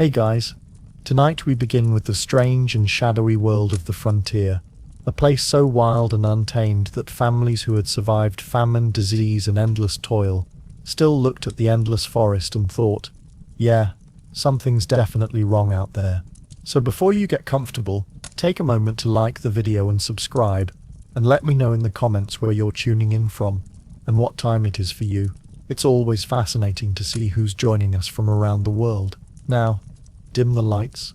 Hey guys, tonight we begin with the strange and shadowy world of the frontier, a place so wild and untamed that families who had survived famine, disease and endless toil still looked at the endless forest and thought, yeah, something's definitely wrong out there. So before you get comfortable, take a moment to like the video and subscribe, and let me know in the comments where you're tuning in from and what time it is for you. It's always fascinating to see who's joining us from around the world. Now, dim the lights,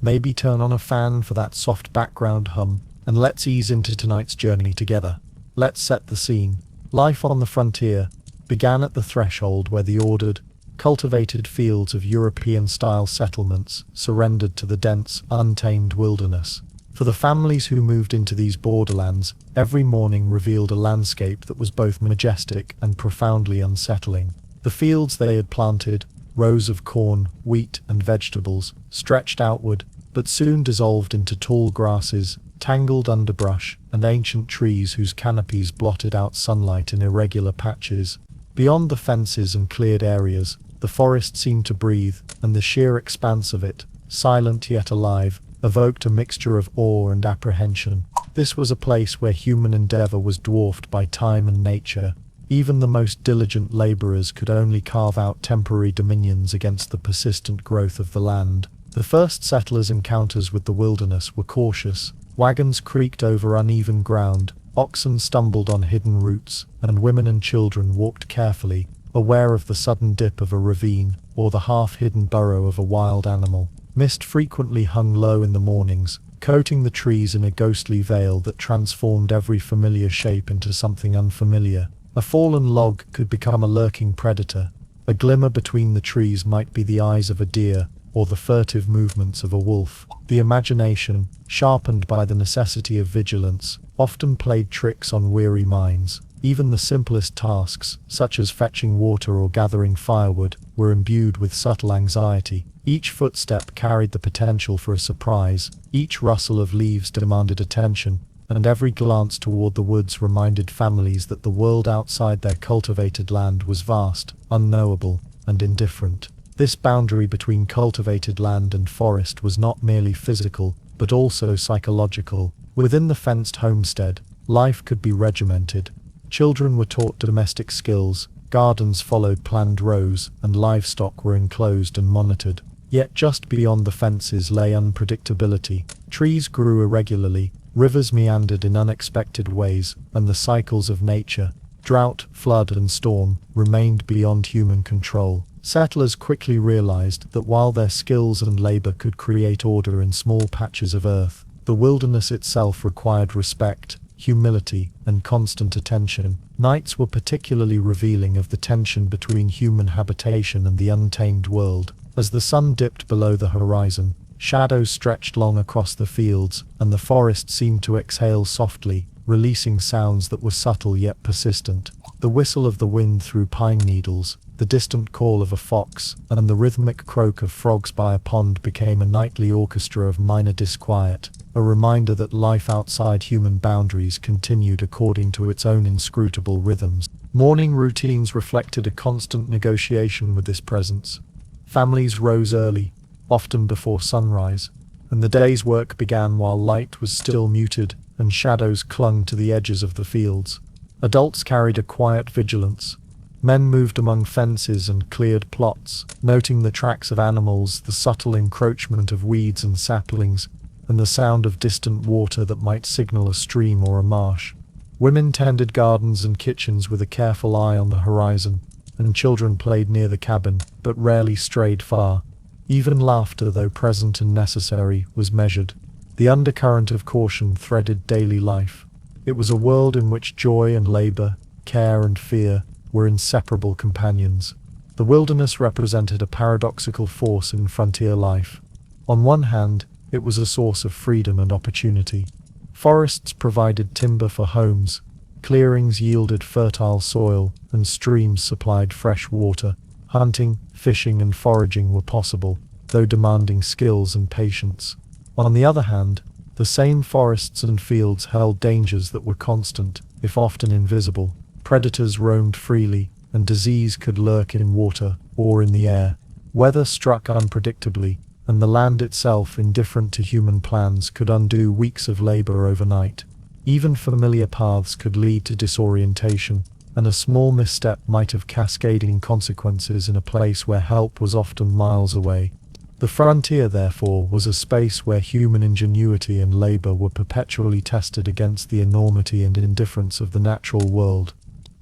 maybe turn on a fan for that soft background hum, and let's ease into tonight's journey together. Let's set the scene. Life on the frontier began at the threshold where the ordered, cultivated fields of European-style settlements surrendered to the dense, untamed wilderness. For the families who moved into these borderlands, every morning revealed a landscape that was both majestic and profoundly unsettling. The fields they had planted, rows of corn, wheat, and vegetables, stretched outward, but soon dissolved into tall grasses, tangled underbrush, and ancient trees whose canopies blotted out sunlight in irregular patches. Beyond the fences and cleared areas, the forest seemed to breathe, and the sheer expanse of it, silent yet alive, evoked a mixture of awe and apprehension. This was a place where human endeavor was dwarfed by time and nature. Even the most diligent laborers could only carve out temporary dominions against the persistent growth of the land. The first settlers' encounters with the wilderness were cautious. Wagons creaked over uneven ground, oxen stumbled on hidden roots, and women and children walked carefully, aware of the sudden dip of a ravine or the half-hidden burrow of a wild animal. Mist frequently hung low in the mornings, coating the trees in a ghostly veil that transformed every familiar shape into something unfamiliar. A fallen log could become a lurking predator. A glimmer between the trees might be the eyes of a deer, or the furtive movements of a wolf. The imagination, sharpened by the necessity of vigilance, often played tricks on weary minds. Even the simplest tasks, such as fetching water or gathering firewood, were imbued with subtle anxiety. Each footstep carried the potential for a surprise, each rustle of leaves demanded attention, and every glance toward the woods reminded families that the world outside their cultivated land was vast, unknowable, and indifferent. This boundary between cultivated land and forest was not merely physical, but also psychological. Within the fenced homestead, life could be regimented. Children were taught domestic skills, gardens followed planned rows, and livestock were enclosed and monitored. Yet just beyond the fences lay unpredictability. Trees grew irregularly, rivers meandered in unexpected ways, and the cycles of nature, drought, flood, and storm, remained beyond human control. Settlers quickly realized that while their skills and labor could create order in small patches of earth, the wilderness itself required respect, humility, and constant attention. Nights were particularly revealing of the tension between human habitation and the untamed world. As the sun dipped below the horizon, shadows stretched long across the fields, and the forest seemed to exhale softly, releasing sounds that were subtle yet persistent. The whistle of the wind through pine needles, the distant call of a fox, and the rhythmic croak of frogs by a pond became a nightly orchestra of minor disquiet, a reminder that life outside human boundaries continued according to its own inscrutable rhythms. Morning routines reflected a constant negotiation with this presence. Families rose early, often before sunrise, and the day's work began while light was still muted and shadows clung to the edges of the fields. Adults carried a quiet vigilance. Men moved among fences and cleared plots, noting the tracks of animals, the subtle encroachment of weeds and saplings, and the sound of distant water that might signal a stream or a marsh. Women tended gardens and kitchens with a careful eye on the horizon, and children played near the cabin, but rarely strayed far. Even laughter, though present and necessary, was measured. The undercurrent of caution threaded daily life. It was a world in which joy and labor, care and fear, were inseparable companions. The wilderness represented a paradoxical force in frontier life. On one hand, it was a source of freedom and opportunity. Forests provided timber for homes, clearings yielded fertile soil, and streams supplied fresh water. Hunting, fishing, and foraging were possible, though demanding skills and patience. On the other hand, the same forests and fields held dangers that were constant, if often invisible. Predators roamed freely, and disease could lurk in water or in the air. Weather struck unpredictably, and the land itself, indifferent to human plans, could undo weeks of labor overnight. Even familiar paths could lead to disorientation, and a small misstep might have cascading consequences in a place where help was often miles away. The frontier, therefore, was a space where human ingenuity and labor were perpetually tested against the enormity and indifference of the natural world.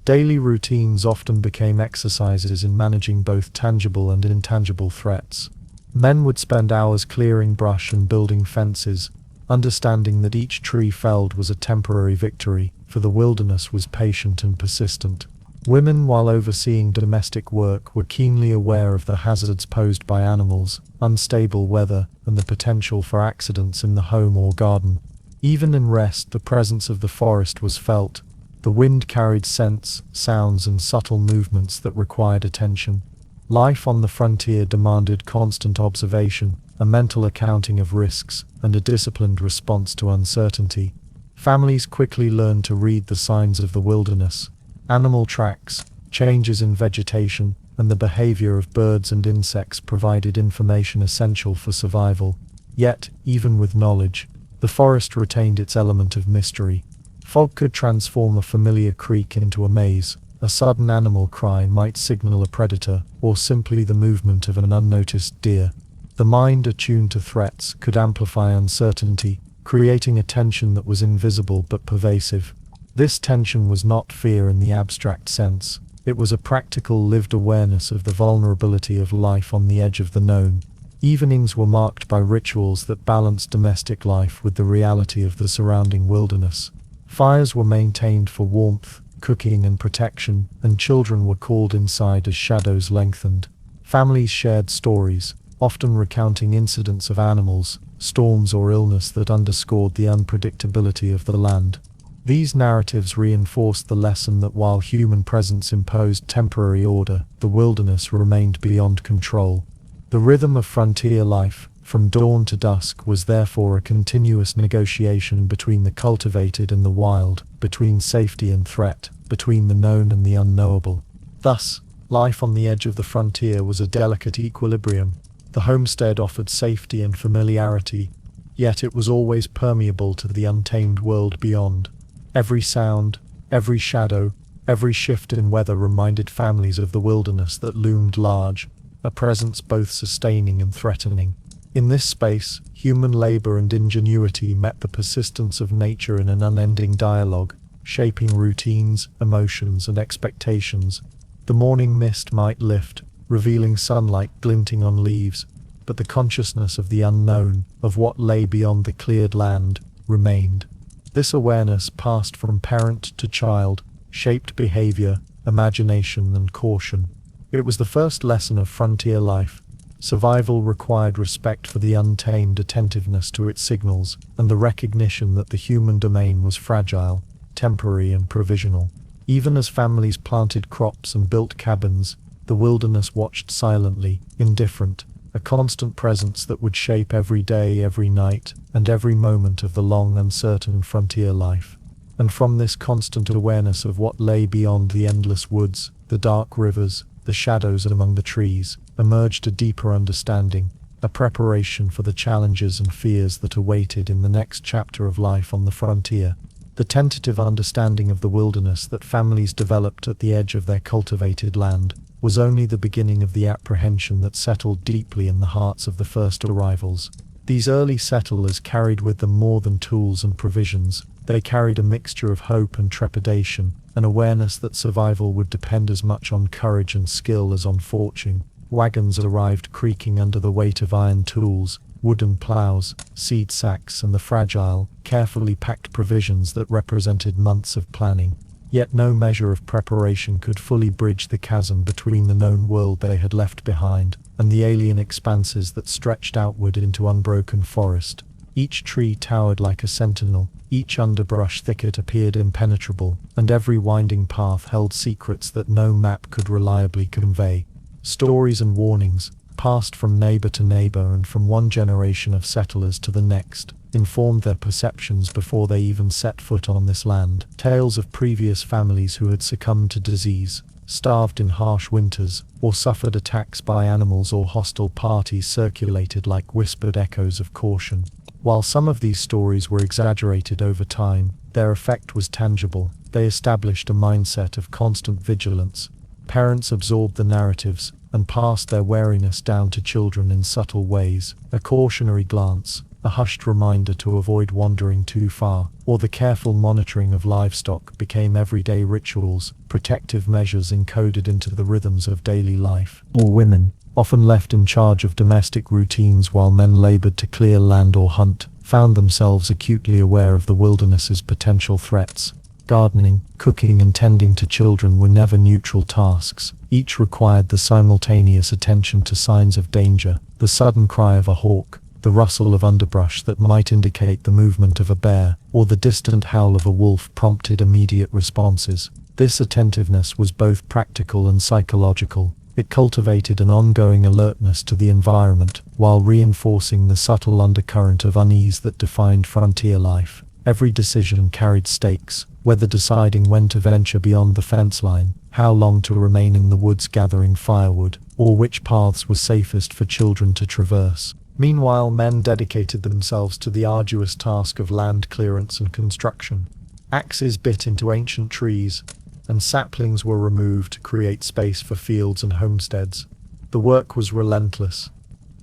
Daily routines often became exercises in managing both tangible and intangible threats. Men would spend hours clearing brush and building fences, understanding that each tree felled was a temporary victory, for the wilderness was patient and persistent. Women, while overseeing domestic work, were keenly aware of the hazards posed by animals, unstable weather, and the potential for accidents in the home or garden. Even in rest, the presence of the forest was felt. The wind carried scents, sounds, and subtle movements that required attention. Life on the frontier demanded constant observation, a mental accounting of risks, and a disciplined response to uncertainty. Families quickly learned to read the signs of the wilderness. Animal tracks, changes in vegetation, and the behavior of birds and insects provided information essential for survival. Yet, even with knowledge, the forest retained its element of mystery. Fog could transform a familiar creek into a maze. A sudden animal cry might signal a predator, or simply the movement of an unnoticed deer. The mind, attuned to threats, could amplify uncertainty, creating a tension that was invisible but pervasive. This tension was not fear in the abstract sense. It was a practical, lived awareness of the vulnerability of life on the edge of the known. Evenings were marked by rituals that balanced domestic life with the reality of the surrounding wilderness. Fires were maintained for warmth, cooking, and protection, and children were called inside as shadows lengthened. Families shared stories, often recounting incidents of animals, storms, or illness that underscored the unpredictability of the land. These narratives reinforced the lesson that while human presence imposed temporary order, the wilderness remained beyond control. The rhythm of frontier life, from dawn to dusk, was therefore a continuous negotiation between the cultivated and the wild, between safety and threat, between the known and the unknowable. Thus, life on the edge of the frontier was a delicate equilibrium. The homestead offered safety and familiarity, yet it was always permeable to the untamed world beyond. Every sound, every shadow, every shift in weather reminded families of the wilderness that loomed large, a presence both sustaining and threatening. In this space, human labor and ingenuity met the persistence of nature in an unending dialogue, shaping routines, emotions, and expectations. The morning mist might lift, revealing sunlight glinting on leaves, but the consciousness of the unknown, of what lay beyond the cleared land, remained. This awareness passed from parent to child, shaped behavior, imagination, and caution. It was the first lesson of frontier life. Survival required respect for the untamed, attentiveness to its signals, and the recognition that the human domain was fragile, temporary, and provisional. Even as families planted crops and built cabins, the wilderness watched silently, indifferent, a constant presence that would shape every day, every night, and every moment of the long, uncertain frontier life. And from this constant awareness of what lay beyond the endless woods, the dark rivers, the shadows among the trees, emerged a deeper understanding, a preparation for the challenges and fears that awaited in the next chapter of life on the frontier. The tentative understanding of the wilderness that families developed at the edge of their cultivated land was only the beginning of the apprehension that settled deeply in the hearts of the first arrivals. These early settlers carried with them more than tools and provisions. They carried a mixture of hope and trepidation, an awareness that survival would depend as much on courage and skill as on fortune. Wagons arrived creaking under the weight of iron tools, wooden plows, seed sacks, and the fragile, carefully packed provisions that represented months of planning. Yet no measure of preparation could fully bridge the chasm between the known world they had left behind and the alien expanses that stretched outward into unbroken forest. Each tree towered like a sentinel, each underbrush thicket appeared impenetrable, and every winding path held secrets that no map could reliably convey. Stories and warnings, passed from neighbor to neighbor and from one generation of settlers to the next, informed their perceptions before they even set foot on this land. Tales of previous families who had succumbed to disease, starved in harsh winters, or suffered attacks by animals or hostile parties circulated like whispered echoes of caution. While some of these stories were exaggerated over time, their effect was tangible. They established a mindset of constant vigilance. Parents absorbed the narratives and passed their wariness down to children in subtle ways. A cautionary glance, a hushed reminder to avoid wandering too far, or the careful monitoring of livestock became everyday rituals, protective measures encoded into the rhythms of daily life. Or women, often left in charge of domestic routines while men labored to clear land or hunt, found themselves acutely aware of the wilderness's potential threats. Gardening, cooking and tending to children were never neutral tasks. Each required the simultaneous attention to signs of danger, the sudden cry of a hawk, the rustle of underbrush that might indicate the movement of a bear, or the distant howl of a wolf prompted immediate responses. This attentiveness was both practical and psychological. It cultivated an ongoing alertness to the environment, while reinforcing the subtle undercurrent of unease that defined frontier life. Every decision carried stakes, whether deciding when to venture beyond the fence line, how long to remain in the woods gathering firewood, or which paths were safest for children to traverse. Meanwhile, men dedicated themselves to the arduous task of land clearance and construction. Axes bit into ancient trees, and saplings were removed to create space for fields and homesteads. The work was relentless.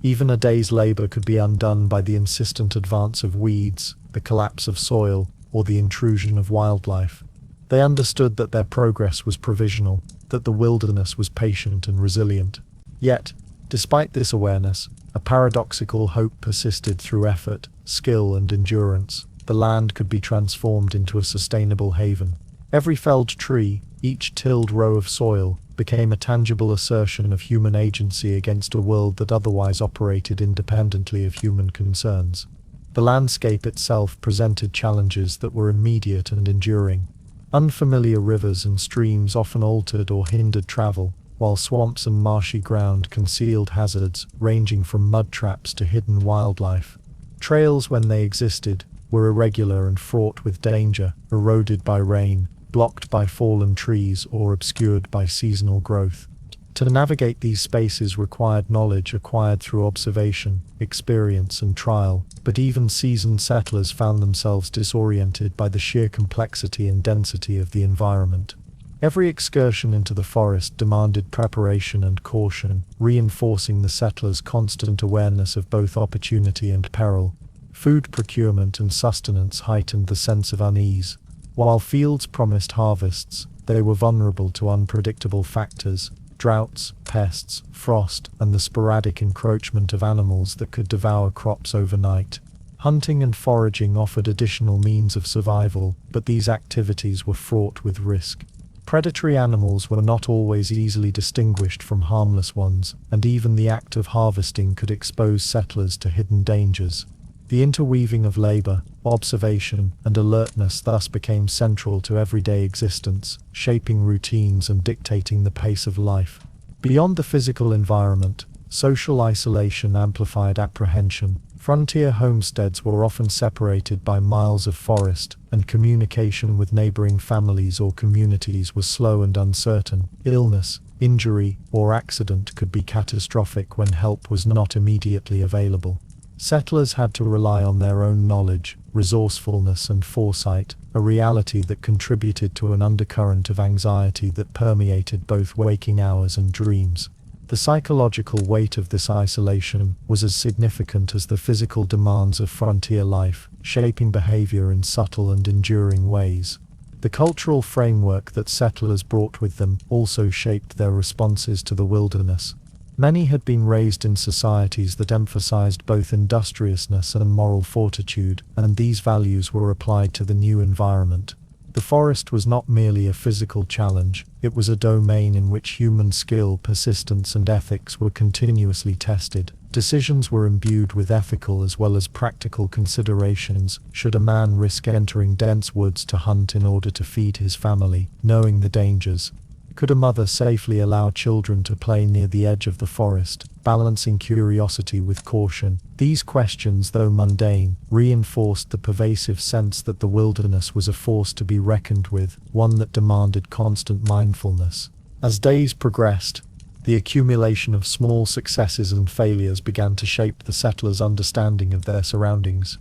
Even a day's labor could be undone by the insistent advance of weeds, the collapse of soil, or the intrusion of wildlife. They understood that their progress was provisional, that the wilderness was patient and resilient. Yet, despite this awareness, a paradoxical hope persisted through effort, skill and endurance. The land could be transformed into a sustainable haven. Every felled tree, each tilled row of soil, became a tangible assertion of human agency against a world that otherwise operated independently of human concerns. The landscape itself presented challenges that were immediate and enduring. Unfamiliar rivers and streams often altered or hindered travel, while swamps and marshy ground concealed hazards ranging from mud traps to hidden wildlife. Trails, when they existed, were irregular and fraught with danger, eroded by rain, blocked by fallen trees or obscured by seasonal growth. To navigate these spaces required knowledge acquired through observation, experience and trial, but even seasoned settlers found themselves disoriented by the sheer complexity and density of the environment. Every excursion into the forest demanded preparation and caution, reinforcing the settlers' constant awareness of both opportunity and peril. Food procurement and sustenance heightened the sense of unease. While fields promised harvests, they were vulnerable to unpredictable factors, droughts, pests, frost, and the sporadic encroachment of animals that could devour crops overnight. Hunting and foraging offered additional means of survival, but these activities were fraught with risk. Predatory animals were not always easily distinguished from harmless ones, and even the act of harvesting could expose settlers to hidden dangers. The interweaving of labor, observation, and alertness thus became central to everyday existence, shaping routines and dictating the pace of life. Beyond the physical environment, social isolation amplified apprehension. Frontier homesteads were often separated by miles of forest, and communication with neighboring families or communities was slow and uncertain. Illness, injury, or accident could be catastrophic when help was not immediately available. Settlers had to rely on their own knowledge, resourcefulness and foresight, a reality that contributed to an undercurrent of anxiety that permeated both waking hours and dreams. The psychological weight of this isolation was as significant as the physical demands of frontier life, shaping behavior in subtle and enduring ways. The cultural framework that settlers brought with them also shaped their responses to the wilderness. Many had been raised in societies that emphasized both industriousness and moral fortitude, and these values were applied to the new environment. The forest was not merely a physical challenge, it was a domain in which human skill, persistence, and ethics were continuously tested. Decisions were imbued with ethical as well as practical considerations. Should a man risk entering dense woods to hunt in order to feed his family, knowing the dangers? Could a mother safely allow children to play near the edge of the forest, balancing curiosity with caution? These questions, though mundane, reinforced the pervasive sense that the wilderness was a force to be reckoned with, one that demanded constant mindfulness. As days progressed, the accumulation of small successes and failures began to shape the settlers' understanding of their surroundings.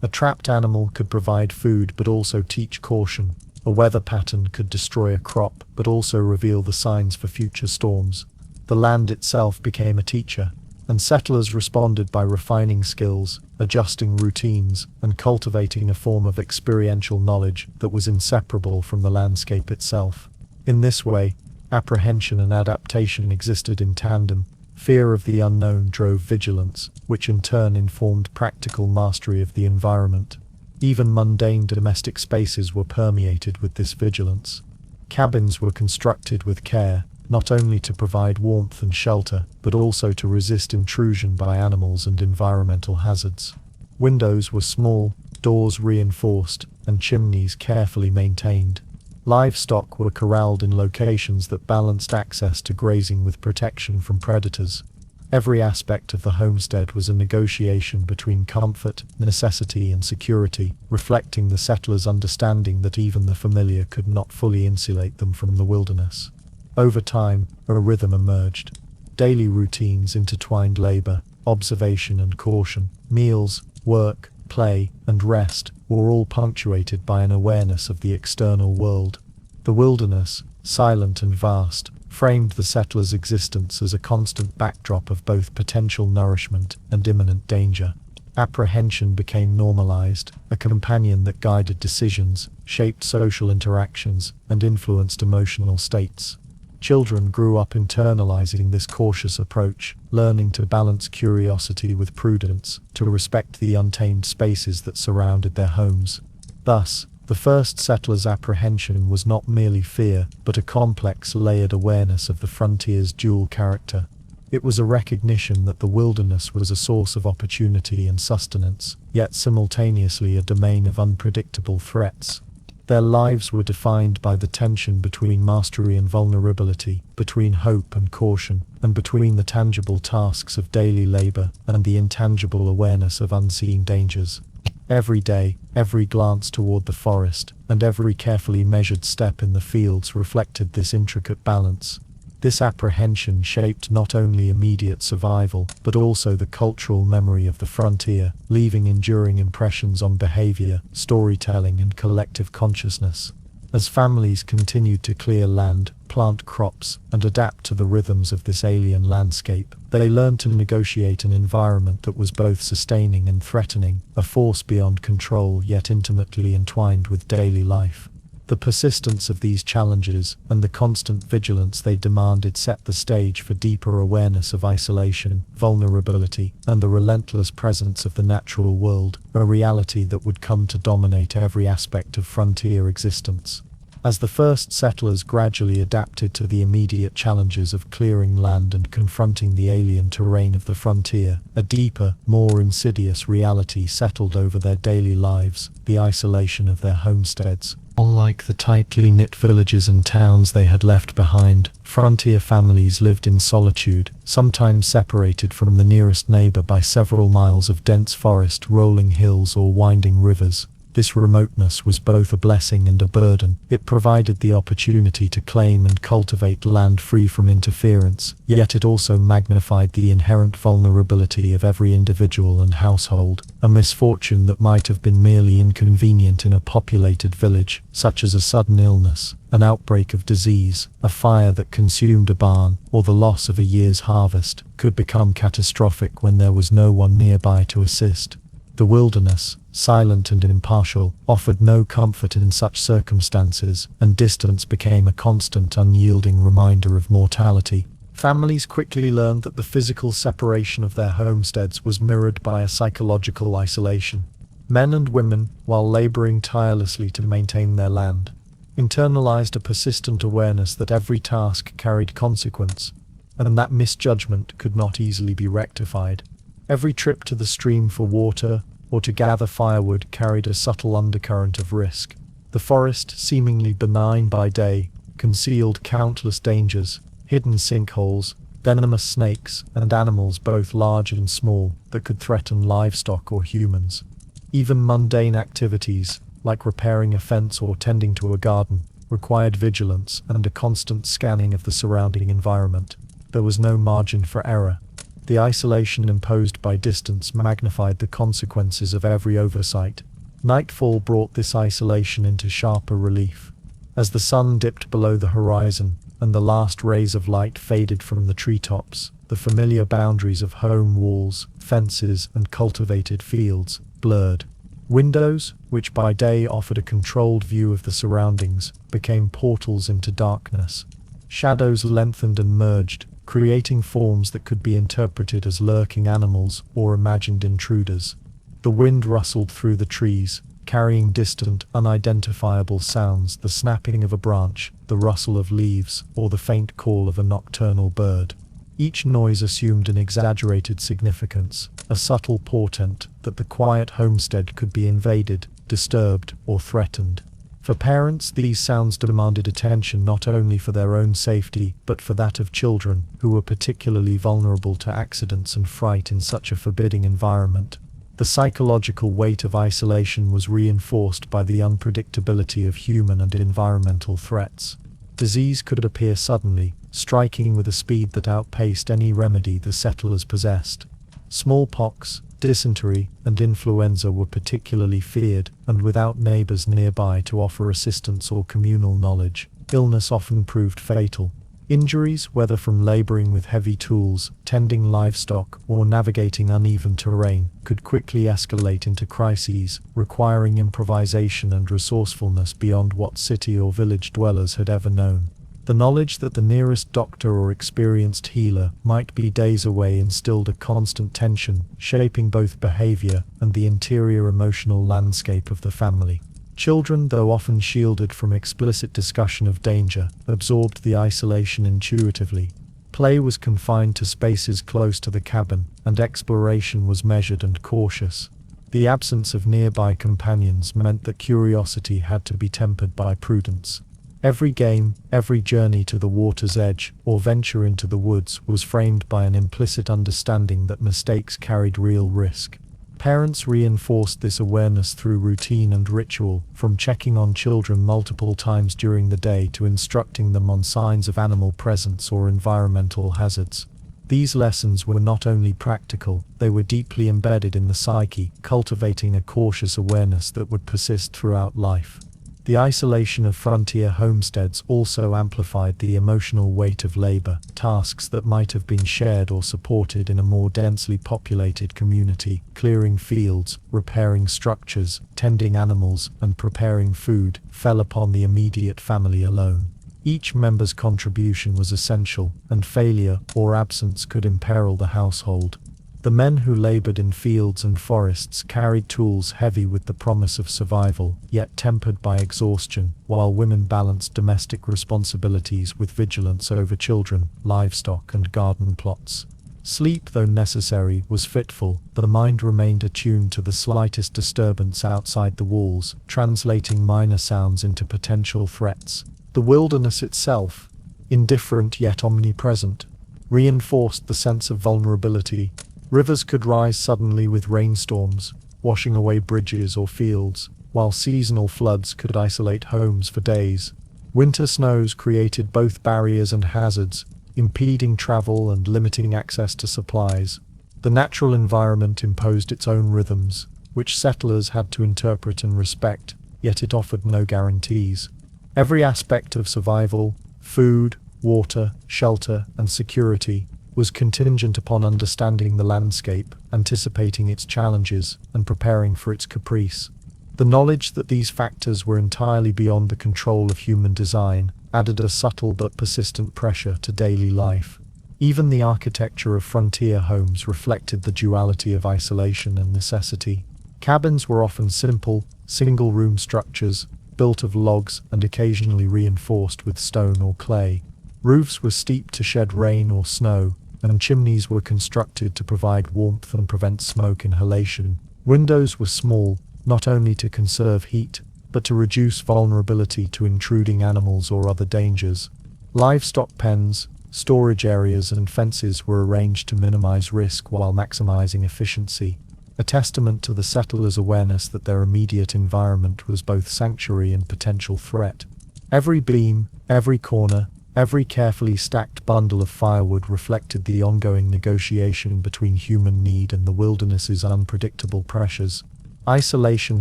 A trapped animal could provide food but also teach caution. A weather pattern could destroy a crop but also reveal the signs for future storms. The land itself became a teacher, and settlers responded by refining skills, adjusting routines, and cultivating a form of experiential knowledge that was inseparable from the landscape itself. In this way, apprehension and adaptation existed in tandem. Fear of the unknown drove vigilance, which in turn informed practical mastery of the environment. Even mundane domestic spaces were permeated with this vigilance. Cabins were constructed with care, not only to provide warmth and shelter, but also to resist intrusion by animals and environmental hazards. Windows were small, doors reinforced, and chimneys carefully maintained. Livestock were corralled in locations that balanced access to grazing with protection from predators. Every aspect of the homestead was a negotiation between comfort, necessity, and security, reflecting the settlers' understanding that even the familiar could not fully insulate them from the wilderness. Over time, a rhythm emerged. Daily routines intertwined labor, observation, and caution. Meals, work, play, and rest were all punctuated by an awareness of the external world. The wilderness, silent and vast, framed the settlers' existence as a constant backdrop of both potential nourishment and imminent danger. Apprehension became normalized, a companion that guided decisions, shaped social interactions, and influenced emotional states. Children grew up internalizing this cautious approach, learning to balance curiosity with prudence, to respect the untamed spaces that surrounded their homes. Thus, the first settlers' apprehension was not merely fear, but a complex, layered awareness of the frontier's dual character. It was a recognition that the wilderness was a source of opportunity and sustenance, yet simultaneously a domain of unpredictable threats. Their lives were defined by the tension between mastery and vulnerability, between hope and caution, and between the tangible tasks of daily labor and the intangible awareness of unseen dangers. Every day, every glance toward the forest, and every carefully measured step in the fields reflected this intricate balance. This apprehension shaped not only immediate survival, but also the cultural memory of the frontier, leaving enduring impressions on behavior, storytelling, and collective consciousness. As families continued to clear land, plant crops, and adapt to the rhythms of this alien landscape, they learned to negotiate an environment that was both sustaining and threatening, a force beyond control yet intimately entwined with daily life. The persistence of these challenges and the constant vigilance they demanded set the stage for deeper awareness of isolation, vulnerability, and the relentless presence of the natural world, a reality that would come to dominate every aspect of frontier existence. As the first settlers gradually adapted to the immediate challenges of clearing land and confronting the alien terrain of the frontier, a deeper, more insidious reality settled over their daily lives, the isolation of their homesteads. Unlike the tightly knit villages and towns they had left behind, frontier families lived in solitude, sometimes separated from the nearest neighbor by several miles of dense forest, rolling hills, or winding rivers. This remoteness was both a blessing and a burden. It provided the opportunity to claim and cultivate land free from interference, yet it also magnified the inherent vulnerability of every individual and household. A misfortune that might have been merely inconvenient in a populated village, such as a sudden illness, an outbreak of disease, a fire that consumed a barn, or the loss of a year's harvest, could become catastrophic when there was no one nearby to assist. The wilderness, silent and impartial, offered no comfort in such circumstances, and distance became a constant, unyielding reminder of mortality. Families quickly learned that the physical separation of their homesteads was mirrored by a psychological isolation. Men and women, while laboring tirelessly to maintain their land, internalized a persistent awareness that every task carried consequence, and that misjudgment could not easily be rectified. Every trip to the stream for water or to gather firewood carried a subtle undercurrent of risk. The forest, seemingly benign by day, concealed countless dangers, hidden sinkholes, venomous snakes, and animals both large and small that could threaten livestock or humans. Even mundane activities, like repairing a fence or tending to a garden, required vigilance and a constant scanning of the surrounding environment. There was no margin for error. The isolation imposed by distance magnified the consequences of every oversight. Nightfall brought this isolation into sharper relief. As the sun dipped below the horizon, and the last rays of light faded from the treetops, the familiar boundaries of home walls, fences, and cultivated fields blurred. Windows, which by day offered a controlled view of the surroundings, became portals into darkness. Shadows lengthened and merged, creating forms that could be interpreted as lurking animals or imagined intruders. The wind rustled through the trees, carrying distant, unidentifiable sounds, the snapping of a branch, the rustle of leaves, or the faint call of a nocturnal bird. Each noise assumed an exaggerated significance, a subtle portent that the quiet homestead could be invaded, disturbed, or threatened. For parents, these sounds demanded attention not only for their own safety, but for that of children, who were particularly vulnerable to accidents and fright in such a forbidding environment. The psychological weight of isolation was reinforced by the unpredictability of human and environmental threats. Disease could appear suddenly, striking with a speed that outpaced any remedy the settlers possessed. Smallpox, dysentery, and influenza were particularly feared, and without neighbors nearby to offer assistance or communal knowledge, illness often proved fatal. Injuries, whether from laboring with heavy tools, tending livestock, or navigating uneven terrain, could quickly escalate into crises, requiring improvisation and resourcefulness beyond what city or village dwellers had ever known. The knowledge that the nearest doctor or experienced healer might be days away instilled a constant tension, shaping both behavior and the interior emotional landscape of the family. Children, though often shielded from explicit discussion of danger, absorbed the isolation intuitively. Play was confined to spaces close to the cabin, and exploration was measured and cautious. The absence of nearby companions meant that curiosity had to be tempered by prudence. Every game, every journey to the water's edge, or venture into the woods, was framed by an implicit understanding that mistakes carried real risk. Parents reinforced this awareness through routine and ritual, from checking on children multiple times during the day to instructing them on signs of animal presence or environmental hazards. These lessons were not only practical, they were deeply embedded in the psyche, cultivating a cautious awareness that would persist throughout life. The isolation of frontier homesteads also amplified the emotional weight of labor, tasks that might have been shared or supported in a more densely populated community. Clearing fields, repairing structures, tending animals, and preparing food fell upon the immediate family alone. Each member's contribution was essential, and failure or absence could imperil the household. The men who labored in fields and forests carried tools heavy with the promise of survival, yet tempered by exhaustion, while women balanced domestic responsibilities with vigilance over children, livestock, and garden plots. Sleep, though necessary, was fitful. The mind remained attuned to the slightest disturbance outside the walls, translating minor sounds into potential threats. The wilderness itself, indifferent yet omnipresent, reinforced the sense of vulnerability. Rivers could rise suddenly with rainstorms, washing away bridges or fields, while seasonal floods could isolate homes for days. Winter snows created both barriers and hazards, impeding travel and limiting access to supplies. The natural environment imposed its own rhythms, which settlers had to interpret and respect, yet it offered no guarantees. Every aspect of survival, food, water, shelter, and security, was contingent upon understanding the landscape, anticipating its challenges, and preparing for its caprice. The knowledge that these factors were entirely beyond the control of human design added a subtle but persistent pressure to daily life. Even the architecture of frontier homes reflected the duality of isolation and necessity. Cabins were often simple, single-room structures, built of logs and occasionally reinforced with stone or clay. Roofs were steep to shed rain or snow, and chimneys were constructed to provide warmth and prevent smoke inhalation. Windows were small, not only to conserve heat, but to reduce vulnerability to intruding animals or other dangers. Livestock pens, storage areas, and fences were arranged to minimize risk while maximizing efficiency, a testament to the settlers' awareness that their immediate environment was both sanctuary and potential threat. Every beam, every corner, every carefully stacked bundle of firewood reflected the ongoing negotiation between human need and the wilderness's unpredictable pressures. Isolation,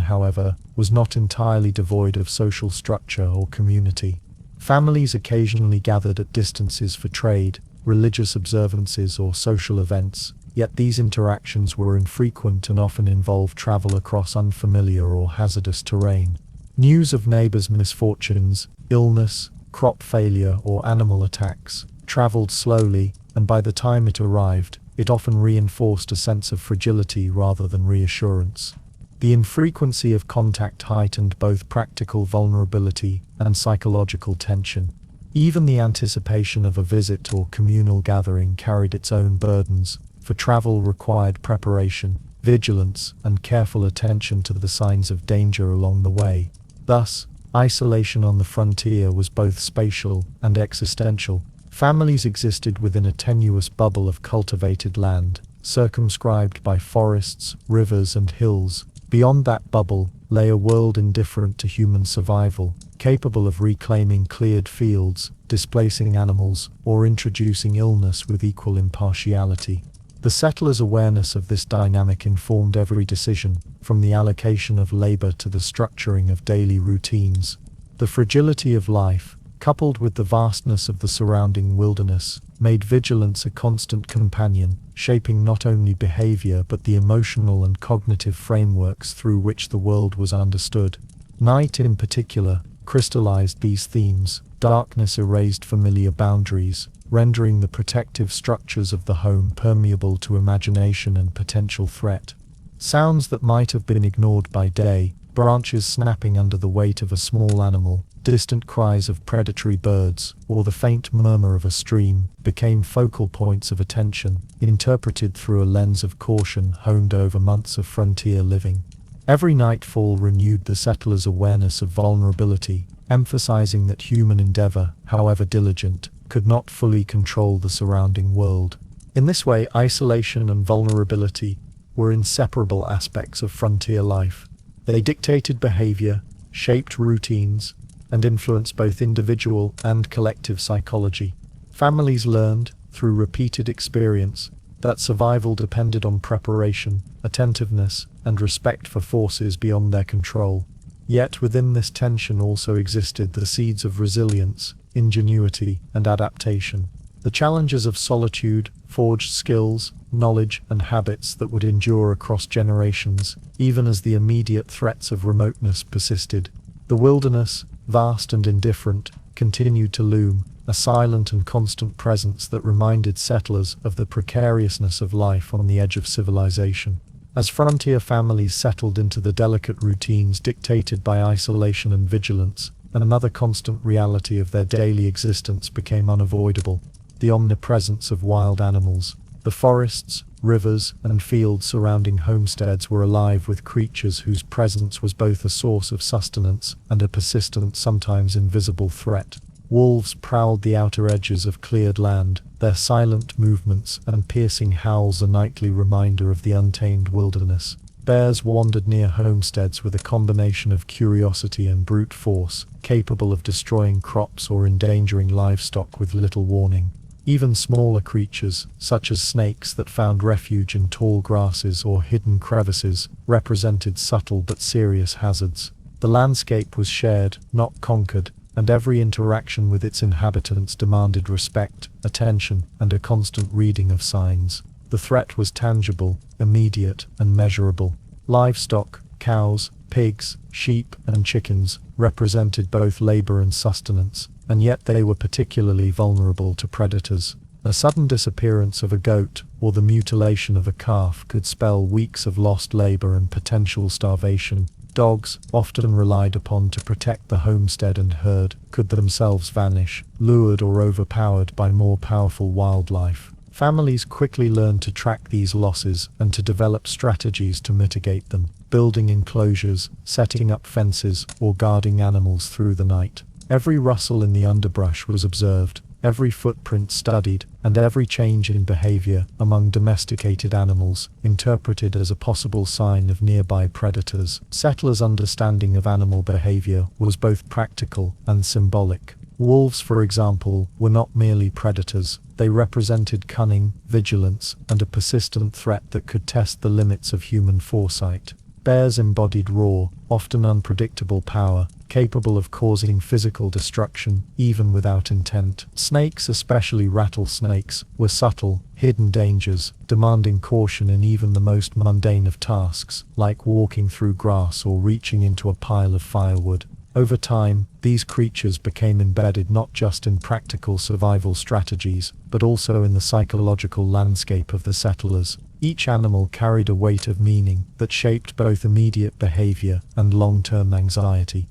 however, was not entirely devoid of social structure or community. Families occasionally gathered at distances for trade, religious observances, or social events, yet these interactions were infrequent and often involved travel across unfamiliar or hazardous terrain. News of neighbors' misfortunes, illness, crop failure, or animal attacks traveled slowly, and by the time it arrived, it often reinforced a sense of fragility rather than reassurance. The infrequency of contact heightened both practical vulnerability and psychological tension. Even the anticipation of a visit or communal gathering carried its own burdens, for travel required preparation, vigilance, and careful attention to the signs of danger along the way. Thus, isolation on the frontier was both spatial and existential. Families existed within a tenuous bubble of cultivated land, circumscribed by forests, rivers, and hills. Beyond that bubble lay a world indifferent to human survival, capable of reclaiming cleared fields, displacing animals, or introducing illness with equal impartiality. The settlers' awareness of this dynamic informed every decision, from the allocation of labor to the structuring of daily routines. The fragility of life, coupled with the vastness of the surrounding wilderness, made vigilance a constant companion, shaping not only behavior but the emotional and cognitive frameworks through which the world was understood. Night, in particular, crystallized these themes. Darkness erased familiar boundaries, rendering the protective structures of the home permeable to imagination and potential threat. Sounds that might have been ignored by day, branches snapping under the weight of a small animal, distant cries of predatory birds, or the faint murmur of a stream, became focal points of attention, interpreted through a lens of caution honed over months of frontier living. Every nightfall renewed the settlers' awareness of vulnerability, emphasizing that human endeavor, however diligent, could not fully control the surrounding world. In this way, isolation and vulnerability were inseparable aspects of frontier life. They dictated behavior, shaped routines, and influenced both individual and collective psychology. Families learned, through repeated experience, that survival depended on preparation, attentiveness, and respect for forces beyond their control. Yet within this tension also existed the seeds of resilience, ingenuity, and adaptation. The challenges of solitude forged skills, knowledge, and habits that would endure across generations, even as the immediate threats of remoteness persisted. The wilderness, vast and indifferent, continued to loom, a silent and constant presence that reminded settlers of the precariousness of life on the edge of civilization. As frontier families settled into the delicate routines dictated by isolation and vigilance, another constant reality of their daily existence became unavoidable: the omnipresence of wild animals. The forests, rivers, and fields surrounding homesteads were alive with creatures whose presence was both a source of sustenance and a persistent, sometimes invisible threat. Wolves prowled the outer edges of cleared land, their silent movements and piercing howls a nightly reminder of the untamed wilderness. Bears wandered near homesteads with a combination of curiosity and brute force, capable of destroying crops or endangering livestock with little warning. Even smaller creatures, such as snakes that found refuge in tall grasses or hidden crevices, represented subtle but serious hazards. The landscape was shared, not conquered, and every interaction with its inhabitants demanded respect, attention, and a constant reading of signs. The threat was tangible, immediate, and measurable. Livestock, cows, pigs, sheep, and chickens, represented both labor and sustenance, and yet they were particularly vulnerable to predators. A sudden disappearance of a goat, or the mutilation of a calf, could spell weeks of lost labor and potential starvation. Dogs, often relied upon to protect the homestead and herd, could themselves vanish, lured or overpowered by more powerful wildlife. Families quickly learned to track these losses and to develop strategies to mitigate them, building enclosures, setting up fences, or guarding animals through the night. Every rustle in the underbrush was observed, every footprint studied, and every change in behavior among domesticated animals interpreted as a possible sign of nearby predators. Settlers' understanding of animal behavior was both practical and symbolic. Wolves, for example, were not merely predators. They represented cunning, vigilance, and a persistent threat that could test the limits of human foresight. Bears embodied raw, often unpredictable power, capable of causing physical destruction, even without intent. Snakes, especially rattlesnakes, were subtle, hidden dangers, demanding caution in even the most mundane of tasks, like walking through grass or reaching into a pile of firewood. Over time, these creatures became embedded not just in practical survival strategies, but also in the psychological landscape of the settlers. Each animal carried a weight of meaning that shaped both immediate behavior and long-term anxiety.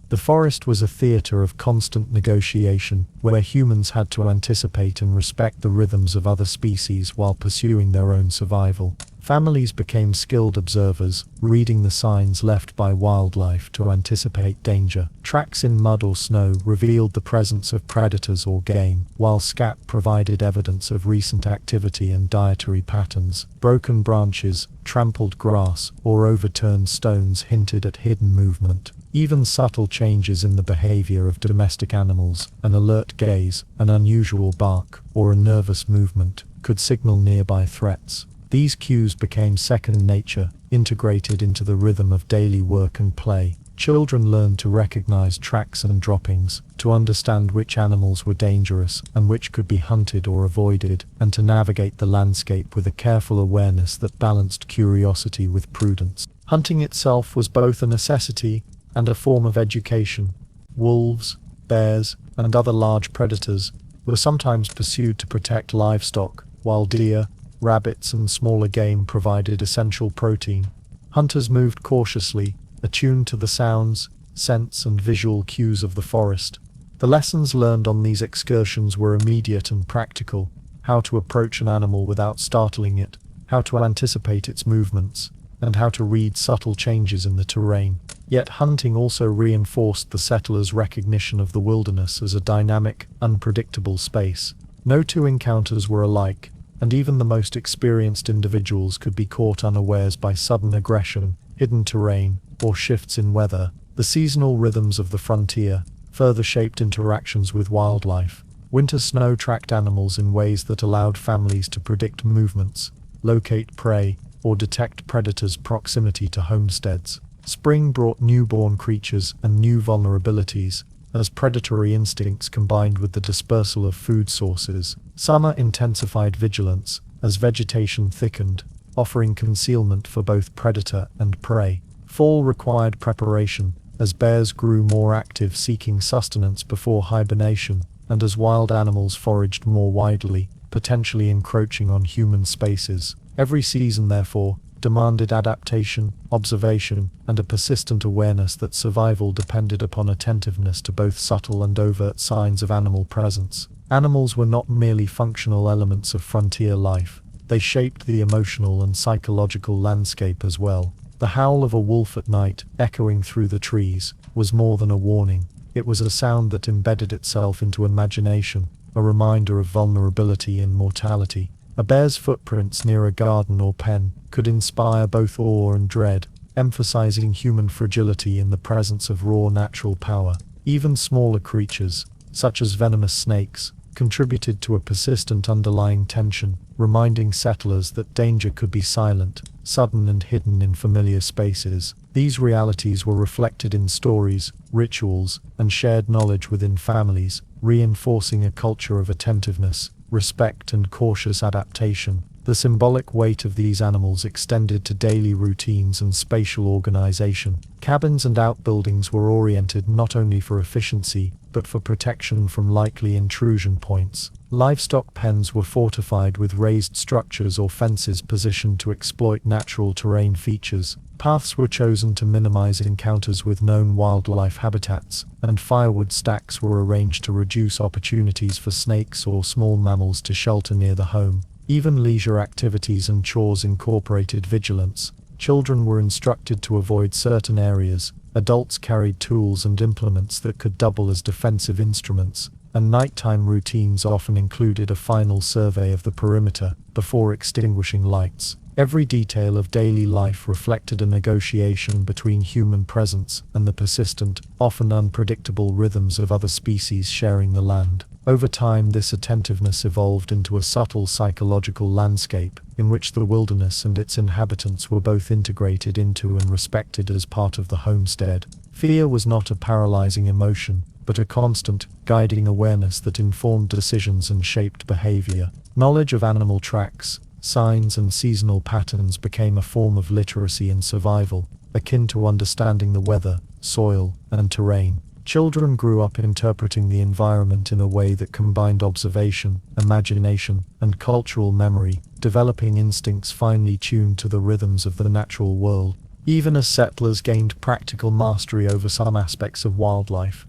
The forest was a theater of constant negotiation, where humans had to anticipate and respect the rhythms of other species while pursuing their own survival. Families became skilled observers, reading the signs left by wildlife to anticipate danger. Tracks in mud or snow revealed the presence of predators or game, while scat provided evidence of recent activity and dietary patterns. Broken branches, trampled grass, or overturned stones hinted at hidden movement. Even subtle changes in the behavior of domestic animals, an alert gaze, an unusual bark, or a nervous movement, could signal nearby threats. These cues became second nature, integrated into the rhythm of daily work and play. Children learned to recognize tracks and droppings, to understand which animals were dangerous and which could be hunted or avoided, and to navigate the landscape with a careful awareness that balanced curiosity with prudence. Hunting itself was both a necessity and a form of education. Wolves, bears, and other large predators were sometimes pursued to protect livestock, while deer, rabbits, and smaller game provided essential protein. Hunters moved cautiously, attuned to the sounds, scents, and visual cues of the forest. The lessons learned on these excursions were immediate and practical: how to approach an animal without startling it, how to anticipate its movements, and how to read subtle changes in the terrain. Yet hunting also reinforced the settlers' recognition of the wilderness as a dynamic, unpredictable space. No two encounters were alike, and even the most experienced individuals could be caught unawares by sudden aggression, hidden terrain, or shifts in weather. The seasonal rhythms of the frontier further shaped interactions with wildlife. Winter snow tracked animals in ways that allowed families to predict movements, locate prey, or detect predators' proximity to homesteads. Spring brought newborn creatures and new vulnerabilities, as predatory instincts combined with the dispersal of food sources. Summer intensified vigilance, as vegetation thickened, offering concealment for both predator and prey. Fall required preparation, as bears grew more active seeking sustenance before hibernation, and as wild animals foraged more widely, potentially encroaching on human spaces. Every season, therefore, demanded adaptation, observation, and a persistent awareness that survival depended upon attentiveness to both subtle and overt signs of animal presence. Animals were not merely functional elements of frontier life, they shaped the emotional and psychological landscape as well. The howl of a wolf at night, echoing through the trees, was more than a warning. It was a sound that embedded itself into imagination, a reminder of vulnerability and mortality. A bear's footprints near a garden or pen could inspire both awe and dread, emphasizing human fragility in the presence of raw natural power. Even smaller creatures, such as venomous snakes, contributed to a persistent underlying tension, reminding settlers that danger could be silent, sudden, and hidden in familiar spaces. These realities were reflected in stories, rituals, and shared knowledge within families, reinforcing a culture of attentiveness, respect, and cautious adaptation. The symbolic weight of these animals extended to daily routines and spatial organization. Cabins and outbuildings were oriented not only for efficiency, but for protection from likely intrusion points. Livestock pens were fortified with raised structures or fences positioned to exploit natural terrain features. Paths were chosen to minimize encounters with known wildlife habitats, and firewood stacks were arranged to reduce opportunities for snakes or small mammals to shelter near the home. Even leisure activities and chores incorporated vigilance. Children were instructed to avoid certain areas. Adults carried tools and implements that could double as defensive instruments. and nighttime routines often included a final survey of the perimeter before extinguishing lights. Every detail of daily life reflected a negotiation between human presence and the persistent, often unpredictable rhythms of other species sharing the land. Over time, this attentiveness evolved into a subtle psychological landscape in which the wilderness and its inhabitants were both integrated into and respected as part of the homestead. Fear was not a paralyzing emotion, but a constant, guiding awareness that informed decisions and shaped behavior. Knowledge of animal tracks, signs, and seasonal patterns became a form of literacy and survival, akin to understanding the weather, soil, and terrain. Children grew up interpreting the environment in a way that combined observation, imagination, and cultural memory, developing instincts finely tuned to the rhythms of the natural world. Even as settlers gained practical mastery over some aspects of wildlife,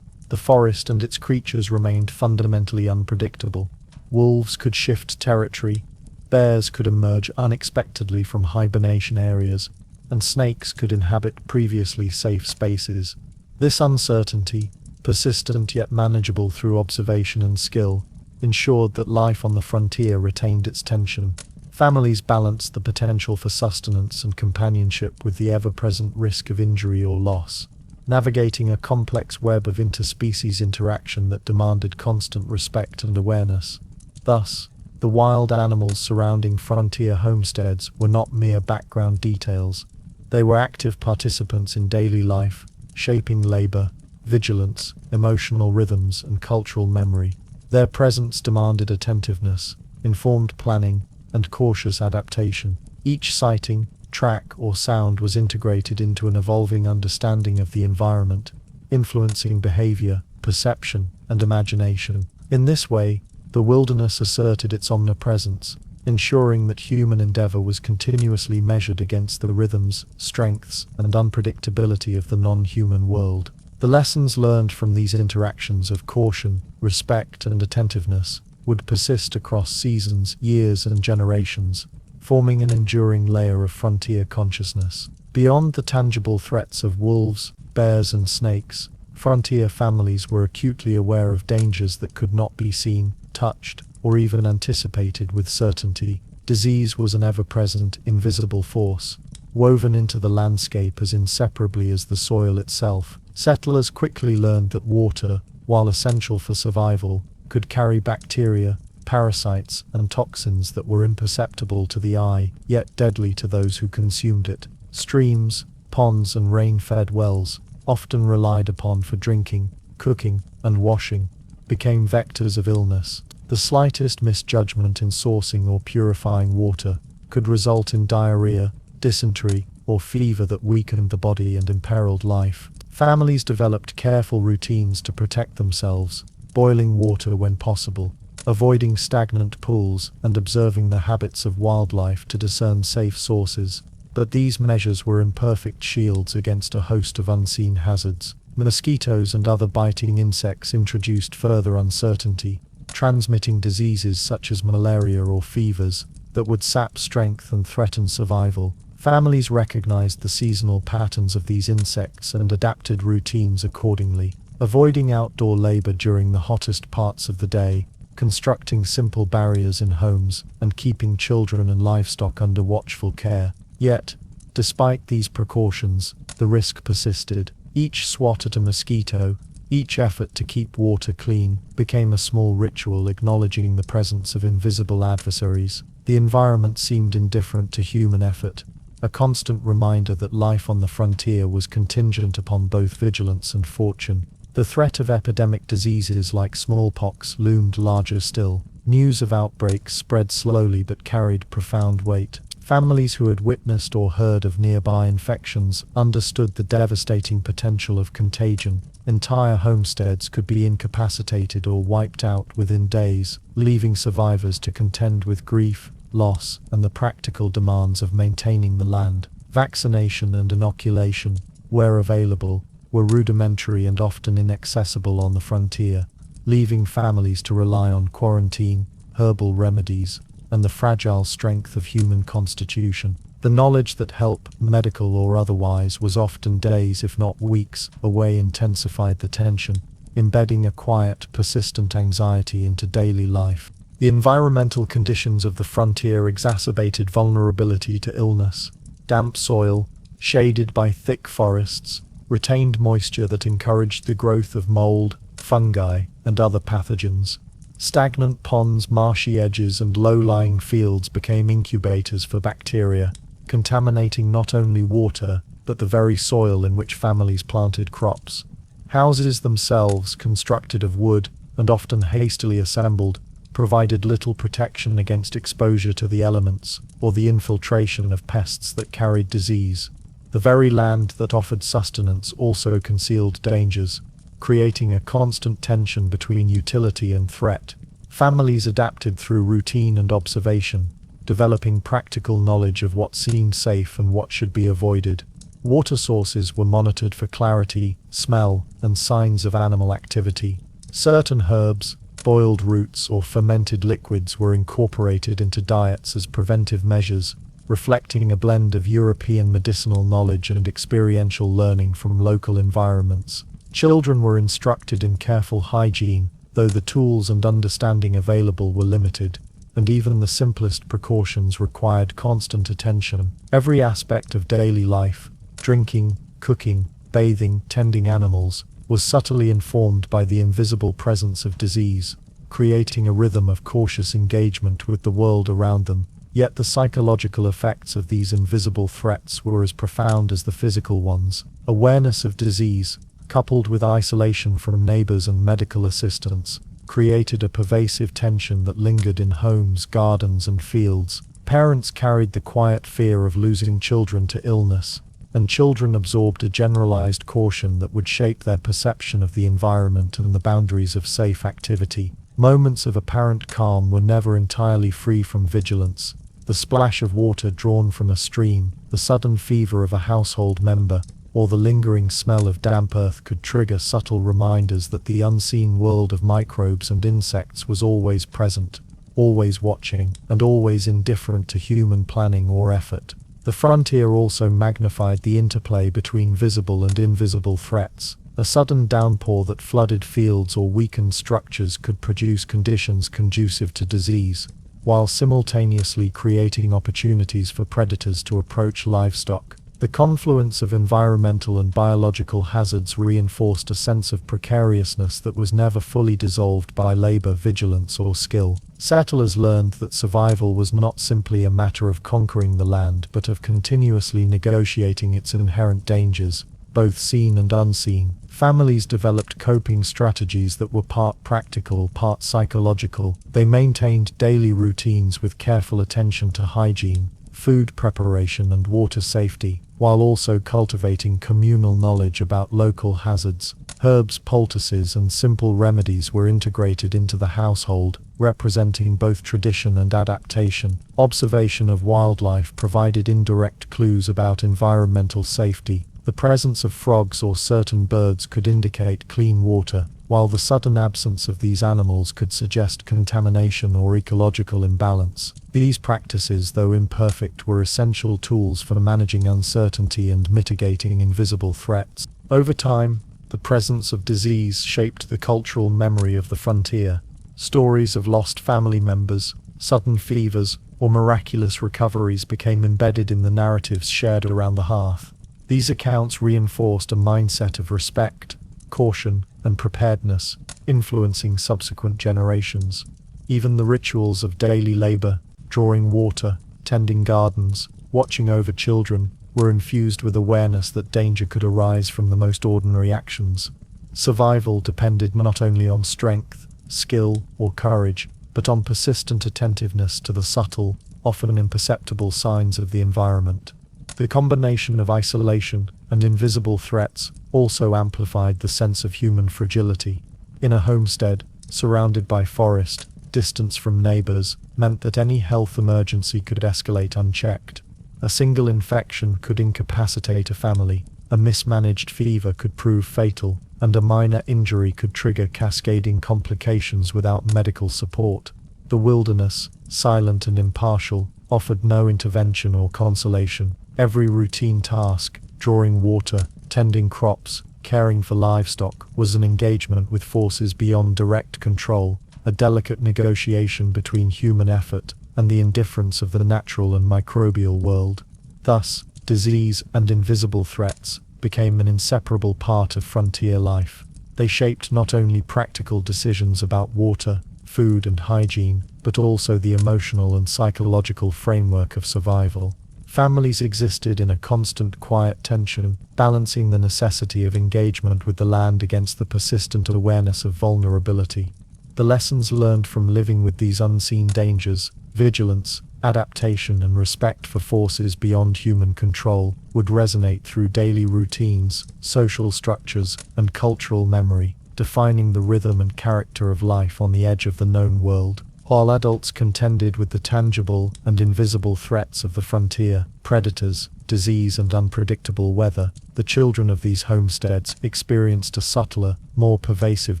the forest and its creatures remained fundamentally unpredictable. Wolves could shift territory, bears could emerge unexpectedly from hibernation areas, and snakes could inhabit previously safe spaces. This uncertainty, persistent yet manageable through observation and skill, ensured that life on the frontier retained its tension. Families balanced the potential for sustenance and companionship with the ever-present risk of injury or loss, navigating a complex web of interspecies interaction that demanded constant respect and awareness. Thus, the wild animals surrounding frontier homesteads were not mere background details. They were active participants in daily life, shaping labor, vigilance, emotional rhythms, and cultural memory. Their presence demanded attentiveness, informed planning, and cautious adaptation. Each sighting, track, or sound was integrated into an evolving understanding of the environment, influencing behavior, perception, and imagination. In this way, the wilderness asserted its omnipresence, ensuring that human endeavor was continuously measured against the rhythms, strengths, and unpredictability of the non-human world. The lessons learned from these interactions of caution, respect, and attentiveness would persist across seasons, years, and generations, forming an enduring layer of frontier consciousness. Beyond the tangible threats of wolves, bears, and snakes, frontier families were acutely aware of dangers that could not be seen, touched, or even anticipated with certainty. Disease was an ever-present, invisible force, woven into the landscape as inseparably as the soil itself. Settlers quickly learned that water, while essential for survival, could carry bacteria, parasites, and toxins that were imperceptible to the eye, yet deadly to those who consumed it. Streams, ponds, and rain-fed wells, often relied upon for drinking, cooking, and washing, became vectors of illness. The slightest misjudgment in sourcing or purifying water could result in diarrhea, dysentery, or fever that weakened the body and imperiled life. Families developed careful routines to protect themselves, boiling water when possible, avoiding stagnant pools, and observing the habits of wildlife to discern safe sources. But these measures were imperfect shields against a host of unseen hazards. Mosquitoes and other biting insects introduced further uncertainty, transmitting diseases such as malaria or fevers that would sap strength and threaten survival. Families recognized the seasonal patterns of these insects and adapted routines accordingly, avoiding outdoor labor during the hottest parts of the day, constructing simple barriers in homes, and keeping children and livestock under watchful care. Yet, despite these precautions, the risk persisted. Each swat at a mosquito, each effort to keep water clean, became a small ritual acknowledging the presence of invisible adversaries. The environment seemed indifferent to human effort, a constant reminder that life on the frontier was contingent upon both vigilance and fortune. The threat of epidemic diseases like smallpox loomed larger still. News of outbreaks spread slowly but carried profound weight. Families who had witnessed or heard of nearby infections understood the devastating potential of contagion. Entire homesteads could be incapacitated or wiped out within days, leaving survivors to contend with grief, loss, and the practical demands of maintaining the land. Vaccination and inoculation, where available, were rudimentary and often inaccessible on the frontier, leaving families to rely on quarantine, herbal remedies, and the fragile strength of human constitution. The knowledge that help, medical or otherwise, was often days if not weeks away intensified the tension. embedding a quiet, persistent anxiety into daily life. The environmental conditions of the frontier exacerbated vulnerability to illness. Damp soil, shaded by thick forests, retained moisture that encouraged the growth of mold, fungi, and other pathogens. Stagnant ponds, marshy edges, and low-lying fields became incubators for bacteria, contaminating not only water, but the very soil in which families planted crops. Houses themselves, constructed of wood, and often hastily assembled, provided little protection against exposure to the elements, or the infiltration of pests that carried disease. The very land that offered sustenance also concealed dangers, creating a constant tension between utility and threat. Families adapted through routine and observation, developing practical knowledge of what seemed safe and what should be avoided. Water sources were monitored for clarity, smell, and signs of animal activity. Certain herbs, boiled roots, or fermented liquids were incorporated into diets as preventive measures, reflecting a blend of European medicinal knowledge and experiential learning from local environments. Children were instructed in careful hygiene, though the tools and understanding available were limited, and even the simplest precautions required constant attention. Every aspect of daily life, drinking, cooking, bathing, tending animals, was subtly informed by the invisible presence of disease, creating a rhythm of cautious engagement with the world around them. Yet the psychological effects of these invisible threats were as profound as the physical ones. Awareness of disease, coupled with isolation from neighbors and medical assistance, created a pervasive tension that lingered in homes, gardens, and fields. Parents carried the quiet fear of losing children to illness, and children absorbed a generalized caution that would shape their perception of the environment and the boundaries of safe activity. Moments of apparent calm were never entirely free from vigilance. The splash of water drawn from a stream, the sudden fever of a household member, or the lingering smell of damp earth could trigger subtle reminders that the unseen world of microbes and insects was always present, always watching, and always indifferent to human planning or effort. The frontier also magnified the interplay between visible and invisible threats. A sudden downpour that flooded fields or weakened structures could produce conditions conducive to disease, while simultaneously creating opportunities for predators to approach livestock. The confluence of environmental and biological hazards reinforced a sense of precariousness that was never fully dissolved by labor, vigilance, or skill. Settlers learned that survival was not simply a matter of conquering the land, but of continuously negotiating its inherent dangers, both seen and unseen. Families developed coping strategies that were part practical, part psychological. They maintained daily routines with careful attention to hygiene, food preparation, and water safety, while also cultivating communal knowledge about local hazards. Herbs, poultices, and simple remedies were integrated into the household, representing both tradition and adaptation. Observation of wildlife provided indirect clues about environmental safety. The presence of frogs or certain birds could indicate clean water, while the sudden absence of these animals could suggest contamination or ecological imbalance. These practices, though imperfect, were essential tools for managing uncertainty and mitigating invisible threats. Over time, the presence of disease shaped the cultural memory of the frontier. Stories of lost family members, sudden fevers, or miraculous recoveries became embedded in the narratives shared around the hearth. These accounts reinforced a mindset of respect, caution, and preparedness, influencing subsequent generations. Even the rituals of daily labor, drawing water, tending gardens, watching over children, were infused with awareness that danger could arise from the most ordinary actions. Survival depended not only on strength, skill, or courage, but on persistent attentiveness to the subtle, often imperceptible signs of the environment. The combination of isolation and invisible threats also amplified the sense of human fragility. In a homestead, surrounded by forest, distance from neighbors meant that any health emergency could escalate unchecked. A single infection could incapacitate a family, a mismanaged fever could prove fatal, and a minor injury could trigger cascading complications without medical support. The wilderness, silent and impartial, offered no intervention or consolation. Every routine task, drawing water, tending crops, caring for livestock was an engagement with forces beyond direct control, a delicate negotiation between human effort and the indifference of the natural and microbial world. Thus, disease and invisible threats became an inseparable part of frontier life. They shaped not only practical decisions about water, food and hygiene, but also the emotional and psychological framework of survival. Families existed in a constant quiet tension, balancing the necessity of engagement with the land against the persistent awareness of vulnerability. The lessons learned from living with these unseen dangers, vigilance, adaptation and respect for forces beyond human control, would resonate through daily routines, social structures, and cultural memory, defining the rhythm and character of life on the edge of the known world. While adults contended with the tangible and invisible threats of the frontier, predators, disease and unpredictable weather, the children of these homesteads experienced a subtler, more pervasive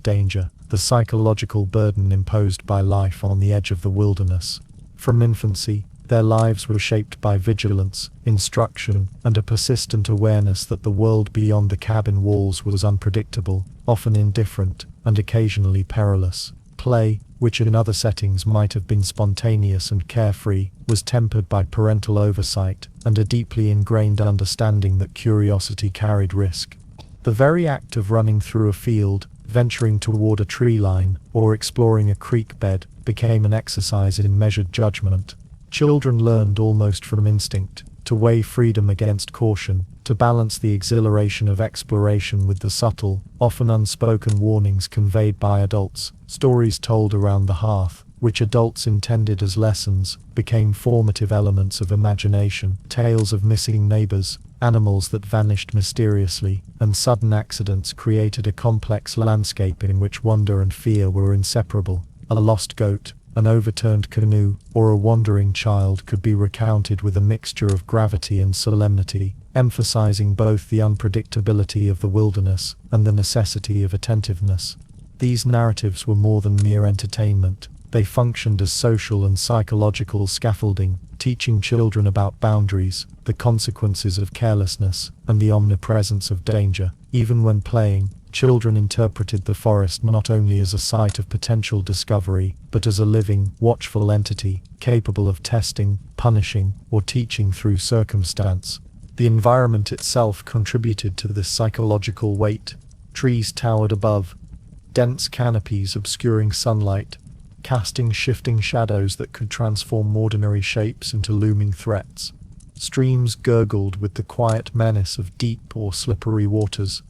danger, the psychological burden imposed by life on the edge of the wilderness. From infancy, their lives were shaped by vigilance, instruction, and a persistent awareness that the world beyond the cabin walls was unpredictable, often indifferent, and occasionally perilous. Play, which in other settings might have been spontaneous and carefree, was tempered by parental oversight and a deeply ingrained understanding that curiosity carried risk. The very act of running through a field, venturing toward a tree line, or exploring a creek bed became an exercise in measured judgment. Children learned almost from instinct to weigh freedom against caution, to balance the exhilaration of exploration with the subtle, often unspoken warnings conveyed by adults. Stories told around the hearth, which adults intended as lessons, became formative elements of imagination. Tales of missing neighbors, animals that vanished mysteriously, and sudden accidents created a complex landscape in which wonder and fear were inseparable. A lost goat, an overturned canoe, or a wandering child could be recounted with a mixture of gravity and solemnity, emphasizing both the unpredictability of the wilderness and the necessity of attentiveness. These narratives were more than mere entertainment. They functioned as social and psychological scaffolding, teaching children about boundaries, the consequences of carelessness, and the omnipresence of danger. Even when playing, children interpreted the forest not only as a site of potential discovery, but as a living, watchful entity, capable of testing, punishing, or teaching through circumstance. The environment itself contributed to this psychological weight. Trees towered above, dense canopies obscuring sunlight, casting shifting shadows that could transform ordinary shapes into looming threats. Streams gurgled with the quiet menace of deep or slippery waters.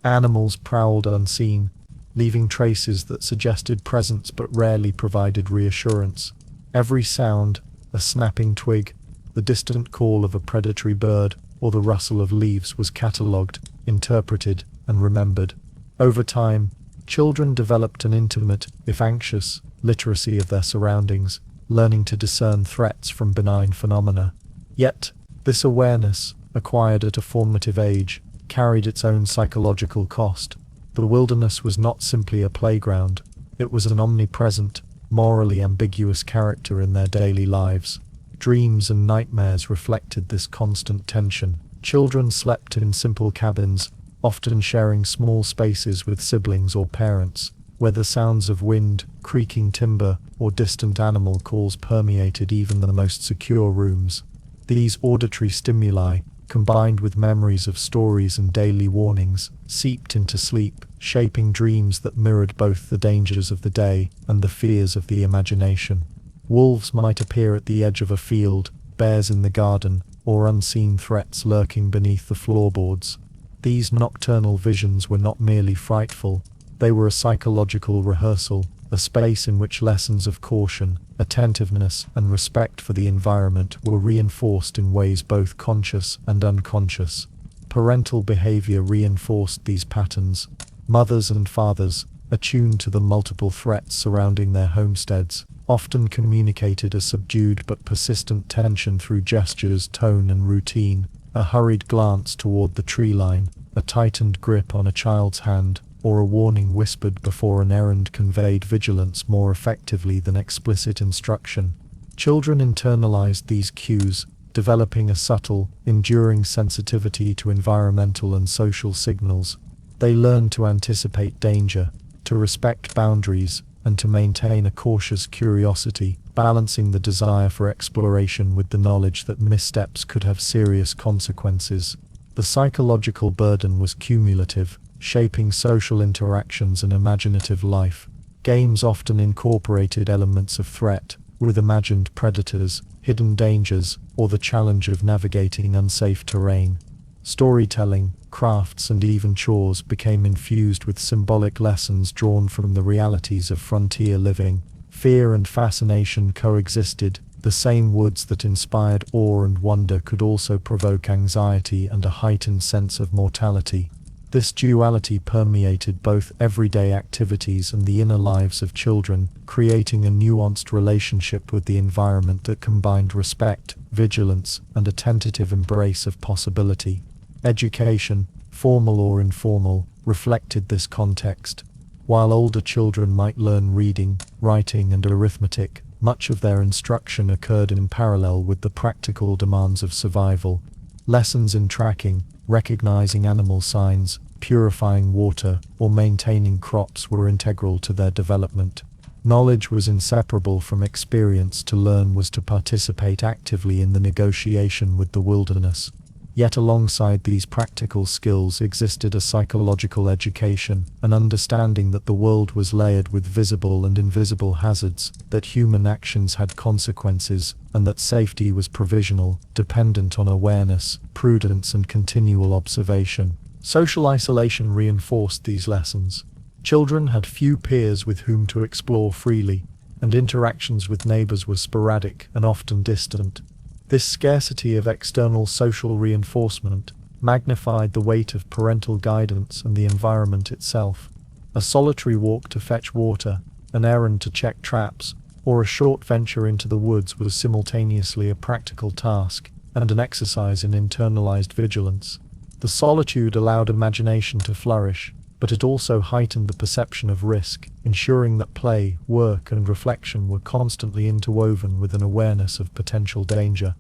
Animals prowled unseen, leaving traces that suggested presence but rarely provided reassurance. Every sound, a snapping twig, the distant call of a predatory bird, or the rustle of leaves was catalogued, interpreted, and remembered. Over time, children developed an intimate, if anxious, literacy of their surroundings, learning to discern threats from benign phenomena. Yet, this awareness, acquired at a formative age, carried its own psychological cost. The wilderness was not simply a playground, it was an omnipresent, morally ambiguous character in their daily lives. Dreams and nightmares reflected this constant tension. Children slept in simple cabins, often sharing small spaces with siblings or parents, where the sounds of wind, creaking timber, or distant animal calls permeated even the most secure rooms. These auditory stimuli, combined with memories of stories and daily warnings, seeped into sleep, shaping dreams that mirrored both the dangers of the day and the fears of the imagination. Wolves might appear at the edge of a field, bears in the garden, or unseen threats lurking beneath the floorboards. These nocturnal visions were not merely frightful, they were a psychological rehearsal, a space in which lessons of caution, attentiveness, and respect for the environment were reinforced in ways both conscious and unconscious. Parental behavior reinforced these patterns. Mothers and fathers, attuned to the multiple threats surrounding their homesteads, often communicated a subdued but persistent tension through gestures, tone, and routine. A hurried glance toward the tree line, a tightened grip on a child's hand, or a warning whispered before an errand conveyed vigilance more effectively than explicit instruction. Children internalized these cues, developing a subtle, enduring sensitivity to environmental and social signals. They learned to anticipate danger, to respect boundaries, and to maintain a cautious curiosity, balancing the desire for exploration with the knowledge that missteps could have serious consequences. The psychological burden was cumulative, shaping social interactions and imaginative life. Games often incorporated elements of threat, with imagined predators, hidden dangers, or the challenge of navigating unsafe terrain. Storytelling, crafts, and even chores became infused with symbolic lessons drawn from the realities of frontier living. Fear and fascination coexisted. The same woods that inspired awe and wonder could also provoke anxiety and a heightened sense of mortality. This duality permeated both everyday activities and the inner lives of children, creating a nuanced relationship with the environment that combined respect, vigilance, and a tentative embrace of possibility. Education, formal or informal, reflected this context. While older children might learn reading, writing, and arithmetic, much of their instruction occurred in parallel with the practical demands of survival. Lessons in tracking, recognizing animal signs, purifying water, or maintaining crops were integral to their development. Knowledge was inseparable from experience. To learn was to participate actively in the negotiation with the wilderness. Yet alongside these practical skills existed a psychological education, an understanding that the world was layered with visible and invisible hazards, that human actions had consequences, and that safety was provisional, dependent on awareness, prudence, and continual observation. Social isolation reinforced these lessons. Children had few peers with whom to explore freely, and interactions with neighbors were sporadic and often distant. This scarcity of external social reinforcement magnified the weight of parental guidance and the environment itself. A solitary walk to fetch water, an errand to check traps, or a short venture into the woods was simultaneously a practical task and an exercise in internalized vigilance. The solitude allowed imagination to flourish, but it also heightened the perception of risk, ensuring that play, work, and reflection were constantly interwoven with an awareness of potential danger.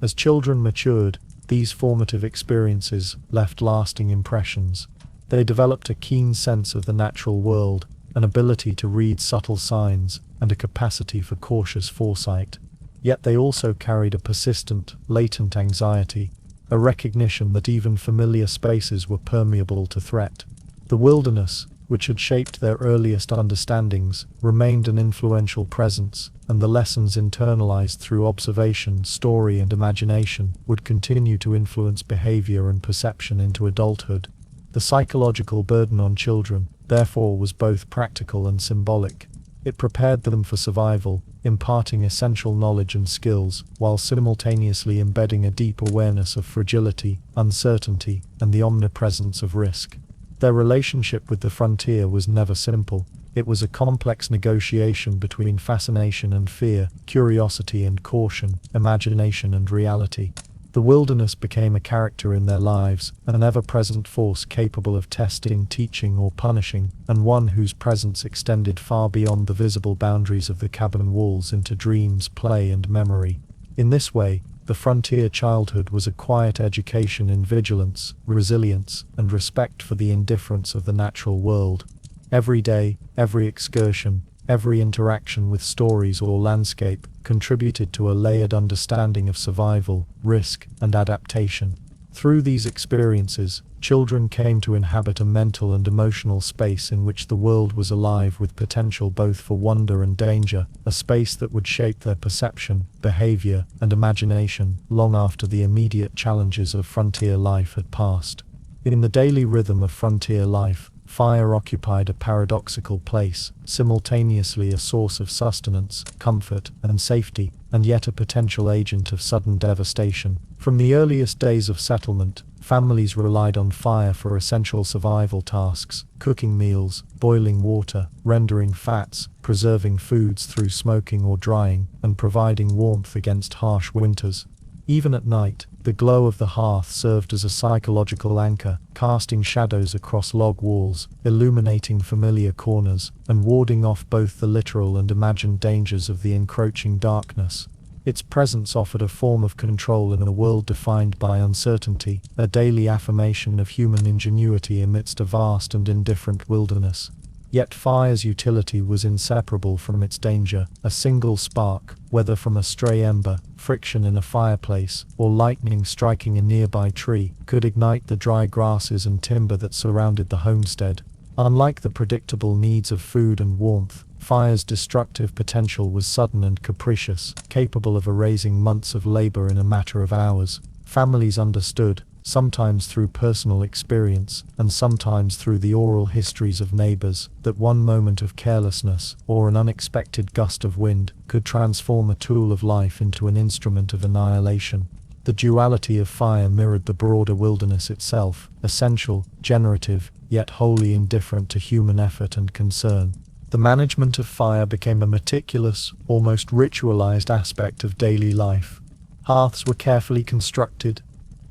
As children matured, these formative experiences left lasting impressions. They developed a keen sense of the natural world, an ability to read subtle signs, and a capacity for cautious foresight. Yet they also carried a persistent, latent anxiety, a recognition that even familiar spaces were permeable to threat. The wilderness, which had shaped their earliest understandings, remained an influential presence, and the lessons internalized through observation, story, and imagination would continue to influence behavior and perception into adulthood. The psychological burden on children, therefore, was both practical and symbolic. It prepared them for survival, imparting essential knowledge and skills, while simultaneously embedding a deep awareness of fragility, uncertainty, and the omnipresence of risk. Their relationship with the frontier was never simple. It was a complex negotiation between fascination and fear, curiosity and caution, imagination and reality. The wilderness became a character in their lives, an ever-present force capable of testing, teaching, or punishing, and one whose presence extended far beyond the visible boundaries of the cabin walls into dreams, play, and memory. In this way, the frontier childhood was a quiet education in vigilance, resilience, and respect for the indifference of the natural world. Every day, every excursion, every interaction with stories or landscape contributed to a layered understanding of survival, risk, and adaptation. Through these experiences, children came to inhabit a mental and emotional space in which the world was alive with potential both for wonder and danger, a space that would shape their perception, behavior, and imagination long after the immediate challenges of frontier life had passed. In the daily rhythm of frontier life, fire occupied a paradoxical place, simultaneously a source of sustenance, comfort, and safety, and yet a potential agent of sudden devastation. From the earliest days of settlement, families relied on fire for essential survival tasks, cooking meals, boiling water, rendering fats, preserving foods through smoking or drying, and providing warmth against harsh winters. Even at night, the glow of the hearth served as a psychological anchor, casting shadows across log walls, illuminating familiar corners, and warding off both the literal and imagined dangers of the encroaching darkness. Its presence offered a form of control in a world defined by uncertainty, a daily affirmation of human ingenuity amidst a vast and indifferent wilderness. Yet fire's utility was inseparable from its danger. A single spark, whether from a stray ember, friction in a fireplace, or lightning striking a nearby tree, could ignite the dry grasses and timber that surrounded the homestead. Unlike the predictable needs of food and warmth, fire's destructive potential was sudden and capricious, capable of erasing months of labor in a matter of hours. Families understood, sometimes through personal experience, and sometimes through the oral histories of neighbors, that one moment of carelessness, or an unexpected gust of wind, could transform a tool of life into an instrument of annihilation. The duality of fire mirrored the broader wilderness itself, essential, generative, yet wholly indifferent to human effort and concern. The management of fire became a meticulous, almost ritualized aspect of daily life. Hearths were carefully constructed,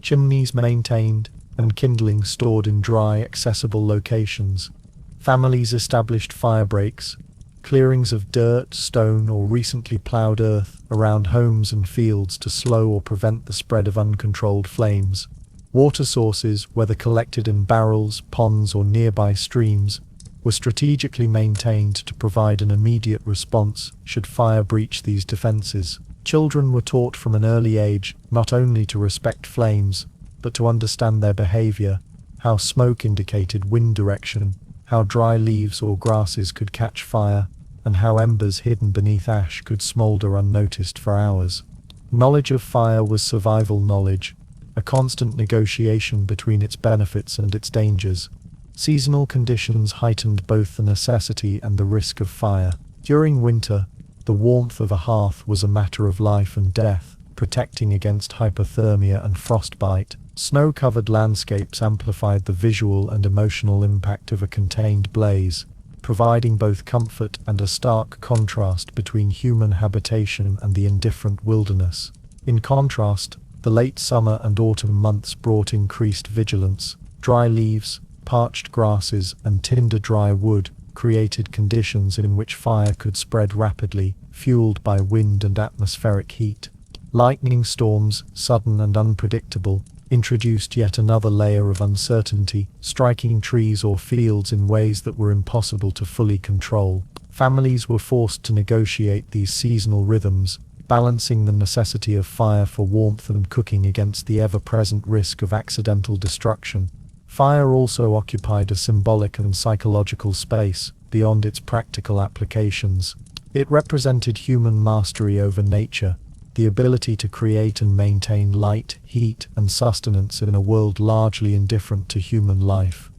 chimneys maintained, and kindling stored in dry, accessible locations. Families established fire breaks, clearings of dirt, stone, or recently plowed earth around homes and fields to slow or prevent the spread of uncontrolled flames. Water sources, whether collected in barrels, ponds, or nearby streams, were strategically maintained to provide an immediate response should fire breach these defenses. Children were taught from an early age not only to respect flames, but to understand their behavior, how smoke indicated wind direction, how dry leaves or grasses could catch fire, and how embers hidden beneath ash could smolder unnoticed for hours. Knowledge of fire was survival knowledge, a constant negotiation between its benefits and its dangers. Seasonal conditions heightened both the necessity and the risk of fire. During winter, the warmth of a hearth was a matter of life and death, protecting against hypothermia and frostbite. Snow-covered landscapes amplified the visual and emotional impact of a contained blaze, providing both comfort and a stark contrast between human habitation and the indifferent wilderness. In contrast, the late summer and autumn months brought increased vigilance. Dry leaves, parched grasses, and tinder-dry wood created conditions in which fire could spread rapidly, fueled by wind and atmospheric heat. Lightning storms, sudden and unpredictable, introduced yet another layer of uncertainty, striking trees or fields in ways that were impossible to fully control. Families were forced to negotiate these seasonal rhythms, balancing the necessity of fire for warmth and cooking against the ever-present risk of accidental destruction. Fire also occupied a symbolic and psychological space beyond its practical applications. It represented human mastery over nature, the ability to create and maintain light, heat, and sustenance in a world largely indifferent to human life.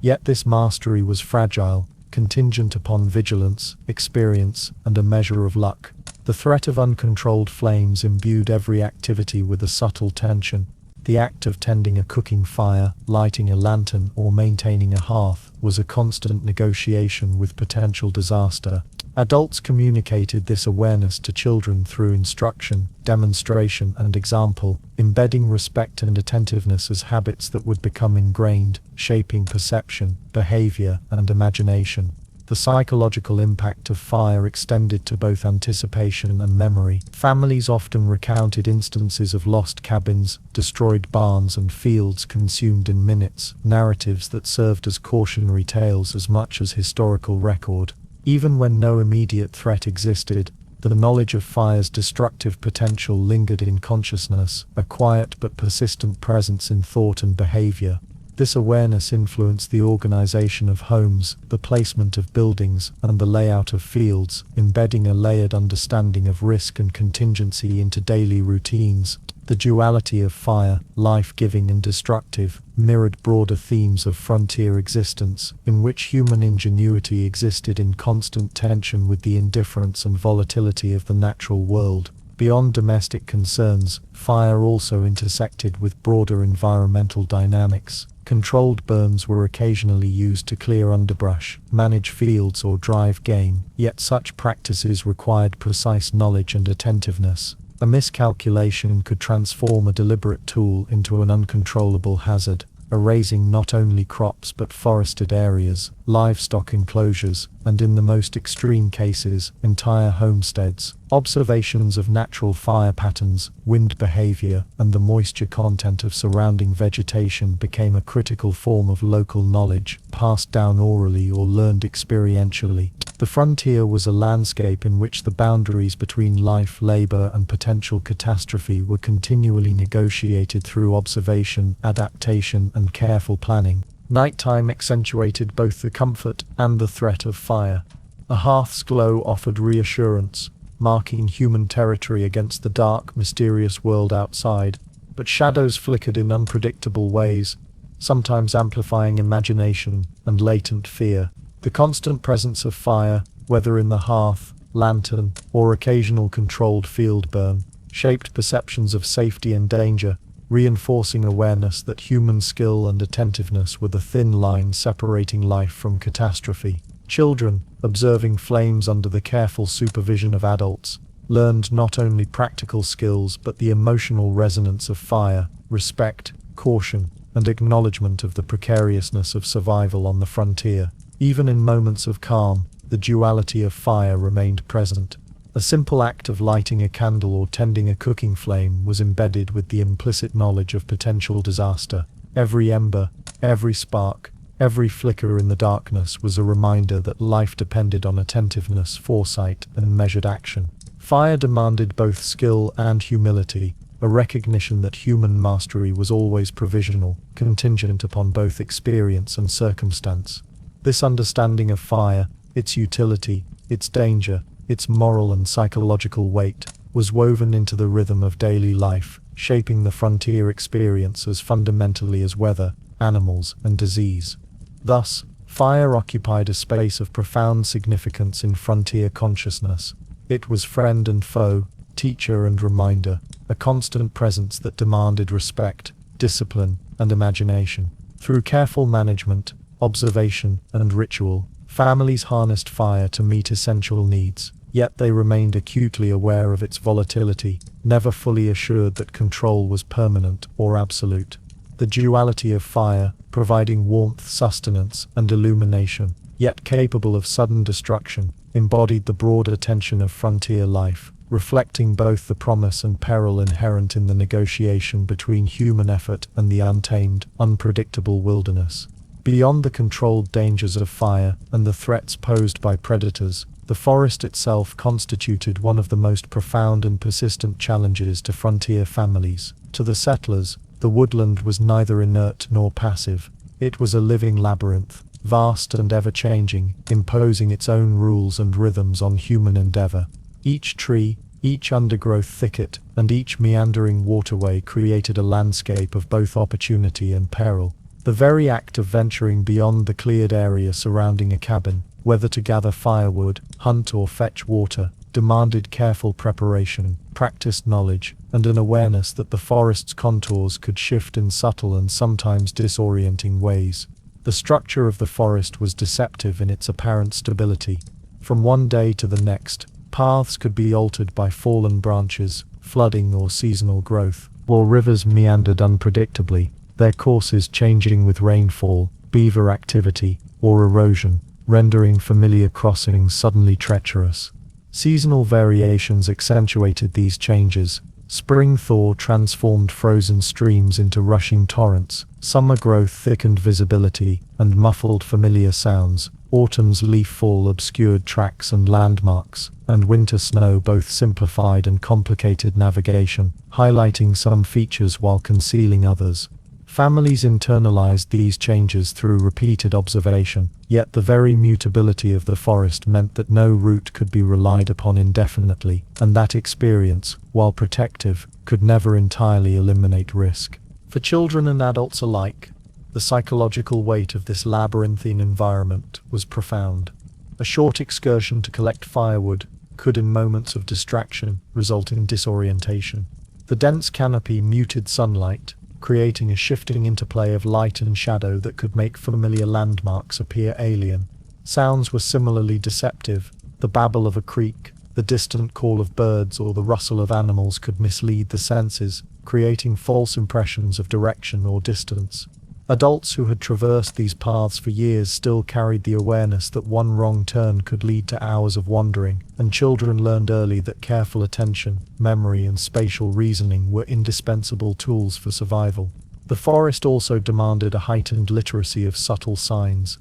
Yet this mastery was fragile, contingent upon vigilance, experience, and a measure of luck. The threat of uncontrolled flames imbued every activity with a subtle tension. The act of tending a cooking fire, lighting a lantern, or maintaining a hearth was a constant negotiation with potential disaster. Adults communicated this awareness to children through instruction, demonstration, and example, embedding respect and attentiveness as habits that would become ingrained, shaping perception, behavior, and imagination. The psychological impact of fire extended to both anticipation and memory. Families often recounted instances of lost cabins, destroyed barns, and fields consumed in minutes, narratives that served as cautionary tales as much as historical record. Even when no immediate threat existed, the knowledge of fire's destructive potential lingered in consciousness, a quiet but persistent presence in thought and behavior. This awareness influenced the organization of homes, the placement of buildings, and the layout of fields, embedding a layered understanding of risk and contingency into daily routines. The duality of fire, life-giving and destructive, mirrored broader themes of frontier existence, in which human ingenuity existed in constant tension with the indifference and volatility of the natural world. Beyond domestic concerns, fire also intersected with broader environmental dynamics. Controlled burns were occasionally used to clear underbrush, manage fields, or drive game, yet such practices required precise knowledge and attentiveness. A miscalculation could transform a deliberate tool into an uncontrollable hazard. erasing not only crops but forested areas, livestock enclosures, and in the most extreme cases, entire homesteads. Observations of natural fire patterns, wind behavior, and the moisture content of surrounding vegetation became a critical form of local knowledge, passed down orally or learned experientially. The frontier was a landscape in which the boundaries between life, labor, and potential catastrophe were continually negotiated through observation, adaptation, and careful planning. Nighttime accentuated both the comfort and the threat of fire. A hearth's glow offered reassurance, marking human territory against the dark, mysterious world outside, but shadows flickered in unpredictable ways, sometimes amplifying imagination and latent fear. The constant presence of fire, whether in the hearth, lantern, or occasional controlled field burn, shaped perceptions of safety and danger, reinforcing awareness that human skill and attentiveness were the thin line separating life from catastrophe. Children, observing flames under the careful supervision of adults, learned not only practical skills but the emotional resonance of fire, respect, caution, and acknowledgement of the precariousness of survival on the frontier. Even in moments of calm, the duality of fire remained present. A simple act of lighting a candle or tending a cooking flame was embedded with the implicit knowledge of potential disaster. Every ember, every spark, every flicker in the darkness was a reminder that life depended on attentiveness, foresight, and measured action. Fire demanded both skill and humility, a recognition that human mastery was always provisional, contingent upon both experience and circumstance. This understanding of fire, its utility, its danger, its moral and psychological weight, was woven into the rhythm of daily life, shaping the frontier experience as fundamentally as weather, animals, and disease. Thus, fire occupied a space of profound significance in frontier consciousness. It was friend and foe, teacher and reminder, a constant presence that demanded respect, discipline, and imagination. Through careful management, observation, and ritual, families harnessed fire to meet essential needs, yet they remained acutely aware of its volatility, never fully assured that control was permanent or absolute. The duality of fire, providing warmth, sustenance, and illumination, yet capable of sudden destruction, embodied the broader tension of frontier life, reflecting both the promise and peril inherent in the negotiation between human effort and the untamed, unpredictable wilderness. Beyond the controlled dangers of fire and the threats posed by predators, the forest itself constituted one of the most profound and persistent challenges to frontier families. To the settlers, the woodland was neither inert nor passive. It was a living labyrinth, vast and ever-changing, imposing its own rules and rhythms on human endeavor. Each tree, each undergrowth thicket, and each meandering waterway created a landscape of both opportunity and peril. The very act of venturing beyond the cleared area surrounding a cabin, whether to gather firewood, hunt or fetch water, demanded careful preparation, practiced knowledge, and an awareness that the forest's contours could shift in subtle and sometimes disorienting ways. The structure of the forest was deceptive in its apparent stability. From one day to the next, paths could be altered by fallen branches, flooding or seasonal growth, while rivers meandered unpredictably, their courses changing with rainfall, beaver activity, or erosion, rendering familiar crossings suddenly treacherous. Seasonal variations accentuated these changes. Spring thaw transformed frozen streams into rushing torrents, summer growth thickened visibility and muffled familiar sounds, autumn's leaf fall obscured tracks and landmarks, and winter snow both simplified and complicated navigation, highlighting some features while concealing others. Families internalized these changes through repeated observation, yet the very mutability of the forest meant that no route could be relied upon indefinitely, and that experience, while protective, could never entirely eliminate risk. For children and adults alike, the psychological weight of this labyrinthine environment was profound. A short excursion to collect firewood could, in moments of distraction, result in disorientation. The dense canopy muted sunlight, creating a shifting interplay of light and shadow that could make familiar landmarks appear alien. Sounds were similarly deceptive. The babble of a creek, the distant call of birds, or the rustle of animals could mislead the senses, creating false impressions of direction or distance. Adults who had traversed these paths for years still carried the awareness that one wrong turn could lead to hours of wandering, and children learned early that careful attention, memory, and spatial reasoning were indispensable tools for survival. The forest also demanded a heightened literacy of subtle signs.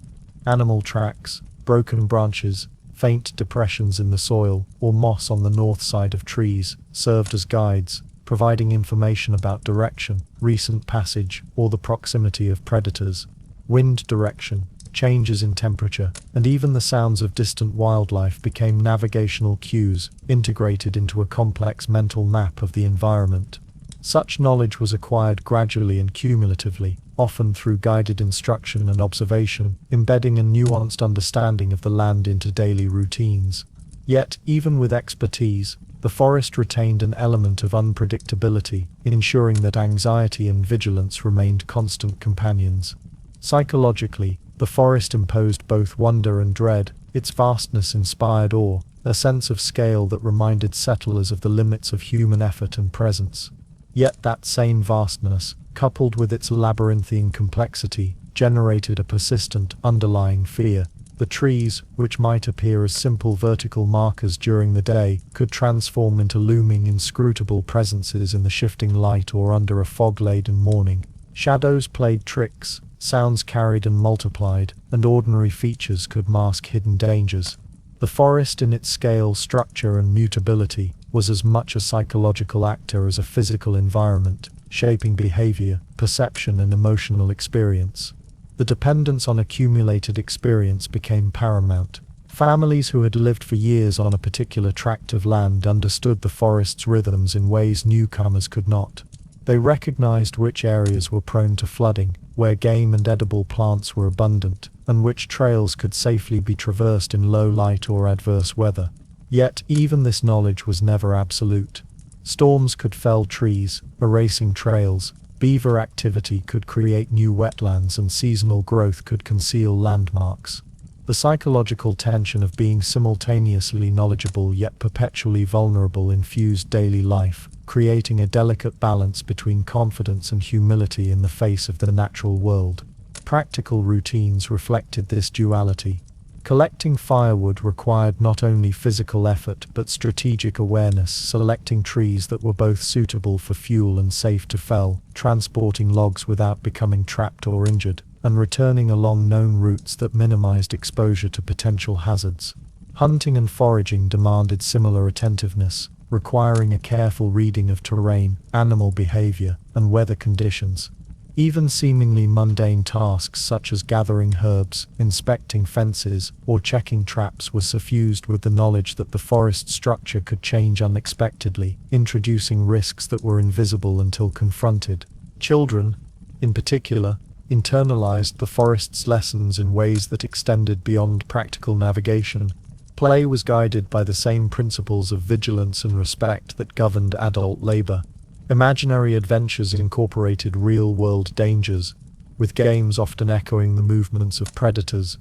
Animal tracks, broken branches, faint depressions in the soil, or moss on the north side of trees, served as guides, providing information about direction, recent passage, or the proximity of predators. Wind direction, changes in temperature, and even the sounds of distant wildlife became navigational cues, integrated into a complex mental map of the environment. Such knowledge was acquired gradually and cumulatively, often through guided instruction and observation, embedding a nuanced understanding of the land into daily routines. Yet, even with expertise, the forest retained an element of unpredictability, ensuring that anxiety and vigilance remained constant companions. Psychologically, the forest imposed both wonder and dread. Its vastness inspired awe, a sense of scale that reminded settlers of the limits of human effort and presence. Yet that same vastness, coupled with its labyrinthine complexity, generated a persistent underlying fear. The trees, which might appear as simple vertical markers during the day, could transform into looming inscrutable presences in the shifting light or under a fog-laden morning. Shadows played tricks, sounds carried and multiplied, and ordinary features could mask hidden dangers. The forest, in its scale, structure, and mutability, was as much a psychological actor as a physical environment, shaping behavior, perception, and emotional experience. The dependence on accumulated experience became paramount. Families who had lived for years on a particular tract of land understood the forest's rhythms in ways newcomers could not. They recognized which areas were prone to flooding, where game and edible plants were abundant, and which trails could safely be traversed in low light or adverse weather. Yet, even this knowledge was never absolute. Storms could fell trees, erasing trails, beaver activity could create new wetlands, and seasonal growth could conceal landmarks. The psychological tension of being simultaneously knowledgeable yet perpetually vulnerable infused daily life, creating a delicate balance between confidence and humility in the face of the natural world. Practical routines reflected this duality. Collecting firewood required not only physical effort but strategic awareness, selecting trees that were both suitable for fuel and safe to fell, transporting logs without becoming trapped or injured, and returning along known routes that minimized exposure to potential hazards. Hunting and foraging demanded similar attentiveness, requiring a careful reading of terrain, animal behavior, and weather conditions. Even seemingly mundane tasks such as gathering herbs, inspecting fences, or checking traps were suffused with the knowledge that the forest structure could change unexpectedly, introducing risks that were invisible until confronted. Children, in particular, internalized the forest's lessons in ways that extended beyond practical navigation. Play was guided by the same principles of vigilance and respect that governed adult labor. Imaginary adventures incorporated real-world dangers, with games often echoing the movements of predators,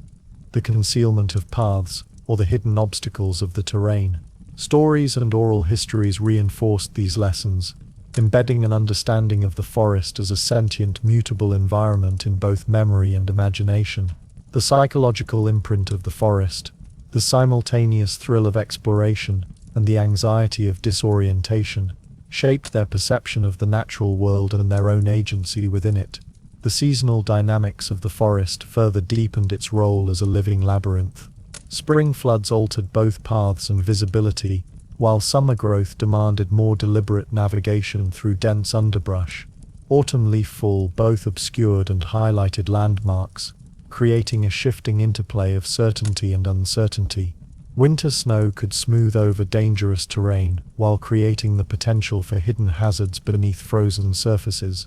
the concealment of paths, or the hidden obstacles of the terrain. Stories and oral histories reinforced these lessons, embedding an understanding of the forest as a sentient, mutable environment in both memory and imagination. The psychological imprint of the forest, the simultaneous thrill of exploration, and the anxiety of disorientation, shaped their perception of the natural world and their own agency within it. The seasonal dynamics of the forest further deepened its role as a living labyrinth. Spring floods altered both paths and visibility, while summer growth demanded more deliberate navigation through dense underbrush. Autumn leaf fall both obscured and highlighted landmarks, creating a shifting interplay of certainty and uncertainty. Winter snow could smooth over dangerous terrain, while creating the potential for hidden hazards beneath frozen surfaces.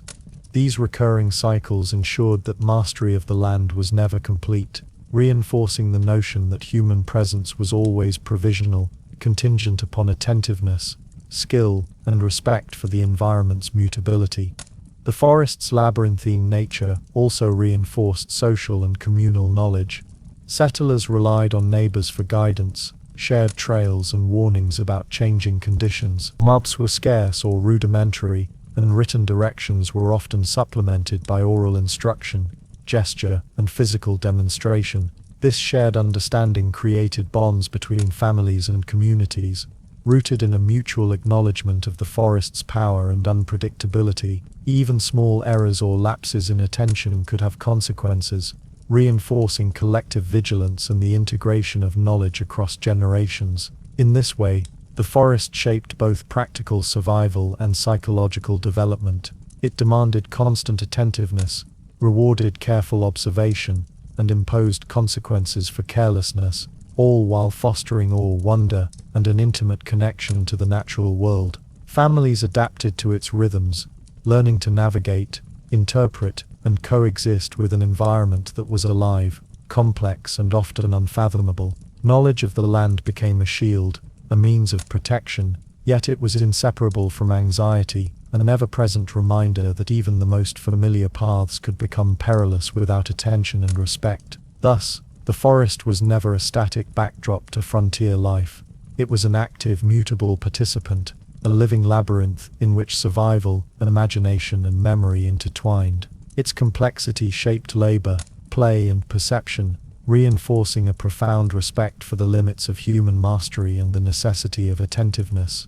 These recurring cycles ensured that mastery of the land was never complete, reinforcing the notion that human presence was always provisional, contingent upon attentiveness, skill, and respect for the environment's mutability. The forest's labyrinthine nature also reinforced social and communal knowledge. Settlers relied on neighbors for guidance, shared trails, and warnings about changing conditions. Maps were scarce or rudimentary, and written directions were often supplemented by oral instruction, gesture, and physical demonstration. This shared understanding created bonds between families and communities, rooted in a mutual acknowledgement of the forest's power and unpredictability. Even small errors or lapses in attention could have consequences, reinforcing collective vigilance and the integration of knowledge across generations. In this way, the forest shaped both practical survival and psychological development. It demanded constant attentiveness, rewarded careful observation, and imposed consequences for carelessness, all while fostering awe, wonder, and an intimate connection to the natural world. Families adapted to its rhythms, learning to navigate, interpret, and coexist with an environment that was alive, complex, and often unfathomable. Knowledge of the land became a shield, a means of protection, yet it was inseparable from anxiety, an ever-present reminder that even the most familiar paths could become perilous without attention and respect. Thus, the forest was never a static backdrop to frontier life. It was an active, mutable participant, a living labyrinth in which survival, imagination, and memory intertwined. Its complexity shaped labor, play, and perception, reinforcing a profound respect for the limits of human mastery and the necessity of attentiveness.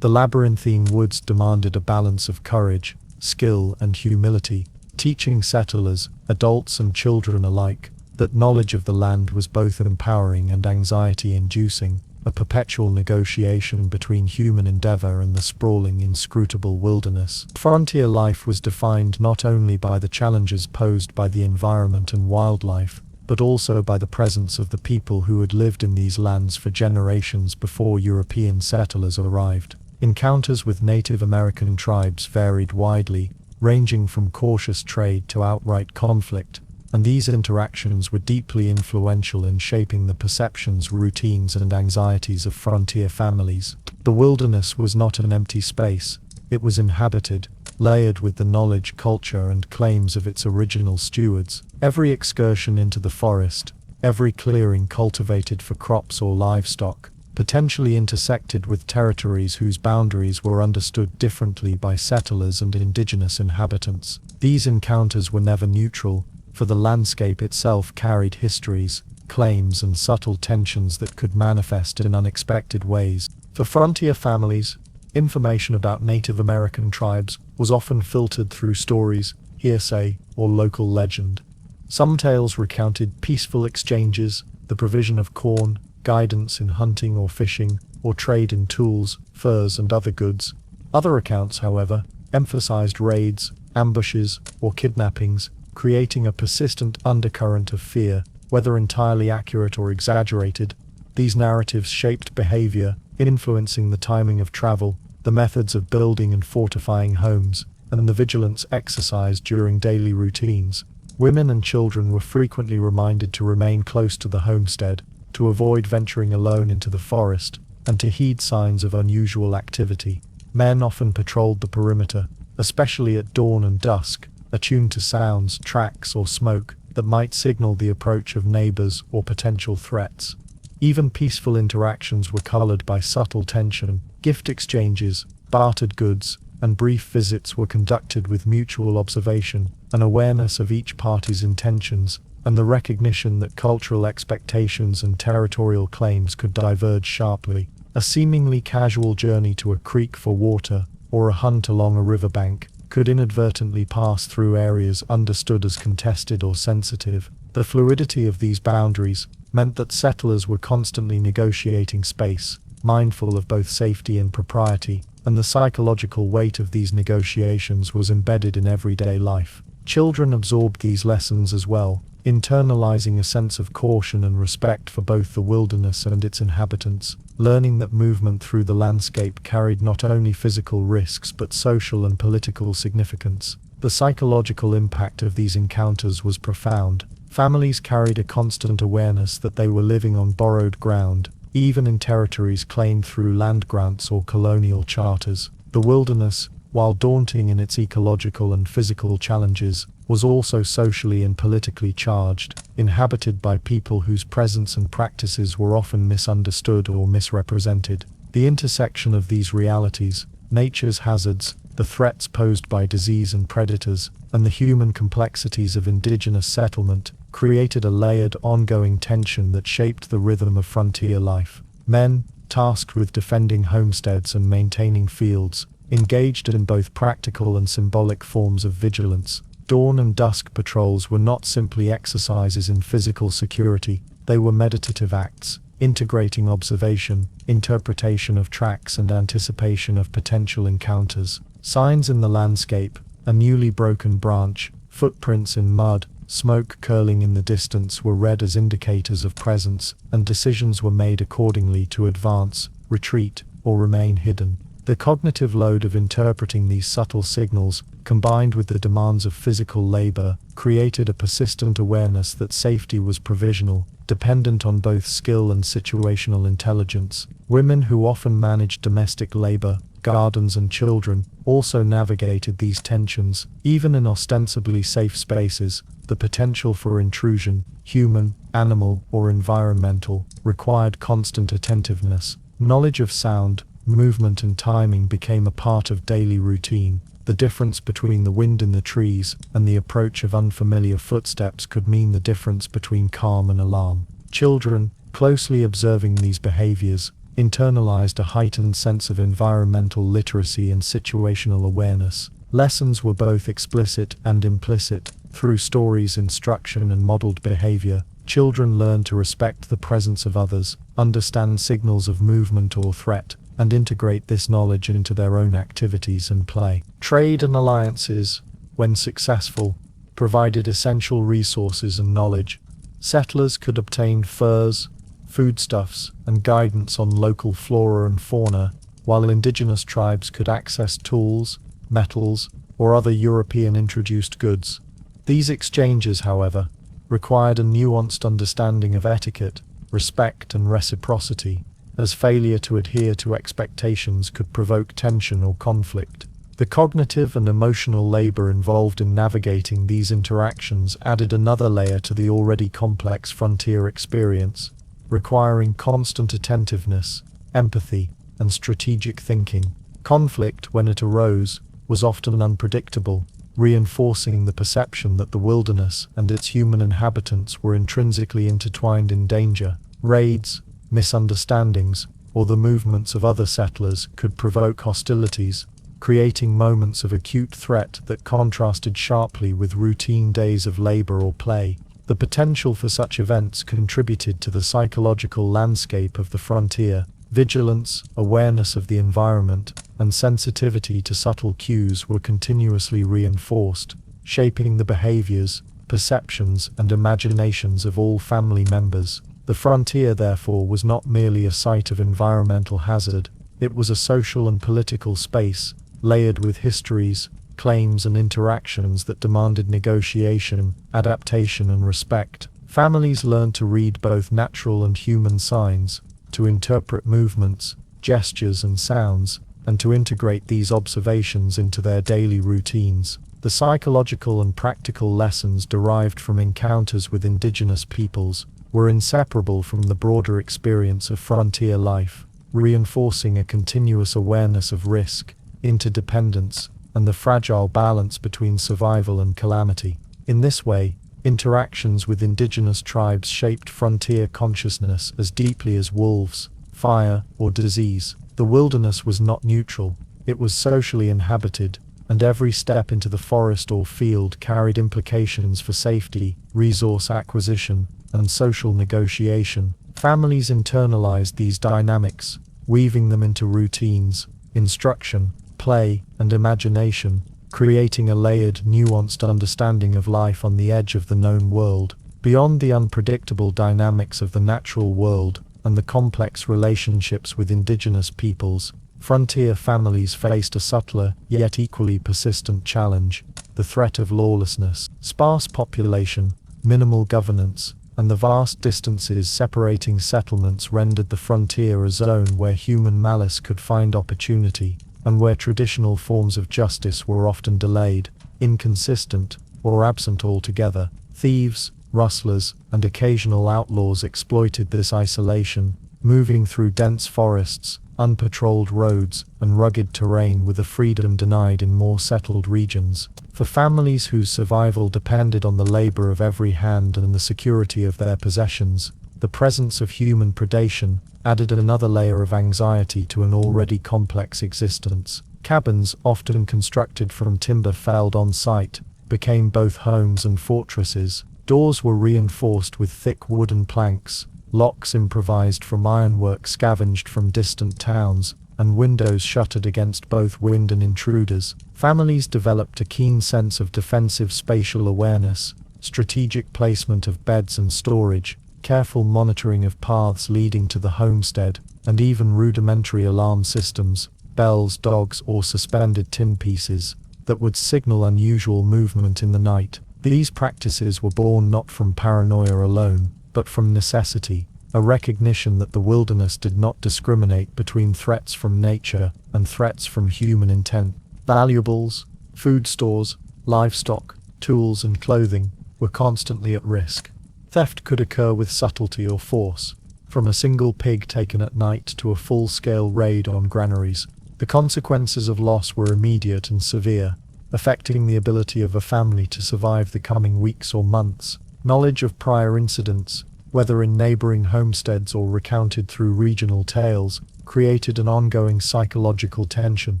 The labyrinthine woods demanded a balance of courage, skill, and humility, teaching settlers, adults and children alike, that knowledge of the land was both empowering and anxiety-inducing, a perpetual negotiation between human endeavor and the sprawling, inscrutable wilderness. Frontier life was defined not only by the challenges posed by the environment and wildlife, but also by the presence of the people who had lived in these lands for generations before European settlers arrived. Encounters with Native American tribes varied widely, ranging from cautious trade to outright conflict, and these interactions were deeply influential in shaping the perceptions, routines, and anxieties of frontier families. The wilderness was not an empty space, it was inhabited, layered with the knowledge, culture, and claims of its original stewards. Every excursion into the forest, every clearing cultivated for crops or livestock, potentially intersected with territories whose boundaries were understood differently by settlers and indigenous inhabitants. These encounters were never neutral, for the landscape itself carried histories, claims, and subtle tensions that could manifest in unexpected ways. For frontier families, information about Native American tribes was often filtered through stories, hearsay, or local legend. Some tales recounted peaceful exchanges, the provision of corn, guidance in hunting or fishing, or trade in tools, furs, and other goods. Other accounts, however, emphasized raids, ambushes, or kidnappings, creating a persistent undercurrent of fear. Whether entirely accurate or exaggerated, these narratives shaped behavior, influencing the timing of travel, the methods of building and fortifying homes, and the vigilance exercised during daily routines. Women and children were frequently reminded to remain close to the homestead, to avoid venturing alone into the forest, and to heed signs of unusual activity. Men often patrolled the perimeter, especially at dawn and dusk, attuned to sounds, tracks, or smoke that might signal the approach of neighbors or potential threats. Even peaceful interactions were colored by subtle tension. Gift exchanges, bartered goods, and brief visits were conducted with mutual observation, an awareness of each party's intentions, and the recognition that cultural expectations and territorial claims could diverge sharply. A seemingly casual journey to a creek for water, or a hunt along a riverbank, could inadvertently pass through areas understood as contested or sensitive. The fluidity of these boundaries meant that settlers were constantly negotiating space, mindful of both safety and propriety, and the psychological weight of these negotiations was embedded in everyday life. Children absorbed these lessons as well, internalizing a sense of caution and respect for both the wilderness and its inhabitants, learning that movement through the landscape carried not only physical risks but social and political significance. The psychological impact of these encounters was profound. Families carried a constant awareness that they were living on borrowed ground, even in territories claimed through land grants or colonial charters. The wilderness, while daunting in its ecological and physical challenges, was also socially and politically charged, inhabited by people whose presence and practices were often misunderstood or misrepresented. The intersection of these realities, nature's hazards, the threats posed by disease and predators, and the human complexities of indigenous settlement created a layered, ongoing tension that shaped the rhythm of frontier life. Men, tasked with defending homesteads and maintaining fields, engaged in both practical and symbolic forms of vigilance. Dawn and dusk patrols were not simply exercises in physical security, they were meditative acts, integrating observation, interpretation of tracks and anticipation of potential encounters. Signs in the landscape, a newly broken branch, footprints in mud, smoke curling in the distance were read as indicators of presence, and decisions were made accordingly to advance, retreat, or remain hidden. The cognitive load of interpreting these subtle signals, combined with the demands of physical labor, created a persistent awareness that safety was provisional, dependent on both skill and situational intelligence. Women who often managed domestic labor, gardens and children, also navigated these tensions. Even in ostensibly safe spaces, the potential for intrusion, human, animal, or environmental, required constant attentiveness. Knowledge of sound, movement and timing became a part of daily routine. The difference between the wind in the trees and the approach of unfamiliar footsteps could mean the difference between calm and alarm. Children, closely observing these behaviors, internalized a heightened sense of environmental literacy and situational awareness. Lessons were both explicit and implicit. Through stories, instruction, and modeled behavior, children learned to respect the presence of others, understand signals of movement or threat, and integrate this knowledge into their own activities and play. Trade and alliances, when successful, provided essential resources and knowledge. Settlers could obtain furs, foodstuffs, and guidance on local flora and fauna, while indigenous tribes could access tools, metals, or other European-introduced goods. These exchanges, however, required a nuanced understanding of etiquette, respect, and reciprocity, as failure to adhere to expectations could provoke tension or conflict. The cognitive and emotional labor involved in navigating these interactions added another layer to the already complex frontier experience, requiring constant attentiveness, empathy, and strategic thinking. Conflict, when it arose, was often unpredictable, reinforcing the perception that the wilderness and its human inhabitants were intrinsically intertwined in danger. Raids, misunderstandings, or the movements of other settlers could provoke hostilities, creating moments of acute threat that contrasted sharply with routine days of labor or play. The potential for such events contributed to the psychological landscape of the frontier. Vigilance, awareness of the environment, and sensitivity to subtle cues were continuously reinforced, shaping the behaviors, perceptions, and imaginations of all family members. The frontier, therefore, was not merely a site of environmental hazard, it was a social and political space, layered with histories, claims, and interactions that demanded negotiation, adaptation, and respect. Families learned to read both natural and human signs, to interpret movements, gestures, and sounds, and to integrate these observations into their daily routines. The psychological and practical lessons derived from encounters with indigenous peoples were inseparable from the broader experience of frontier life, reinforcing a continuous awareness of risk, interdependence, and the fragile balance between survival and calamity. In this way, interactions with indigenous tribes shaped frontier consciousness as deeply as wolves, fire, or disease. The wilderness was not neutral, it was socially inhabited, and every step into the forest or field carried implications for safety, resource acquisition, and social negotiation. Families internalized these dynamics, weaving them into routines, instruction, play, and imagination, creating a layered, nuanced understanding of life on the edge of the known world. Beyond the unpredictable dynamics of the natural world and the complex relationships with indigenous peoples, frontier families faced a subtler, yet equally persistent challenge: the threat of lawlessness. Sparse population, minimal governance, and the vast distances separating settlements rendered the frontier a zone where human malice could find opportunity, and where traditional forms of justice were often delayed, inconsistent, or absent altogether. Thieves, rustlers, and occasional outlaws exploited this isolation, moving through dense forests, unpatrolled roads, and rugged terrain with a freedom denied in more settled regions. For families whose survival depended on the labor of every hand and the security of their possessions, the presence of human predation added another layer of anxiety to an already complex existence. Cabins, often constructed from timber felled on site, became both homes and fortresses. Doors were reinforced with thick wooden planks, locks improvised from ironwork scavenged from distant towns, and windows shuttered against both wind and intruders. Families developed a keen sense of defensive spatial awareness, strategic placement of beds and storage, careful monitoring of paths leading to the homestead, and even rudimentary alarm systems, bells, dogs, or suspended tin pieces, that would signal unusual movement in the night. These practices were born not from paranoia alone, but from necessity, a recognition that the wilderness did not discriminate between threats from nature and threats from human intent. Valuables, food stores, livestock, tools, and clothing were constantly at risk. Theft could occur with subtlety or force, from a single pig taken at night to a full-scale raid on granaries. The consequences of loss were immediate and severe, affecting the ability of a family to survive the coming weeks or months. Knowledge of prior incidents, whether in neighboring homesteads or recounted through regional tales, created an ongoing psychological tension.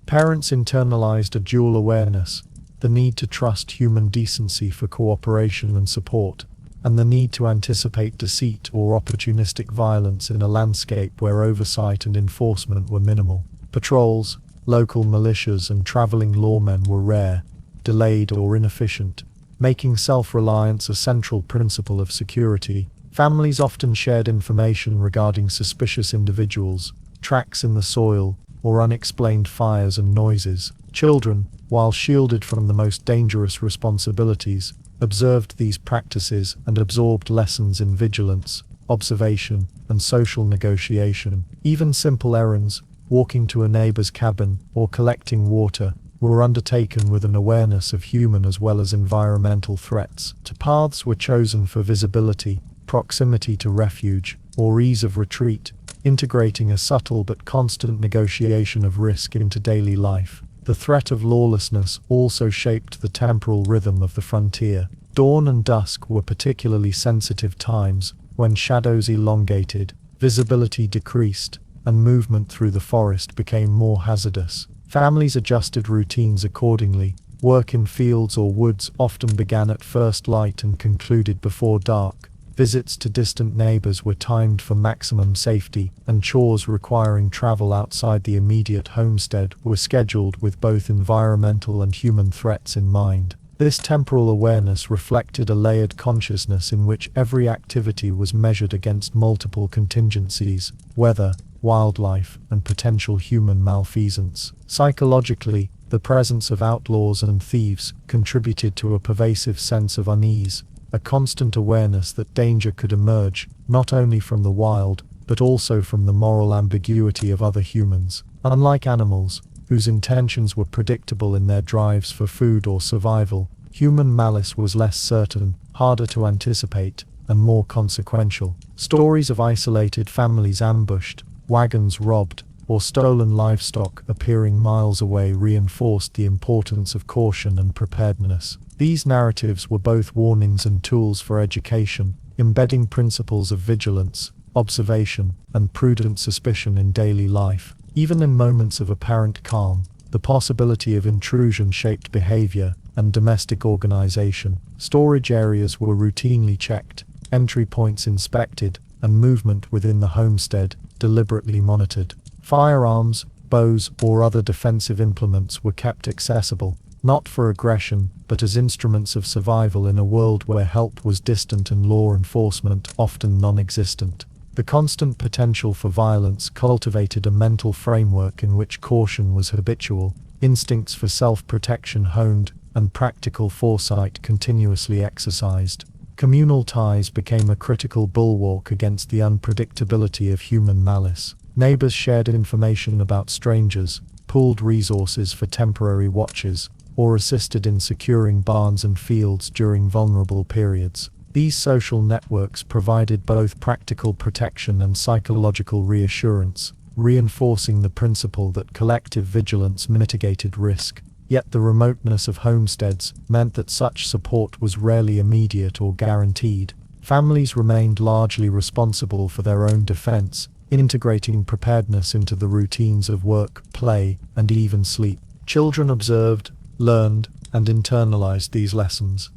Parents internalized a dual awareness: the need to trust human decency for cooperation and support, and the need to anticipate deceit or opportunistic violence in a landscape where oversight and enforcement were minimal. Patrols, local militias, and traveling lawmen were rare, delayed, or inefficient, making self-reliance a central principle of security. Families often shared information regarding suspicious individuals, tracks in the soil, or unexplained fires and noises. Children, while shielded from the most dangerous responsibilities, observed these practices and absorbed lessons in vigilance, observation, and social negotiation. Even simple errands, walking to a neighbor's cabin, or collecting water, were undertaken with an awareness of human as well as environmental threats. Paths were chosen for visibility, proximity to refuge, or ease of retreat, integrating a subtle but constant negotiation of risk into daily life. The threat of lawlessness also shaped the temporal rhythm of the frontier. Dawn and dusk were particularly sensitive times, when shadows elongated, visibility decreased, and movement through the forest became more hazardous. Families adjusted routines accordingly. Work in fields or woods often began at first light and concluded before dark. Visits to distant neighbors were timed for maximum safety, and chores requiring travel outside the immediate homestead were scheduled with both environmental and human threats in mind. This temporal awareness reflected a layered consciousness in which every activity was measured against multiple contingencies: weather, wildlife, and potential human malfeasance. Psychologically, the presence of outlaws and thieves contributed to a pervasive sense of unease, a constant awareness that danger could emerge, not only from the wild, but also from the moral ambiguity of other humans. Unlike animals, whose intentions were predictable in their drives for food or survival, human malice was less certain, harder to anticipate, and more consequential. Stories of isolated families ambushed, wagons robbed, or stolen livestock appearing miles away reinforced the importance of caution and preparedness. These narratives were both warnings and tools for education, embedding principles of vigilance, observation, and prudent suspicion in daily life. Even in moments of apparent calm, the possibility of intrusion shaped behavior and domestic organization. Storage areas were routinely checked, entry points inspected, and movement within the homestead deliberately monitored. Firearms, bows, or other defensive implements were kept accessible, not for aggression, but as instruments of survival in a world where help was distant and law enforcement often non-existent. The constant potential for violence cultivated a mental framework in which caution was habitual, instincts for self-protection honed, and practical foresight continuously exercised. Communal ties became a critical bulwark against the unpredictability of human malice. Neighbors shared information about strangers, pooled resources for temporary watches, or assisted in securing barns and fields during vulnerable periods. These social networks provided both practical protection and psychological reassurance, reinforcing the principle that collective vigilance mitigated risk. Yet the remoteness of homesteads meant that such support was rarely immediate or guaranteed. Families remained largely responsible for their own defense, integrating preparedness into the routines of work, play, and even sleep. Children observed, learned, and internalized these lessons,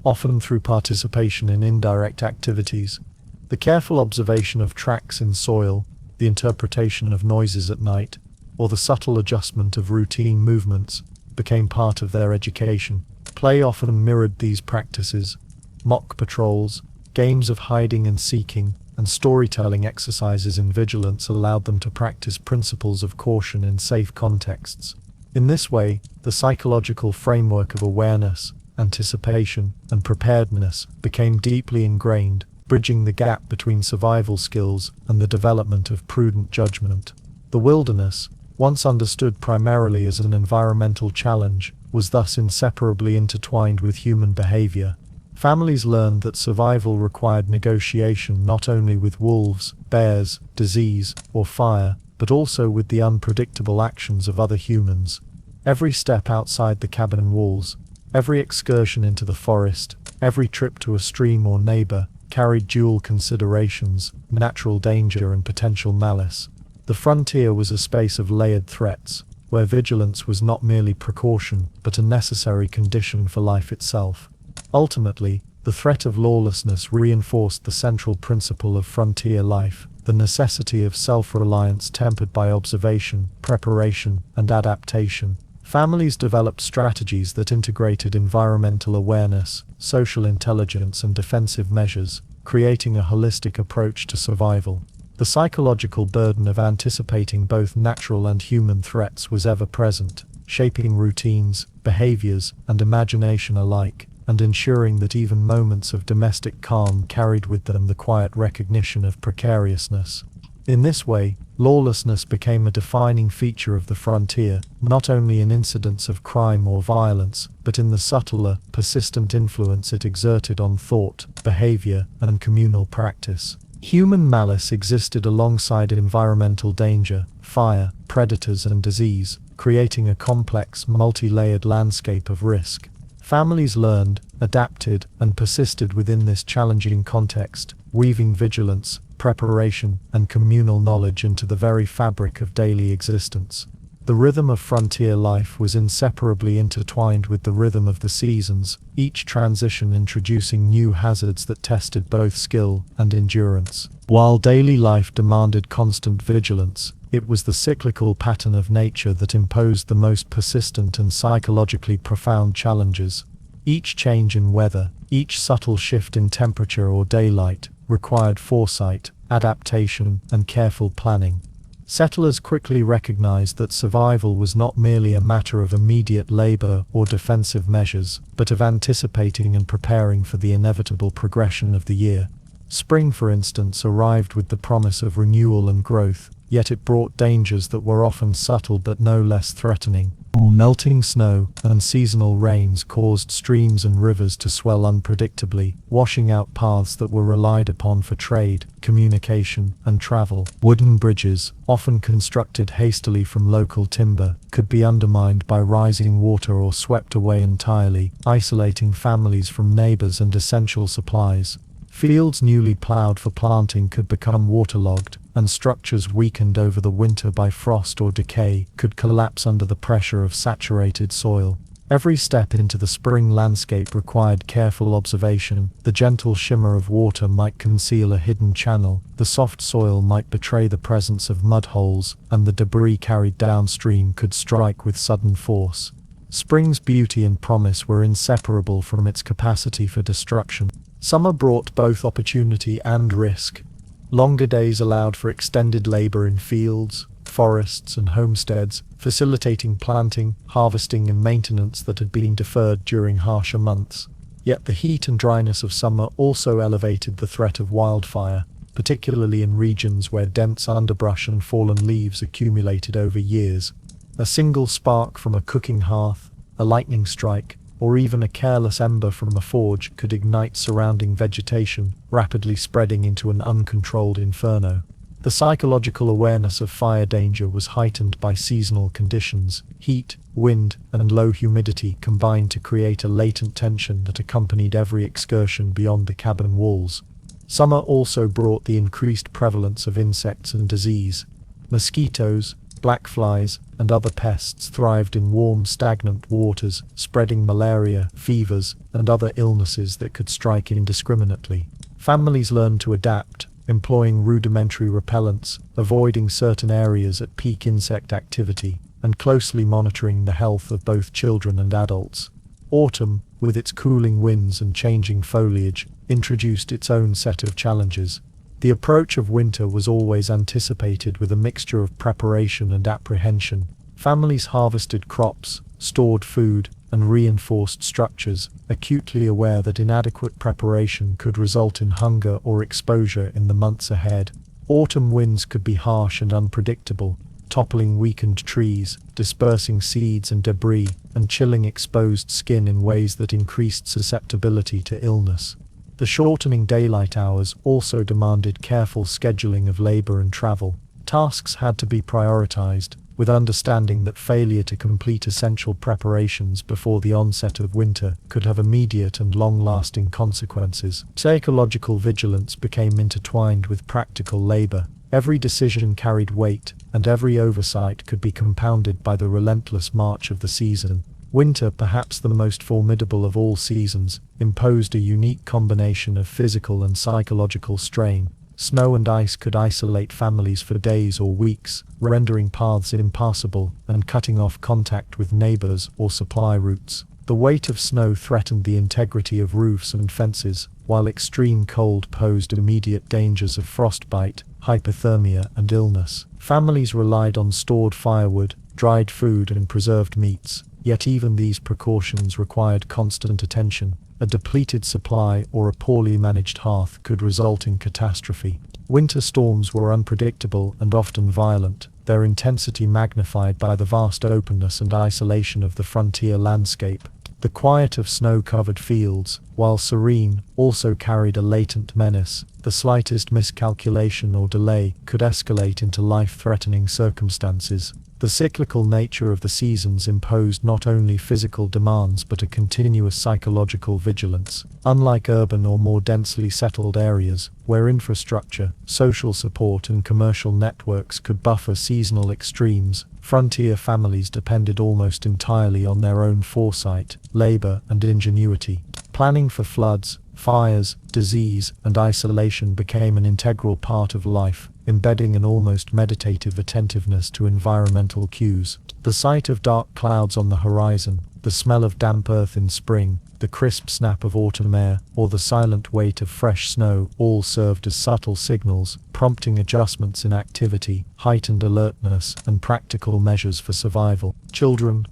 often through participation in indirect activities. The careful observation of tracks in soil, the interpretation of noises at night, or the subtle adjustment of routine movements became part of their education. Play often mirrored these practices. Mock patrols, games of hiding and seeking, and storytelling exercises in vigilance allowed them to practice principles of caution in safe contexts. In this way, the psychological framework of awareness, anticipation, and preparedness became deeply ingrained, bridging the gap between survival skills and the development of prudent judgment. The wilderness, once understood primarily as an environmental challenge, was thus inseparably intertwined with human behavior. Families learned that survival required negotiation not only with wolves, bears, disease, or fire, but also with the unpredictable actions of other humans. Every step outside the cabin walls, every excursion into the forest, every trip to a stream or neighbor, carried dual considerations: natural danger and potential malice. The frontier was a space of layered threats, where vigilance was not merely precaution, but a necessary condition for life itself. Ultimately, the threat of lawlessness reinforced the central principle of frontier life, the necessity of self-reliance tempered by observation, preparation, and adaptation. Families developed strategies that integrated environmental awareness, social intelligence, and defensive measures, creating a holistic approach to survival. The psychological burden of anticipating both natural and human threats was ever present, shaping routines, behaviors, and imagination alike, and ensuring that even moments of domestic calm carried with them the quiet recognition of precariousness. In this way, lawlessness became a defining feature of the frontier, not only in incidents of crime or violence, but in the subtler, persistent influence it exerted on thought, behavior, and communal practice. Human malice existed alongside environmental danger, fire, predators, and disease, creating a complex, multi-layered landscape of risk. Families learned, adapted, and persisted within this challenging context, weaving vigilance, preparation, and communal knowledge into the very fabric of daily existence. The rhythm of frontier life was inseparably intertwined with the rhythm of the seasons, each transition introducing new hazards that tested both skill and endurance. While daily life demanded constant vigilance, it was the cyclical pattern of nature that imposed the most persistent and psychologically profound challenges. Each change in weather, each subtle shift in temperature or daylight, required foresight, adaptation, and careful planning. Settlers quickly recognized that survival was not merely a matter of immediate labor or defensive measures, but of anticipating and preparing for the inevitable progression of the year. Spring, for instance, arrived with the promise of renewal and growth, yet it brought dangers that were often subtle but no less threatening. Melting snow and seasonal rains caused streams and rivers to swell unpredictably, washing out paths that were relied upon for trade, communication, and travel. Wooden bridges, often constructed hastily from local timber, could be undermined by rising water or swept away entirely, isolating families from neighbors and essential supplies. Fields newly plowed for planting could become waterlogged, and structures weakened over the winter by frost or decay could collapse under the pressure of saturated soil. Every step into the spring landscape required careful observation. The gentle shimmer of water might conceal a hidden channel, the soft soil might betray the presence of mud holes, and the debris carried downstream could strike with sudden force. Spring's beauty and promise were inseparable from its capacity for destruction. Summer brought both opportunity and risk. Longer days allowed for extended labor in fields, forests, and homesteads, facilitating planting, harvesting, and maintenance that had been deferred during harsher months. Yet the heat and dryness of summer also elevated the threat of wildfire, particularly in regions where dense underbrush and fallen leaves accumulated over years. A single spark from a cooking hearth, a lightning strike, or even a careless ember from a forge could ignite surrounding vegetation, rapidly spreading into an uncontrolled inferno. The psychological awareness of fire danger was heightened by seasonal conditions. Heat, wind, and low humidity combined to create a latent tension that accompanied every excursion beyond the cabin walls. Summer also brought the increased prevalence of insects and disease. Mosquitoes, black flies, and other pests thrived in warm, stagnant waters, spreading malaria, fevers, and other illnesses that could strike indiscriminately. Families learned to adapt, employing rudimentary repellents, avoiding certain areas at peak insect activity, and closely monitoring the health of both children and adults. Autumn, with its cooling winds and changing foliage, introduced its own set of challenges. The approach of winter was always anticipated with a mixture of preparation and apprehension. Families harvested crops, stored food, and reinforced structures, acutely aware that inadequate preparation could result in hunger or exposure in the months ahead. Autumn winds could be harsh and unpredictable, toppling weakened trees, dispersing seeds and debris, and chilling exposed skin in ways that increased susceptibility to illness. The shortening daylight hours also demanded careful scheduling of labor and travel. Tasks had to be prioritized, with understanding that failure to complete essential preparations before the onset of winter could have immediate and long-lasting consequences. Psychological vigilance became intertwined with practical labor. Every decision carried weight, and every oversight could be compounded by the relentless march of the season. Winter, perhaps the most formidable of all seasons, imposed a unique combination of physical and psychological strain. Snow and ice could isolate families for days or weeks, rendering paths impassable and cutting off contact with neighbors or supply routes. The weight of snow threatened the integrity of roofs and fences, while extreme cold posed immediate dangers of frostbite, hypothermia, and illness. Families relied on stored firewood, dried food, and preserved meats, yet even these precautions required constant attention. A depleted supply or a poorly managed hearth could result in catastrophe. Winter storms were unpredictable and often violent, their intensity magnified by the vast openness and isolation of the frontier landscape. The quiet of snow-covered fields, while serene, also carried a latent menace. The slightest miscalculation or delay could escalate into life-threatening circumstances. The cyclical nature of the seasons imposed not only physical demands but a continuous psychological vigilance. Unlike urban or more densely settled areas, where infrastructure, social support, and commercial networks could buffer seasonal extremes, frontier families depended almost entirely on their own foresight, labor, and ingenuity. Planning for floods, fires, disease, and isolation became an integral part of life, embedding an almost meditative attentiveness to environmental cues. The sight of dark clouds on the horizon, the smell of damp earth in spring, the crisp snap of autumn air, or the silent weight of fresh snow all served as subtle signals, prompting adjustments in activity, heightened alertness, and practical measures for survival. Children,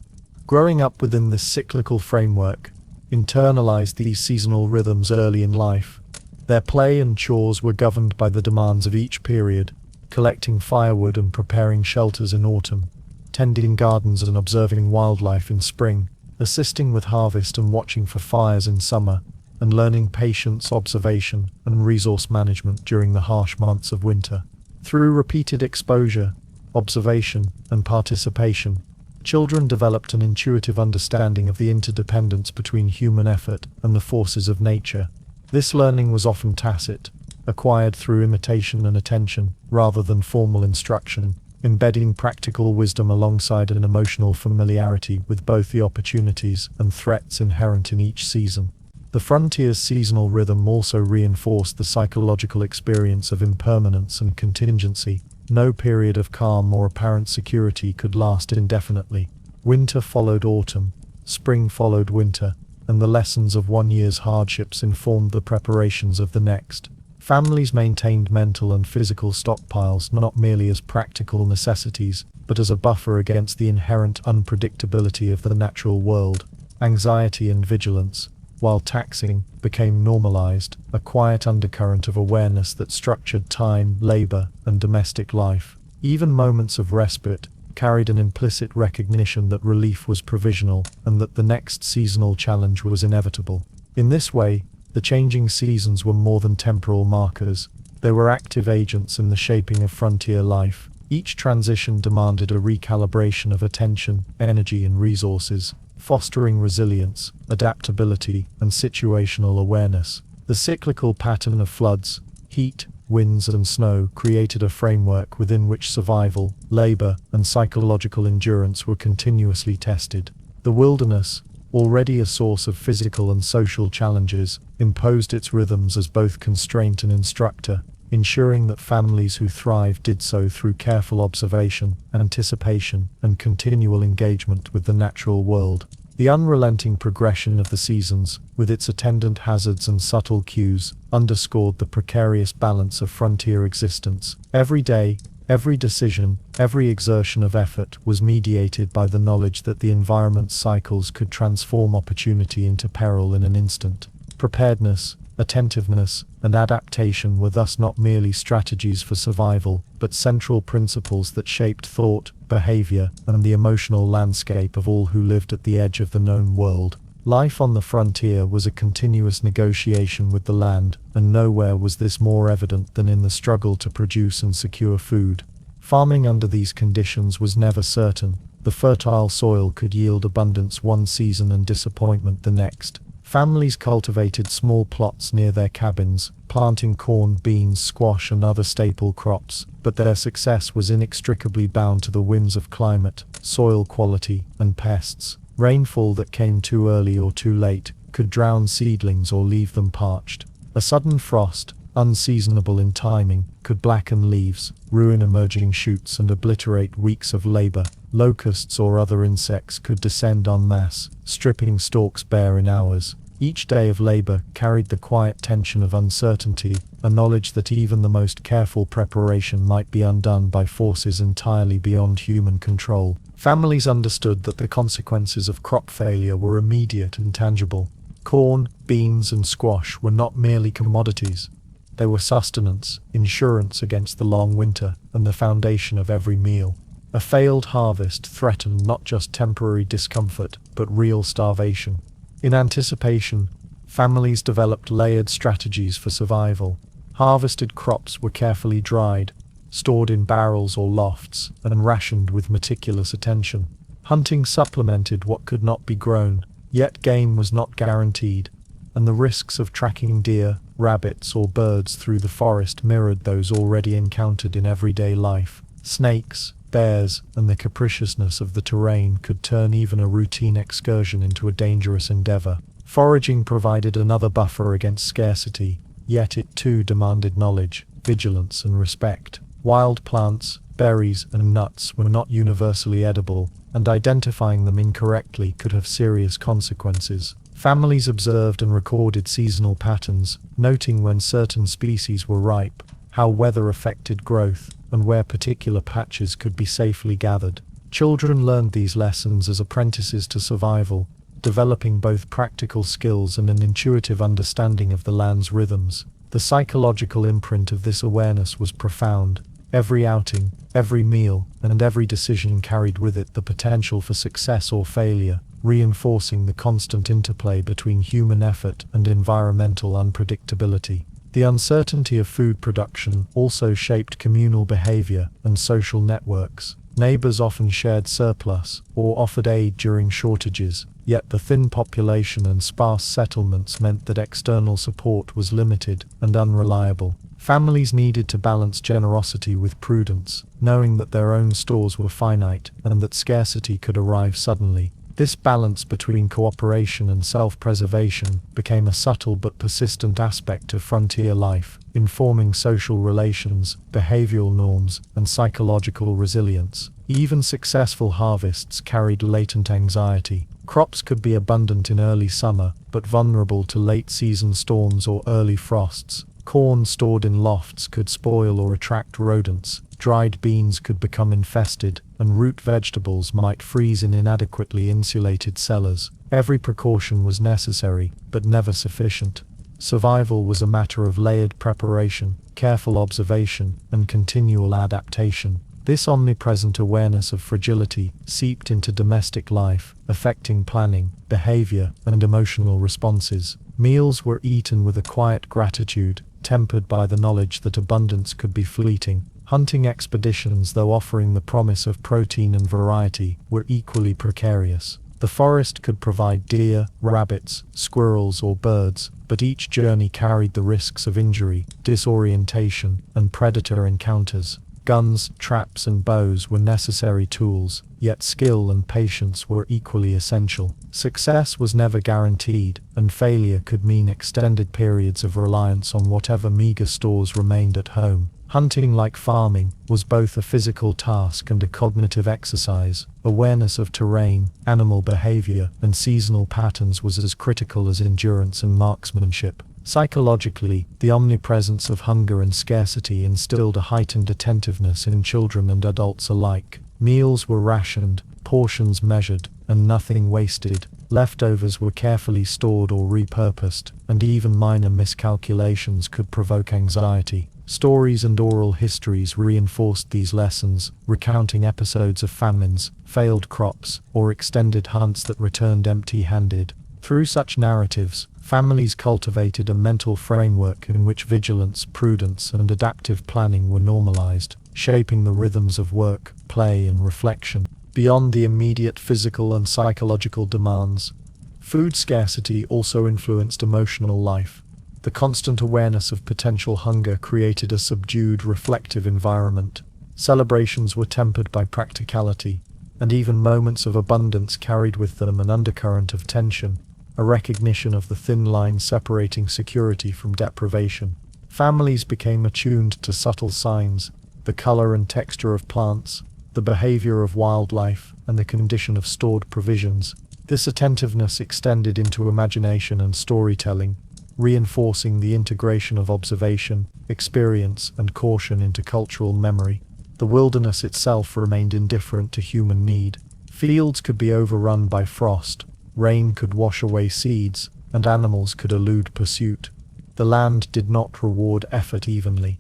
growing up within this cyclical framework, internalized these seasonal rhythms early in life. Their play and chores were governed by the demands of each period, collecting firewood and preparing shelters in autumn, tending gardens and observing wildlife in spring, assisting with harvest and watching for fires in summer, and learning patience, observation, and resource management during the harsh months of winter. Through repeated exposure, observation, and participation, children developed an intuitive understanding of the interdependence between human effort and the forces of nature. This learning was often tacit, acquired through imitation and attention, rather than formal instruction, embedding practical wisdom alongside an emotional familiarity with both the opportunities and threats inherent in each season. The frontier's seasonal rhythm also reinforced the psychological experience of impermanence and contingency. No period of calm or apparent security could last indefinitely. Winter followed autumn, spring followed winter, and the lessons of one year's hardships informed the preparations of the next. Families maintained mental and physical stockpiles not merely as practical necessities, but as a buffer against the inherent unpredictability of the natural world. Anxiety and vigilance, while taxing, became normalized, a quiet undercurrent of awareness that structured time, labor, and domestic life. Even moments of respite carried an implicit recognition that relief was provisional and that the next seasonal challenge was inevitable. In this way, the changing seasons were more than temporal markers. They were active agents in the shaping of frontier life. Each transition demanded a recalibration of attention, energy, and resources, fostering resilience, adaptability, and situational awareness. The cyclical pattern of floods, heat, winds, and snow created a framework within which survival, labor, and psychological endurance were continuously tested. The wilderness, already a source of physical and social challenges, imposed its rhythms as both constraint and instructor, ensuring that families who thrived did so through careful observation, anticipation, and continual engagement with the natural world. The unrelenting progression of the seasons, with its attendant hazards and subtle cues, underscored the precarious balance of frontier existence. Every day, every decision, every exertion of effort was mediated by the knowledge that the environment's cycles could transform opportunity into peril in an instant. Preparedness, attentiveness, and adaptation were thus not merely strategies for survival, but central principles that shaped thought, behavior, and the emotional landscape of all who lived at the edge of the known world. Life on the frontier was a continuous negotiation with the land, and nowhere was this more evident than in the struggle to produce and secure food. Farming under these conditions was never certain. The fertile soil could yield abundance one season and disappointment the next. Families cultivated small plots near their cabins, planting corn, beans, squash, and other staple crops, but their success was inextricably bound to the whims of climate, soil quality, and pests. Rainfall that came too early or too late could drown seedlings or leave them parched. A sudden frost, unseasonable in timing, could blacken leaves, ruin emerging shoots, and obliterate weeks of labor. Locusts or other insects could descend en masse, stripping stalks bare in hours. Each day of labor carried the quiet tension of uncertainty, a knowledge that even the most careful preparation might be undone by forces entirely beyond human control. Families understood that the consequences of crop failure were immediate and tangible. Corn, beans, and squash were not merely commodities. They were sustenance, insurance against the long winter, and the foundation of every meal. A failed harvest threatened not just temporary discomfort, but real starvation. In anticipation, families developed layered strategies for survival. Harvested crops were carefully dried, stored in barrels or lofts, and rationed with meticulous attention. Hunting supplemented what could not be grown, yet game was not guaranteed, and the risks of tracking deer, rabbits, or birds through the forest mirrored those already encountered in everyday life. Snakes, bears, and the capriciousness of the terrain could turn even a routine excursion into a dangerous endeavor. Foraging provided another buffer against scarcity, yet it too demanded knowledge, vigilance, and respect. Wild plants, berries, and nuts were not universally edible, and identifying them incorrectly could have serious consequences. Families observed and recorded seasonal patterns, noting when certain species were ripe, how weather affected growth, and where particular patches could be safely gathered. Children learned these lessons as apprentices to survival, developing both practical skills and an intuitive understanding of the land's rhythms. The psychological imprint of this awareness was profound. Every outing, every meal, and every decision carried with it the potential for success or failure, reinforcing the constant interplay between human effort and environmental unpredictability. The uncertainty of food production also shaped communal behavior and social networks. Neighbors often shared surplus or offered aid during shortages, yet the thin population and sparse settlements meant that external support was limited and unreliable. Families needed to balance generosity with prudence, knowing that their own stores were finite and that scarcity could arrive suddenly. This balance between cooperation and self-preservation became a subtle but persistent aspect of frontier life, informing social relations, behavioral norms, and psychological resilience. Even successful harvests carried latent anxiety. Crops could be abundant in early summer, but vulnerable to late-season storms or early frosts. Corn stored in lofts could spoil or attract rodents, dried beans could become infested, and root vegetables might freeze in inadequately insulated cellars. Every precaution was necessary, but never sufficient. Survival was a matter of layered preparation, careful observation, and continual adaptation. This omnipresent awareness of fragility seeped into domestic life, affecting planning, behavior, and emotional responses. Meals were eaten with a quiet gratitude, tempered by the knowledge that abundance could be fleeting. Hunting expeditions, though offering the promise of protein and variety, were equally precarious. The forest could provide deer, rabbits, squirrels, or birds, but each journey carried the risks of injury, disorientation, and predator encounters. Guns, traps, and bows were necessary tools, yet skill and patience were equally essential. Success was never guaranteed, and failure could mean extended periods of reliance on whatever meager stores remained at home. Hunting, like farming, was both a physical task and a cognitive exercise. Awareness of terrain, animal behavior, and seasonal patterns was as critical as endurance and marksmanship. Psychologically, the omnipresence of hunger and scarcity instilled a heightened attentiveness in children and adults alike. Meals were rationed, portions measured, and nothing wasted. Leftovers were carefully stored or repurposed, and even minor miscalculations could provoke anxiety. Stories and oral histories reinforced these lessons, recounting episodes of famines, failed crops, or extended hunts that returned empty-handed. Through such narratives, families cultivated a mental framework in which vigilance, prudence, and adaptive planning were normalized, shaping the rhythms of work, play, and reflection. Beyond the immediate physical and psychological demands, food scarcity also influenced emotional life. The constant awareness of potential hunger created a subdued, reflective environment. Celebrations were tempered by practicality, and even moments of abundance carried with them an undercurrent of tension, a recognition of the thin line separating security from deprivation. Families became attuned to subtle signs, the color and texture of plants, the behavior of wildlife, and the condition of stored provisions. This attentiveness extended into imagination and storytelling, reinforcing the integration of observation, experience, and caution into cultural memory. The wilderness itself remained indifferent to human need. Fields could be overrun by frost, rain could wash away seeds, and animals could elude pursuit. The land did not reward effort evenly.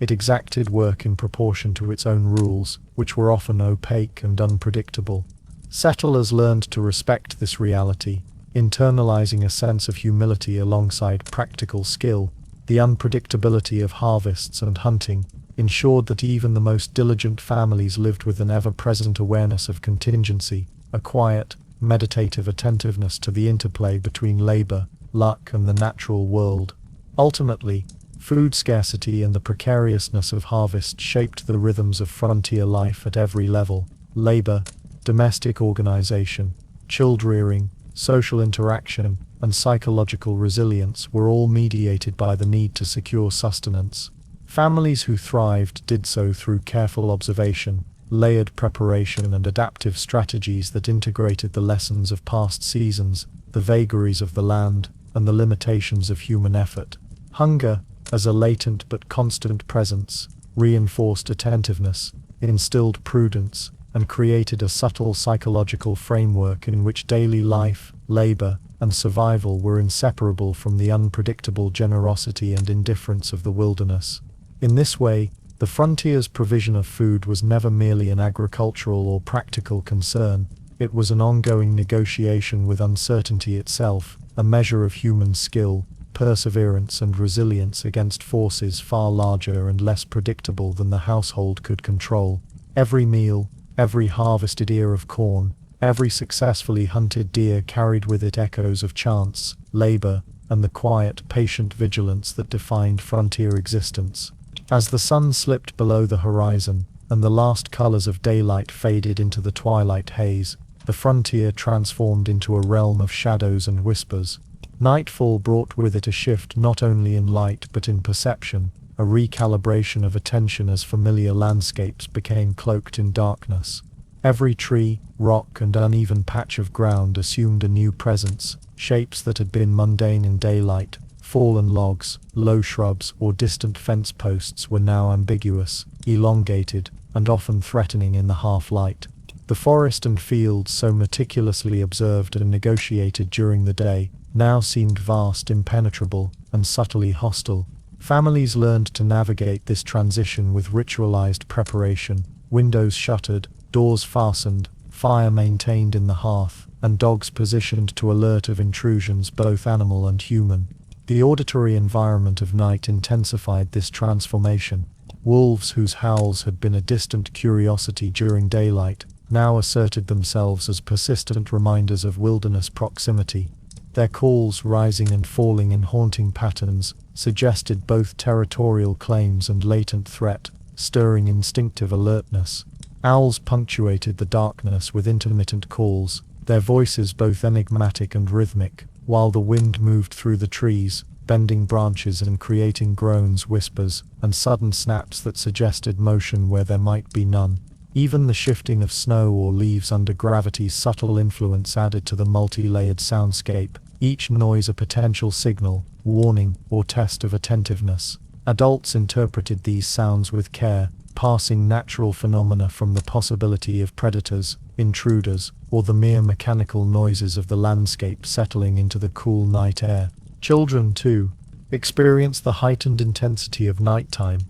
It exacted work in proportion to its own rules, which were often opaque and unpredictable. Settlers learned to respect this reality, internalizing a sense of humility alongside practical skill. The unpredictability of harvests and hunting ensured that even the most diligent families lived with an ever-present awareness of contingency, a quiet, meditative attentiveness to the interplay between labor, luck, and the natural world. Ultimately, food scarcity and the precariousness of harvest shaped the rhythms of frontier life at every level. Labor, domestic organization, child-rearing, social interaction, and psychological resilience were all mediated by the need to secure sustenance. Families who thrived did so through careful observation, layered preparation, and adaptive strategies that integrated the lessons of past seasons, the vagaries of the land, and the limitations of human effort. Hunger, as a latent but constant presence, reinforced attentiveness, instilled prudence, and created a subtle psychological framework in which daily life, labor, and survival were inseparable from the unpredictable generosity and indifference of the wilderness. In this way, the frontier's provision of food was never merely an agricultural or practical concern. It was an ongoing negotiation with uncertainty itself, a measure of human skill, perseverance, and resilience against forces far larger and less predictable than the household could control. Every meal, every harvested ear of corn, every successfully hunted deer carried with it echoes of chance, labor, and the quiet, patient vigilance that defined frontier existence. As the sun slipped below the horizon, and the last colors of daylight faded into the twilight haze, the frontier transformed into a realm of shadows and whispers. Nightfall brought with it a shift not only in light but in perception, a recalibration of attention as familiar landscapes became cloaked in darkness. Every tree, rock, and uneven patch of ground assumed a new presence. Shapes that had been mundane in daylight, fallen logs, low shrubs, or distant fence posts were now ambiguous, elongated, and often threatening in the half-light. The forest and fields, so meticulously observed and negotiated during the day, now seemed vast, impenetrable, and subtly hostile. Families learned to navigate this transition with ritualized preparation, windows shuttered, doors fastened, fire maintained in the hearth, and dogs positioned to alert of intrusions both animal and human. The auditory environment of night intensified this transformation. Wolves, whose howls had been a distant curiosity during daylight, now asserted themselves as persistent reminders of wilderness proximity. Their calls, rising and falling in haunting patterns, suggested both territorial claims and latent threat, stirring instinctive alertness. Owls punctuated the darkness with intermittent calls, their voices both enigmatic and rhythmic, while the wind moved through the trees, bending branches and creating groans, whispers, and sudden snaps that suggested motion where there might be none. Even the shifting of snow or leaves under gravity's subtle influence added to the multi-layered soundscape, each noise a potential signal, warning, or test of attentiveness. Adults interpreted these sounds with care, parsing natural phenomena from the possibility of predators, intruders, or the mere mechanical noises of the landscape settling into the cool night air. Children, too, experienced the heightened intensity of nighttime.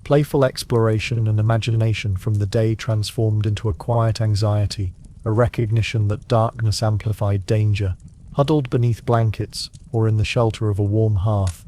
Playful exploration and imagination from the day transformed into a quiet anxiety, a recognition that darkness amplified danger. Huddled beneath blankets, or in the shelter of a warm hearth,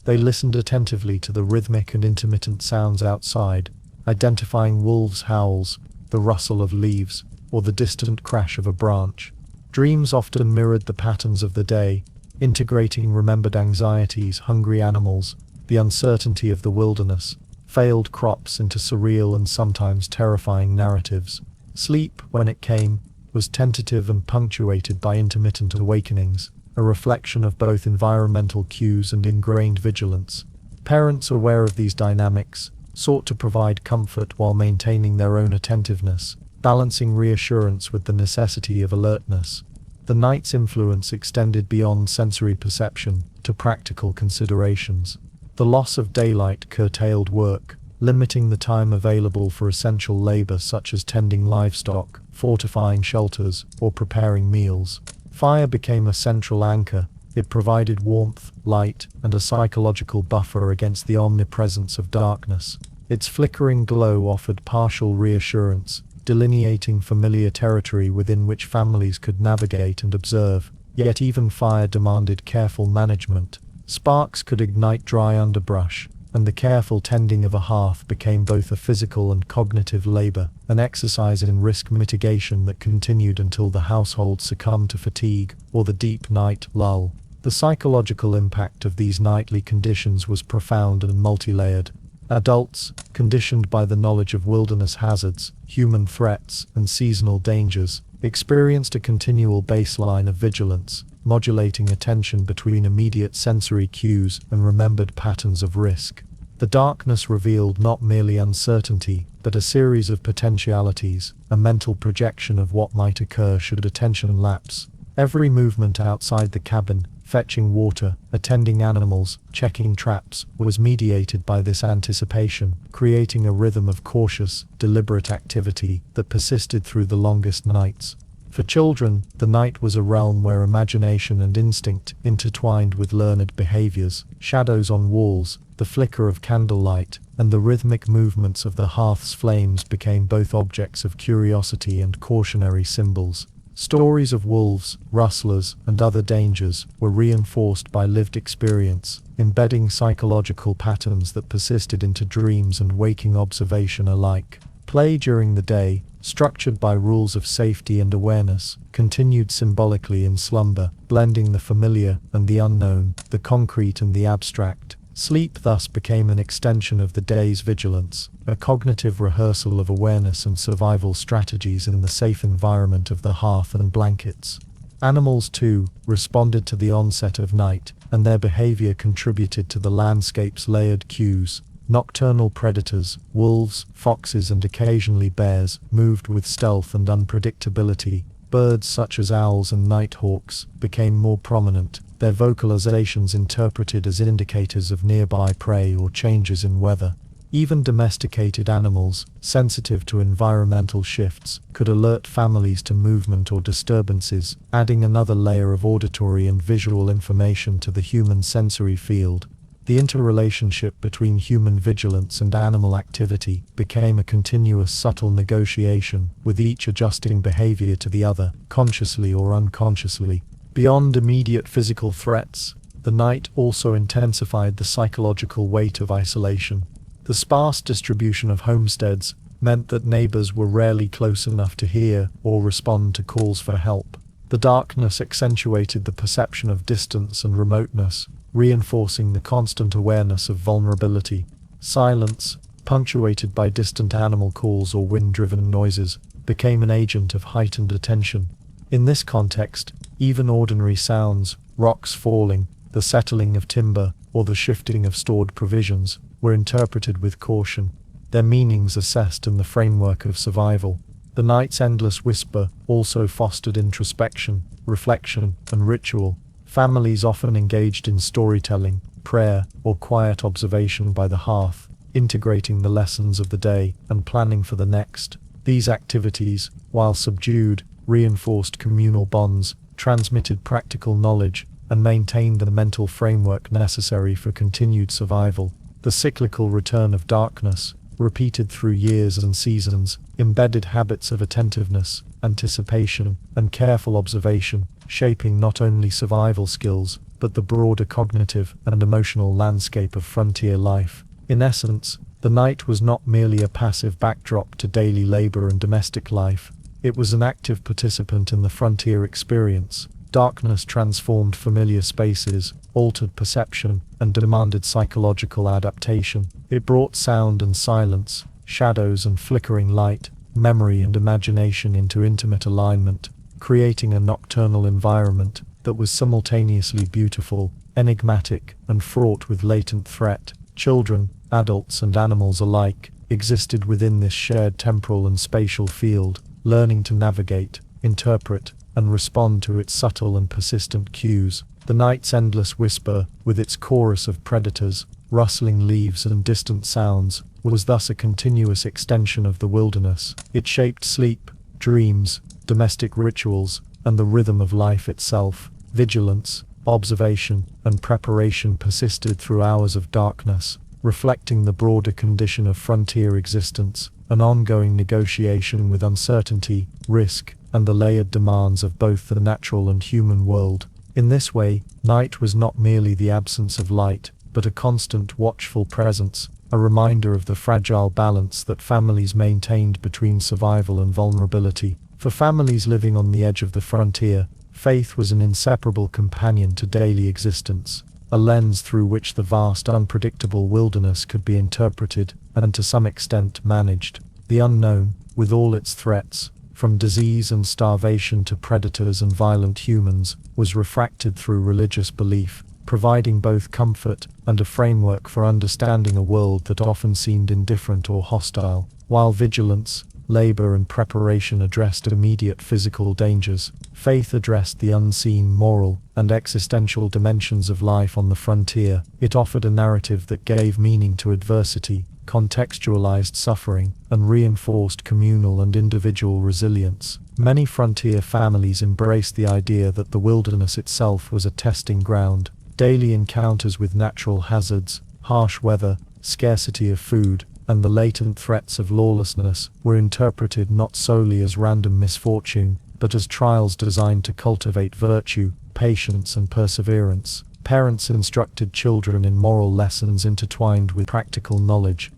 they listened attentively to the rhythmic and intermittent sounds outside, identifying wolves' howls, the rustle of leaves, or the distant crash of a branch. Dreams often mirrored the patterns of the day, integrating remembered anxieties, hungry animals, the uncertainty of the wilderness, failed crops into surreal and sometimes terrifying narratives. Sleep, when it came, was tentative and punctuated by intermittent awakenings, a reflection of both environmental cues and ingrained vigilance. Parents, aware of these dynamics, sought to provide comfort while maintaining their own attentiveness, balancing reassurance with the necessity of alertness. The night's influence extended beyond sensory perception to practical considerations. The loss of daylight curtailed work, limiting the time available for essential labor such as tending livestock, fortifying shelters, or preparing meals. Fire became a central anchor. It provided warmth, light, and a psychological buffer against the omnipresence of darkness. Its flickering glow offered partial reassurance, delineating familiar territory within which families could navigate and observe. Yet even fire demanded careful management. Sparks could ignite dry underbrush, and the careful tending of a hearth became both a physical and cognitive labor, an exercise in risk mitigation that continued until the household succumbed to fatigue or the deep night lull. The psychological impact of these nightly conditions was profound and multi-layered. Adults, conditioned by the knowledge of wilderness hazards, human threats, and seasonal dangers, experienced a continual baseline of vigilance, modulating attention between immediate sensory cues and remembered patterns of risk. The darkness revealed not merely uncertainty, but a series of potentialities, a mental projection of what might occur should attention lapse. Every movement outside the cabin, fetching water, attending animals, checking traps, was mediated by this anticipation, creating a rhythm of cautious, deliberate activity that persisted through the longest nights. For children, the night was a realm where imagination and instinct intertwined with learned behaviors. Shadows on walls, the flicker of candlelight, and the rhythmic movements of the hearth's flames became both objects of curiosity and cautionary symbols. Stories of wolves, rustlers, and other dangers were reinforced by lived experience, embedding psychological patterns that persisted into dreams and waking observation alike. Play during the day, structured by rules of safety and awareness, continued symbolically in slumber, blending the familiar and the unknown, the concrete and the abstract. Sleep thus became an extension of the day's vigilance, a cognitive rehearsal of awareness and survival strategies in the safe environment of the hearth and blankets. Animals, too, responded to the onset of night, and their behavior contributed to the landscape's layered cues. Nocturnal predators, wolves, foxes, and occasionally bears, moved with stealth and unpredictability. Birds such as owls and nighthawks became more prominent, their vocalizations interpreted as indicators of nearby prey or changes in weather. Even domesticated animals, sensitive to environmental shifts, could alert families to movement or disturbances, adding another layer of auditory and visual information to the human sensory field. The interrelationship between human vigilance and animal activity became a continuous subtle negotiation, with each adjusting behavior to the other, consciously or unconsciously. Beyond immediate physical threats, the night also intensified the psychological weight of isolation. The sparse distribution of homesteads meant that neighbors were rarely close enough to hear or respond to calls for help. The darkness accentuated the perception of distance and remoteness, reinforcing the constant awareness of vulnerability. Silence, punctuated by distant animal calls or wind-driven noises, became an agent of heightened attention. In this context, even ordinary sounds, rocks falling, the settling of timber, or the shifting of stored provisions, were interpreted with caution, their meanings assessed in the framework of survival. The night's endless whisper also fostered introspection, reflection, and ritual. Families often engaged in storytelling, prayer, or quiet observation by the hearth, integrating the lessons of the day and planning for the next. These activities, while subdued, reinforced communal bonds, transmitted practical knowledge, and maintained the mental framework necessary for continued survival. The cyclical return of darkness, repeated through years and seasons, embedded habits of attentiveness, anticipation, and careful observation, shaping not only survival skills, but the broader cognitive and emotional landscape of frontier life. In essence, the night was not merely a passive backdrop to daily labor and domestic life. It was an active participant in the frontier experience. Darkness transformed familiar spaces, altered perception, and demanded psychological adaptation. It brought sound and silence, shadows and flickering light, memory and imagination into intimate alignment, creating a nocturnal environment that was simultaneously beautiful, enigmatic, and fraught with latent threat. Children, adults, and animals alike existed within this shared temporal and spatial field, learning to navigate, interpret, and respond to its subtle and persistent cues. The night's endless whisper, with its chorus of predators, rustling leaves and distant sounds, was thus a continuous extension of the wilderness. It shaped sleep, dreams, domestic rituals, and the rhythm of life itself. Vigilance, observation, and preparation persisted through hours of darkness, reflecting the broader condition of frontier existence, an ongoing negotiation with uncertainty, risk, and the layered demands of both the natural and human world. In this way, night was not merely the absence of light, but a constant watchful presence, a reminder of the fragile balance that families maintained between survival and vulnerability. For families living on the edge of the frontier, faith was an inseparable companion to daily existence, a lens through which the vast unpredictable wilderness could be interpreted, and to some extent managed. The unknown, with all its threats, from disease and starvation to predators and violent humans, was refracted through religious belief, providing both comfort and a framework for understanding a world that often seemed indifferent or hostile. While vigilance, labor, and preparation addressed immediate physical dangers, faith addressed the unseen moral and existential dimensions of life on the frontier. It offered a narrative that gave meaning to adversity, contextualized suffering, and reinforced communal and individual resilience. Many frontier families embraced the idea that the wilderness itself was a testing ground. Daily encounters with natural hazards, harsh weather, scarcity of food, and the latent threats of lawlessness were interpreted not solely as random misfortune, but as trials designed to cultivate virtue, patience, and perseverance. Parents instructed children in moral lessons intertwined with practical knowledge.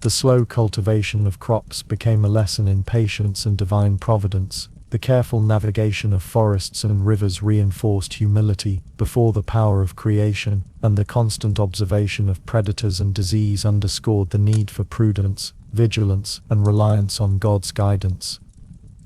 The slow cultivation of crops became a lesson in patience and divine providence. The careful navigation of forests and rivers reinforced humility before the power of creation, and the constant observation of predators and disease underscored the need for prudence, vigilance, and reliance on God's guidance.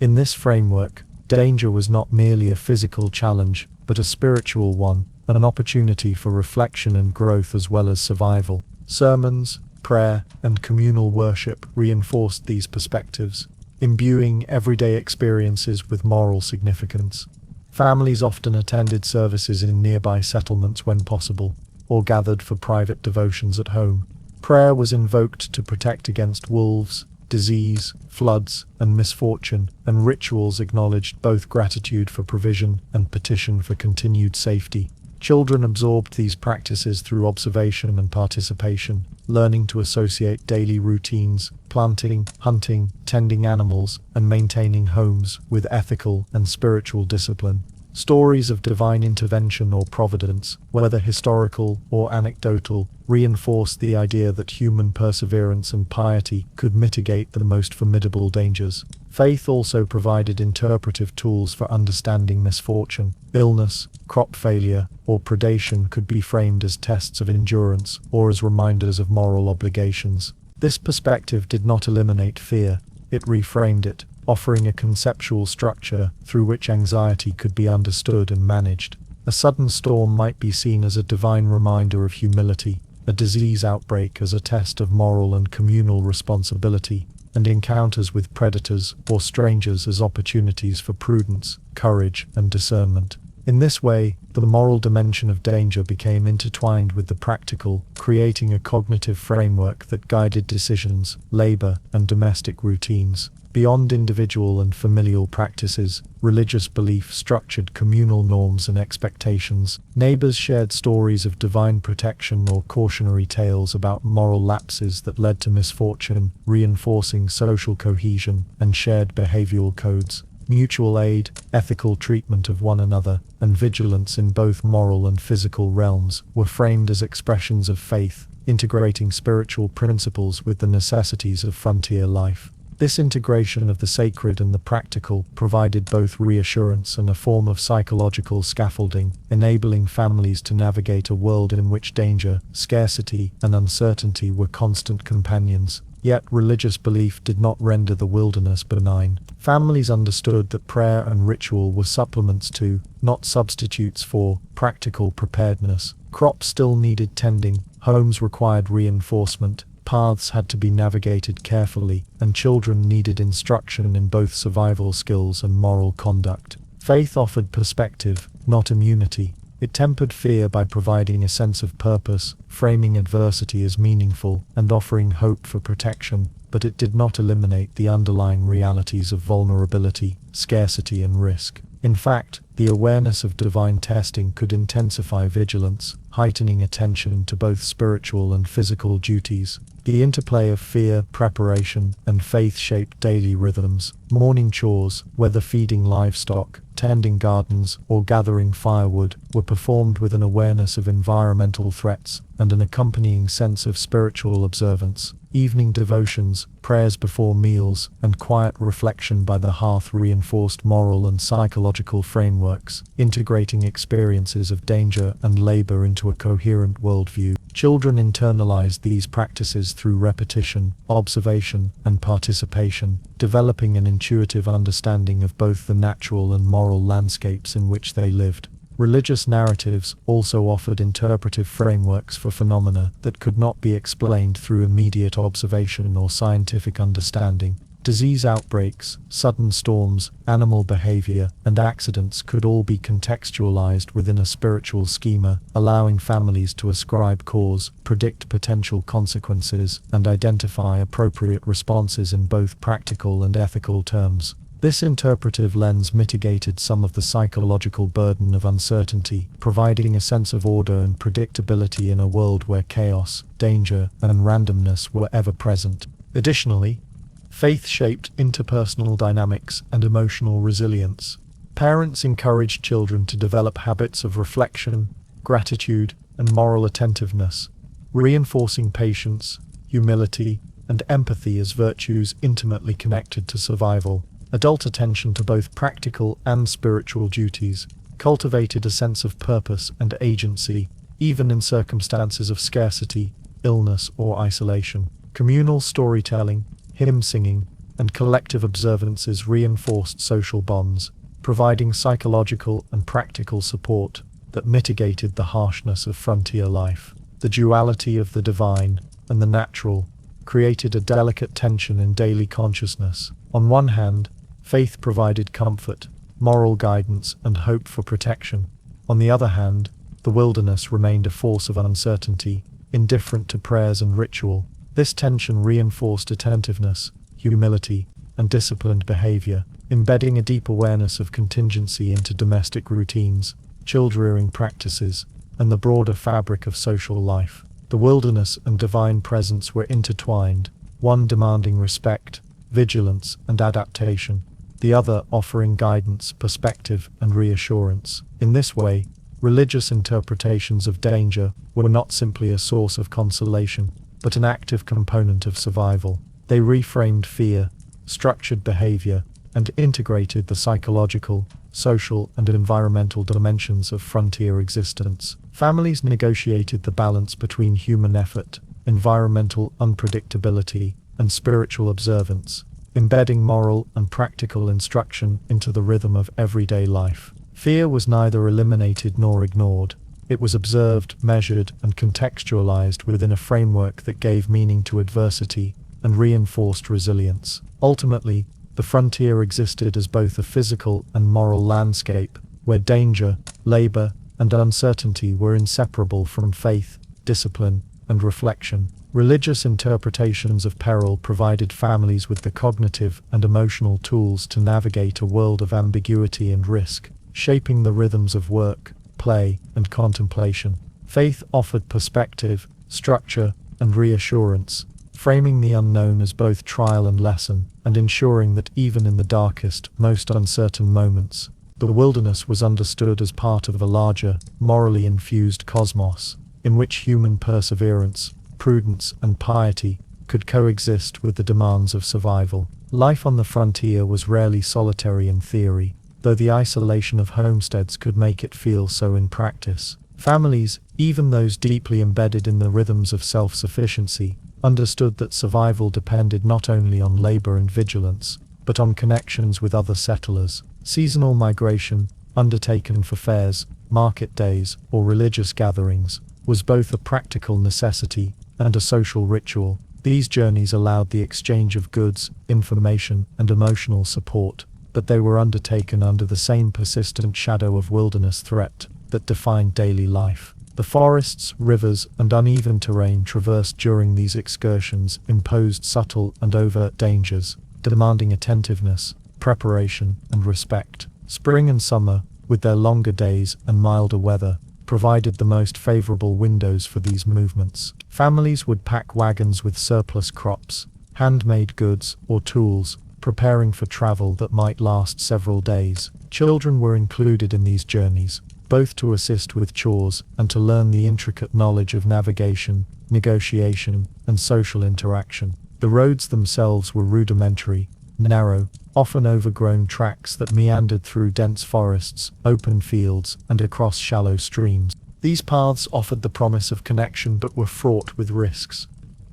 In this framework, danger was not merely a physical challenge, but a spiritual one, and an opportunity for reflection and growth as well as survival. Sermons, prayer, and communal worship reinforced these perspectives, imbuing everyday experiences with moral significance. Families often attended services in nearby settlements when possible, or gathered for private devotions at home. Prayer was invoked to protect against wolves, disease, floods, and misfortune, and rituals acknowledged both gratitude for provision and petition for continued safety. Children absorbed these practices through observation and participation, learning to associate daily routines, planting, hunting, tending animals, and maintaining homes with ethical and spiritual discipline. Stories of divine intervention or providence, whether historical or anecdotal, reinforced the idea that human perseverance and piety could mitigate the most formidable dangers. Faith also provided interpretive tools for understanding misfortune. Illness, crop failure, or predation could be framed as tests of endurance or as reminders of moral obligations. This perspective did not eliminate fear, it reframed it, offering a conceptual structure through which anxiety could be understood and managed. A sudden storm might be seen as a divine reminder of humility, a disease outbreak as a test of moral and communal responsibility, and encounters with predators or strangers as opportunities for prudence, courage, and discernment. In this way, the moral dimension of danger became intertwined with the practical, creating a cognitive framework that guided decisions, labor, and domestic routines. Beyond individual and familial practices, religious belief structured communal norms and expectations. Neighbors shared stories of divine protection or cautionary tales about moral lapses that led to misfortune, reinforcing social cohesion and shared behavioral codes. Mutual aid, ethical treatment of one another, and vigilance in both moral and physical realms were framed as expressions of faith, integrating spiritual principles with the necessities of frontier life. This integration of the sacred and the practical provided both reassurance and a form of psychological scaffolding, enabling families to navigate a world in which danger, scarcity, and uncertainty were constant companions. Yet religious belief did not render the wilderness benign. Families understood that prayer and ritual were supplements to, not substitutes for, practical preparedness. Crops still needed tending, homes required reinforcement, paths had to be navigated carefully, and children needed instruction in both survival skills and moral conduct. Faith offered perspective, not immunity. It tempered fear by providing a sense of purpose, framing adversity as meaningful, and offering hope for protection, but it did not eliminate the underlying realities of vulnerability, scarcity, and risk. In fact, the awareness of divine testing could intensify vigilance, heightening attention to both spiritual and physical duties. The interplay of fear, preparation, and faith shaped daily rhythms. Morning chores, whether feeding livestock, tending gardens, or gathering firewood, were performed with an awareness of environmental threats and an accompanying sense of spiritual observance. Evening devotions, prayers before meals, and quiet reflection by the hearth reinforced moral and psychological frameworks, integrating experiences of danger and labor into a coherent worldview. Children internalized these practices through repetition, observation, and participation, developing an intuitive understanding of both the natural and moral landscapes in which they lived. Religious narratives also offered interpretive frameworks for phenomena that could not be explained through immediate observation or scientific understanding. Disease outbreaks, sudden storms, animal behavior, and accidents could all be contextualized within a spiritual schema, allowing families to ascribe cause, predict potential consequences, and identify appropriate responses in both practical and ethical terms. This interpretive lens mitigated some of the psychological burden of uncertainty, providing a sense of order and predictability in a world where chaos, danger, and randomness were ever present. Additionally, faith shaped interpersonal dynamics and emotional resilience. Parents encouraged children to develop habits of reflection, gratitude, and moral attentiveness, reinforcing patience, humility, and empathy as virtues intimately connected to survival. Adult attention to both practical and spiritual duties cultivated a sense of purpose and agency, even in circumstances of scarcity, illness, or isolation. Communal storytelling, hymn singing, and collective observances reinforced social bonds, providing psychological and practical support that mitigated the harshness of frontier life. The duality of the divine and the natural created a delicate tension in daily consciousness. On one hand, faith provided comfort, moral guidance, and hope for protection. On the other hand, the wilderness remained a force of uncertainty, indifferent to prayers and ritual. This tension reinforced attentiveness, humility, and disciplined behavior, embedding a deep awareness of contingency into domestic routines, child-rearing practices, and the broader fabric of social life. The wilderness and divine presence were intertwined, one demanding respect, vigilance, and adaptation, the other offering guidance, perspective, and reassurance. In this way, religious interpretations of danger were not simply a source of consolation, but an active component of survival. They reframed fear, structured behavior, and integrated the psychological, social, and environmental dimensions of frontier existence. Families negotiated the balance between human effort, environmental unpredictability, and spiritual observance, embedding moral and practical instruction into the rhythm of everyday life. Fear was neither eliminated nor ignored. It was observed, measured, and contextualized within a framework that gave meaning to adversity and reinforced resilience. Ultimately, the frontier existed as both a physical and moral landscape, where danger, labor, and uncertainty were inseparable from faith, discipline, and reflection. Religious interpretations of peril provided families with the cognitive and emotional tools to navigate a world of ambiguity and risk, shaping the rhythms of work, play, and contemplation. Faith offered perspective, structure, and reassurance, framing the unknown as both trial and lesson, and ensuring that even in the darkest, most uncertain moments, the wilderness was understood as part of a larger, morally infused cosmos, in which human perseverance, prudence, and piety could coexist with the demands of survival. Life on the frontier was rarely solitary in theory, though the isolation of homesteads could make it feel so in practice. Families, even those deeply embedded in the rhythms of self-sufficiency, understood that survival depended not only on labor and vigilance, but on connections with other settlers. Seasonal migration, undertaken for fairs, market days, or religious gatherings, was both a practical necessity and a social ritual. These journeys allowed the exchange of goods, information, and emotional support, but they were undertaken under the same persistent shadow of wilderness threat that defined daily life. The forests, rivers, and uneven terrain traversed during these excursions imposed subtle and overt dangers, demanding attentiveness, preparation, and respect. Spring and summer, with their longer days and milder weather, provided the most favorable windows for these movements. Families would pack wagons with surplus crops, handmade goods, or tools, preparing for travel that might last several days. Children were included in these journeys, both to assist with chores and to learn the intricate knowledge of navigation, negotiation, and social interaction. The roads themselves were rudimentary, narrow, often overgrown tracks that meandered through dense forests, open fields, and across shallow streams. These paths offered the promise of connection but were fraught with risks.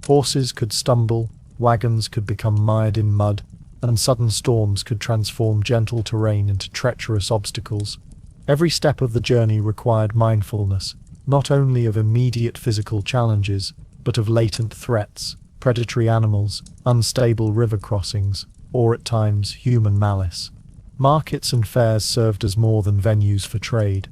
Horses could stumble, wagons could become mired in mud, and sudden storms could transform gentle terrain into treacherous obstacles. Every step of the journey required mindfulness, not only of immediate physical challenges, but of latent threats, predatory animals, unstable river crossings, or at times human malice. Markets and fairs served as more than venues for trade.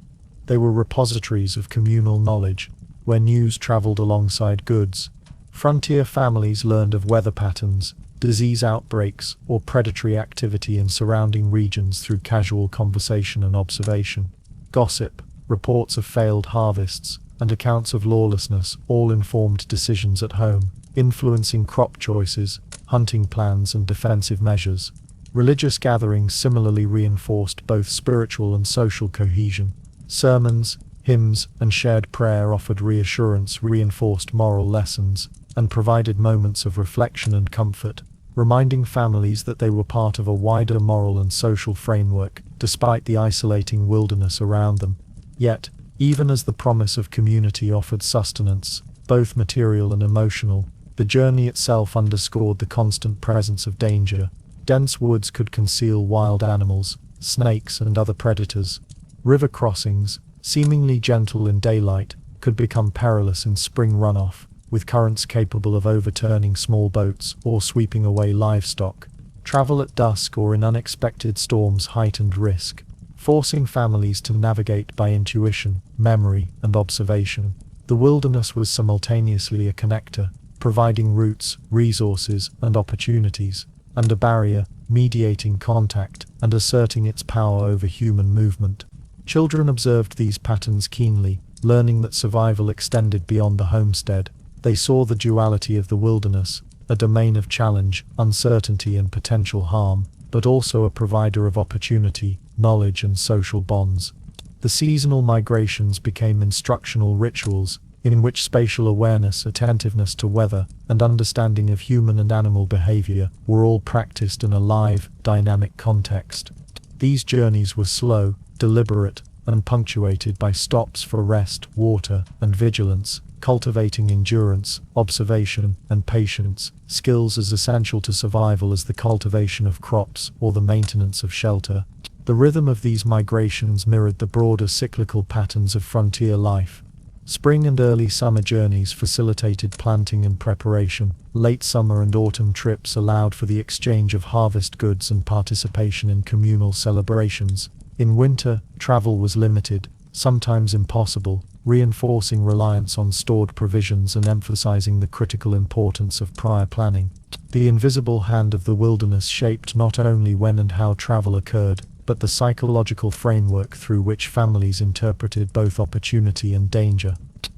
They were repositories of communal knowledge, where news traveled alongside goods. Frontier families learned of weather patterns, disease outbreaks, or predatory activity in surrounding regions through casual conversation and observation. Gossip, reports of failed harvests, and accounts of lawlessness all informed decisions at home, influencing crop choices, hunting plans, and defensive measures. Religious gatherings similarly reinforced both spiritual and social cohesion. Sermons, hymns, and shared prayer offered reassurance, reinforced moral lessons, and provided moments of reflection and comfort, reminding families that they were part of a wider moral and social framework, despite the isolating wilderness around them. Yet, even as the promise of community offered sustenance, both material and emotional, the journey itself underscored the constant presence of danger. Dense woods could conceal wild animals, snakes, and other predators. River crossings, seemingly gentle in daylight, could become perilous in spring runoff, with currents capable of overturning small boats or sweeping away livestock. Travel at dusk or in unexpected storms heightened risk, forcing families to navigate by intuition, memory, and observation. The wilderness was simultaneously a connector, providing routes, resources, and opportunities, and a barrier, mediating contact and asserting its power over human movement. Children observed these patterns keenly, learning that survival extended beyond the homestead. They saw the duality of the wilderness, a domain of challenge, uncertainty and potential harm, but also a provider of opportunity, knowledge and social bonds. The seasonal migrations became instructional rituals, in which spatial awareness, attentiveness to weather, and understanding of human and animal behavior were all practiced in a live, dynamic context. These journeys were slow, deliberate, and punctuated by stops for rest, water, and vigilance, cultivating endurance, observation, and patience, skills as essential to survival as the cultivation of crops or the maintenance of shelter. The rhythm of these migrations mirrored the broader cyclical patterns of frontier life. Spring and early summer journeys facilitated planting and preparation. Late summer and autumn trips allowed for the exchange of harvest goods and participation in communal celebrations. In winter, travel was limited, sometimes impossible, reinforcing reliance on stored provisions and emphasizing the critical importance of prior planning. The invisible hand of the wilderness shaped not only when and how travel occurred, but the psychological framework through which families interpreted both opportunity and danger.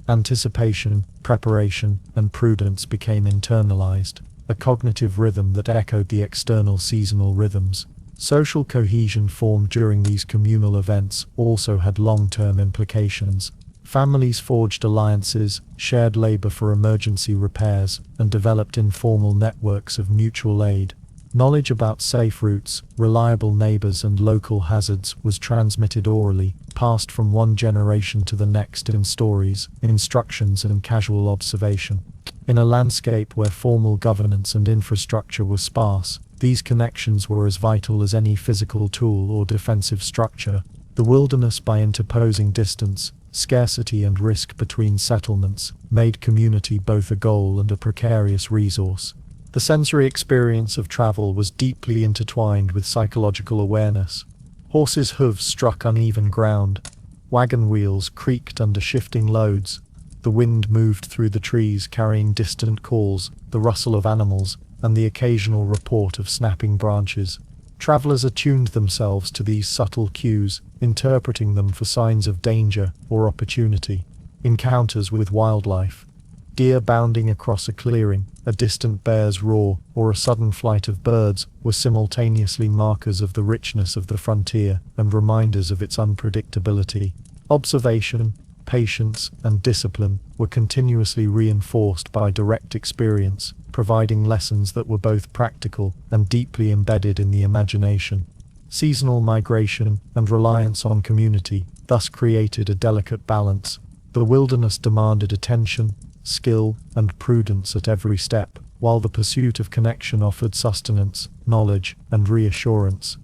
Anticipation, preparation, and prudence became internalized, a cognitive rhythm that echoed the external seasonal rhythms. Social cohesion formed during these communal events also had long-term implications. Families forged alliances, shared labor for emergency repairs, and developed informal networks of mutual aid. Knowledge about safe routes, reliable neighbors and local hazards was transmitted orally, passed from one generation to the next in stories, instructions and casual observation. In a landscape where formal governance and infrastructure were sparse, these connections were as vital as any physical tool or defensive structure. The wilderness, by interposing distance, scarcity and risk between settlements, made community both a goal and a precarious resource. The sensory experience of travel was deeply intertwined with psychological awareness. Horses' hooves struck uneven ground. Wagon wheels creaked under shifting loads. The wind moved through the trees carrying distant calls, the rustle of animals, and the occasional report of snapping branches. Travelers attuned themselves to these subtle cues, interpreting them for signs of danger or opportunity. Encounters with wildlife. Deer bounding across a clearing, a distant bear's roar, or a sudden flight of birds were simultaneously markers of the richness of the frontier and reminders of its unpredictability. Observation, patience, and discipline were continuously reinforced by direct experience, providing lessons that were both practical and deeply embedded in the imagination. Seasonal migration and reliance on community thus created a delicate balance. The wilderness demanded attention, skill, and prudence at every step, while the pursuit of connection offered sustenance, knowledge, and reassurance.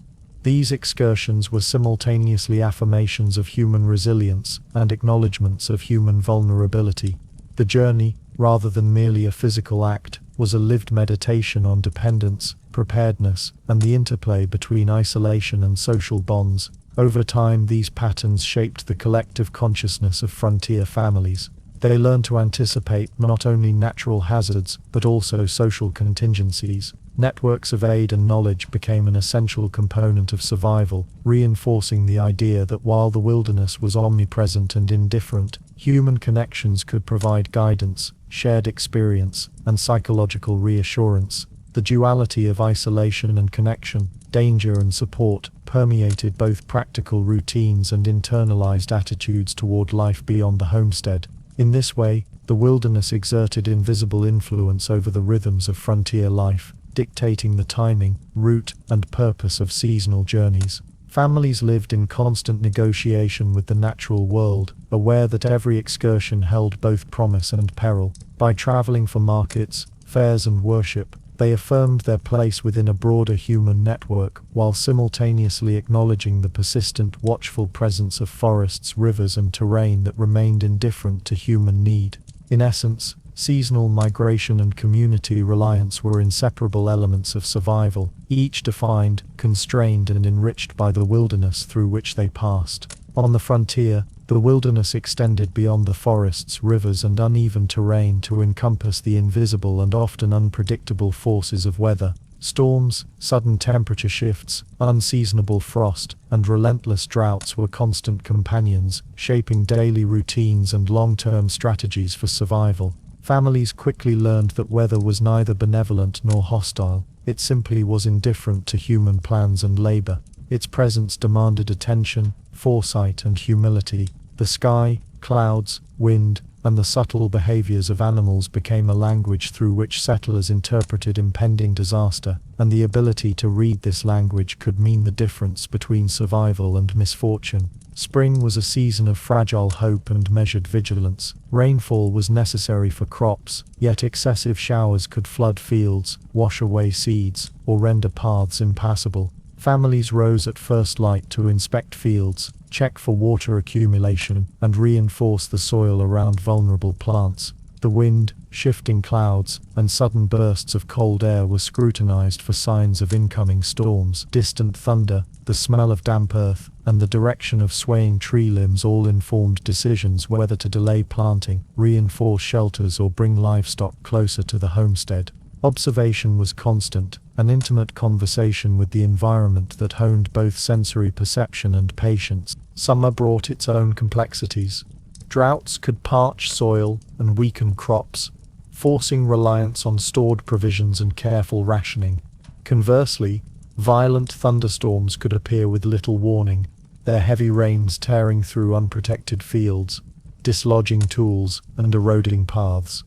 These excursions were simultaneously affirmations of human resilience and acknowledgments of human vulnerability. The journey, rather than merely a physical act, was a lived meditation on dependence, preparedness, and the interplay between isolation and social bonds. Over time, these patterns shaped the collective consciousness of frontier families. They learned to anticipate not only natural hazards, but also social contingencies. Networks of aid and knowledge became an essential component of survival, reinforcing the idea that while the wilderness was omnipresent and indifferent, human connections could provide guidance, shared experience, and psychological reassurance. The duality of isolation and connection, danger and support, permeated both practical routines and internalized attitudes toward life beyond the homestead. In this way, the wilderness exerted invisible influence over the rhythms of frontier life, dictating the timing, route, and purpose of seasonal journeys. Families lived in constant negotiation with the natural world, aware that every excursion held both promise and peril. By traveling for markets, fairs, and worship, they affirmed their place within a broader human network, while simultaneously acknowledging the persistent, watchful presence of forests, rivers, and terrain that remained indifferent to human need. In essence, seasonal migration and community reliance were inseparable elements of survival, each defined, constrained, and enriched by the wilderness through which they passed. On the frontier, the wilderness extended beyond the forests, rivers, and uneven terrain to encompass the invisible and often unpredictable forces of weather. Storms, sudden temperature shifts, unseasonable frost, and relentless droughts were constant companions, shaping daily routines and long-term strategies for survival. Families quickly learned that weather was neither benevolent nor hostile. It simply was indifferent to human plans and labor. Its presence demanded attention, foresight, and humility. The sky, clouds, wind, and the subtle behaviors of animals became a language through which settlers interpreted impending disaster, and the ability to read this language could mean the difference between survival and misfortune. Spring was a season of fragile hope and measured vigilance. Rainfall was necessary for crops, yet excessive showers could flood fields, wash away seeds, or render paths impassable. Families rose at first light to inspect fields, check for water accumulation, and reinforce the soil around vulnerable plants. The wind, shifting clouds, and sudden bursts of cold air were scrutinized for signs of incoming storms. Distant thunder, the smell of damp earth, and the direction of swaying tree limbs all informed decisions whether to delay planting, reinforce shelters, or bring livestock closer to the homestead. Observation was constant, an intimate conversation with the environment that honed both sensory perception and patience. Summer brought its own complexities. Droughts could parch soil and weaken crops, forcing reliance on stored provisions and careful rationing. Conversely, violent thunderstorms could appear with little warning, their heavy rains tearing through unprotected fields, dislodging tools, and eroding paths.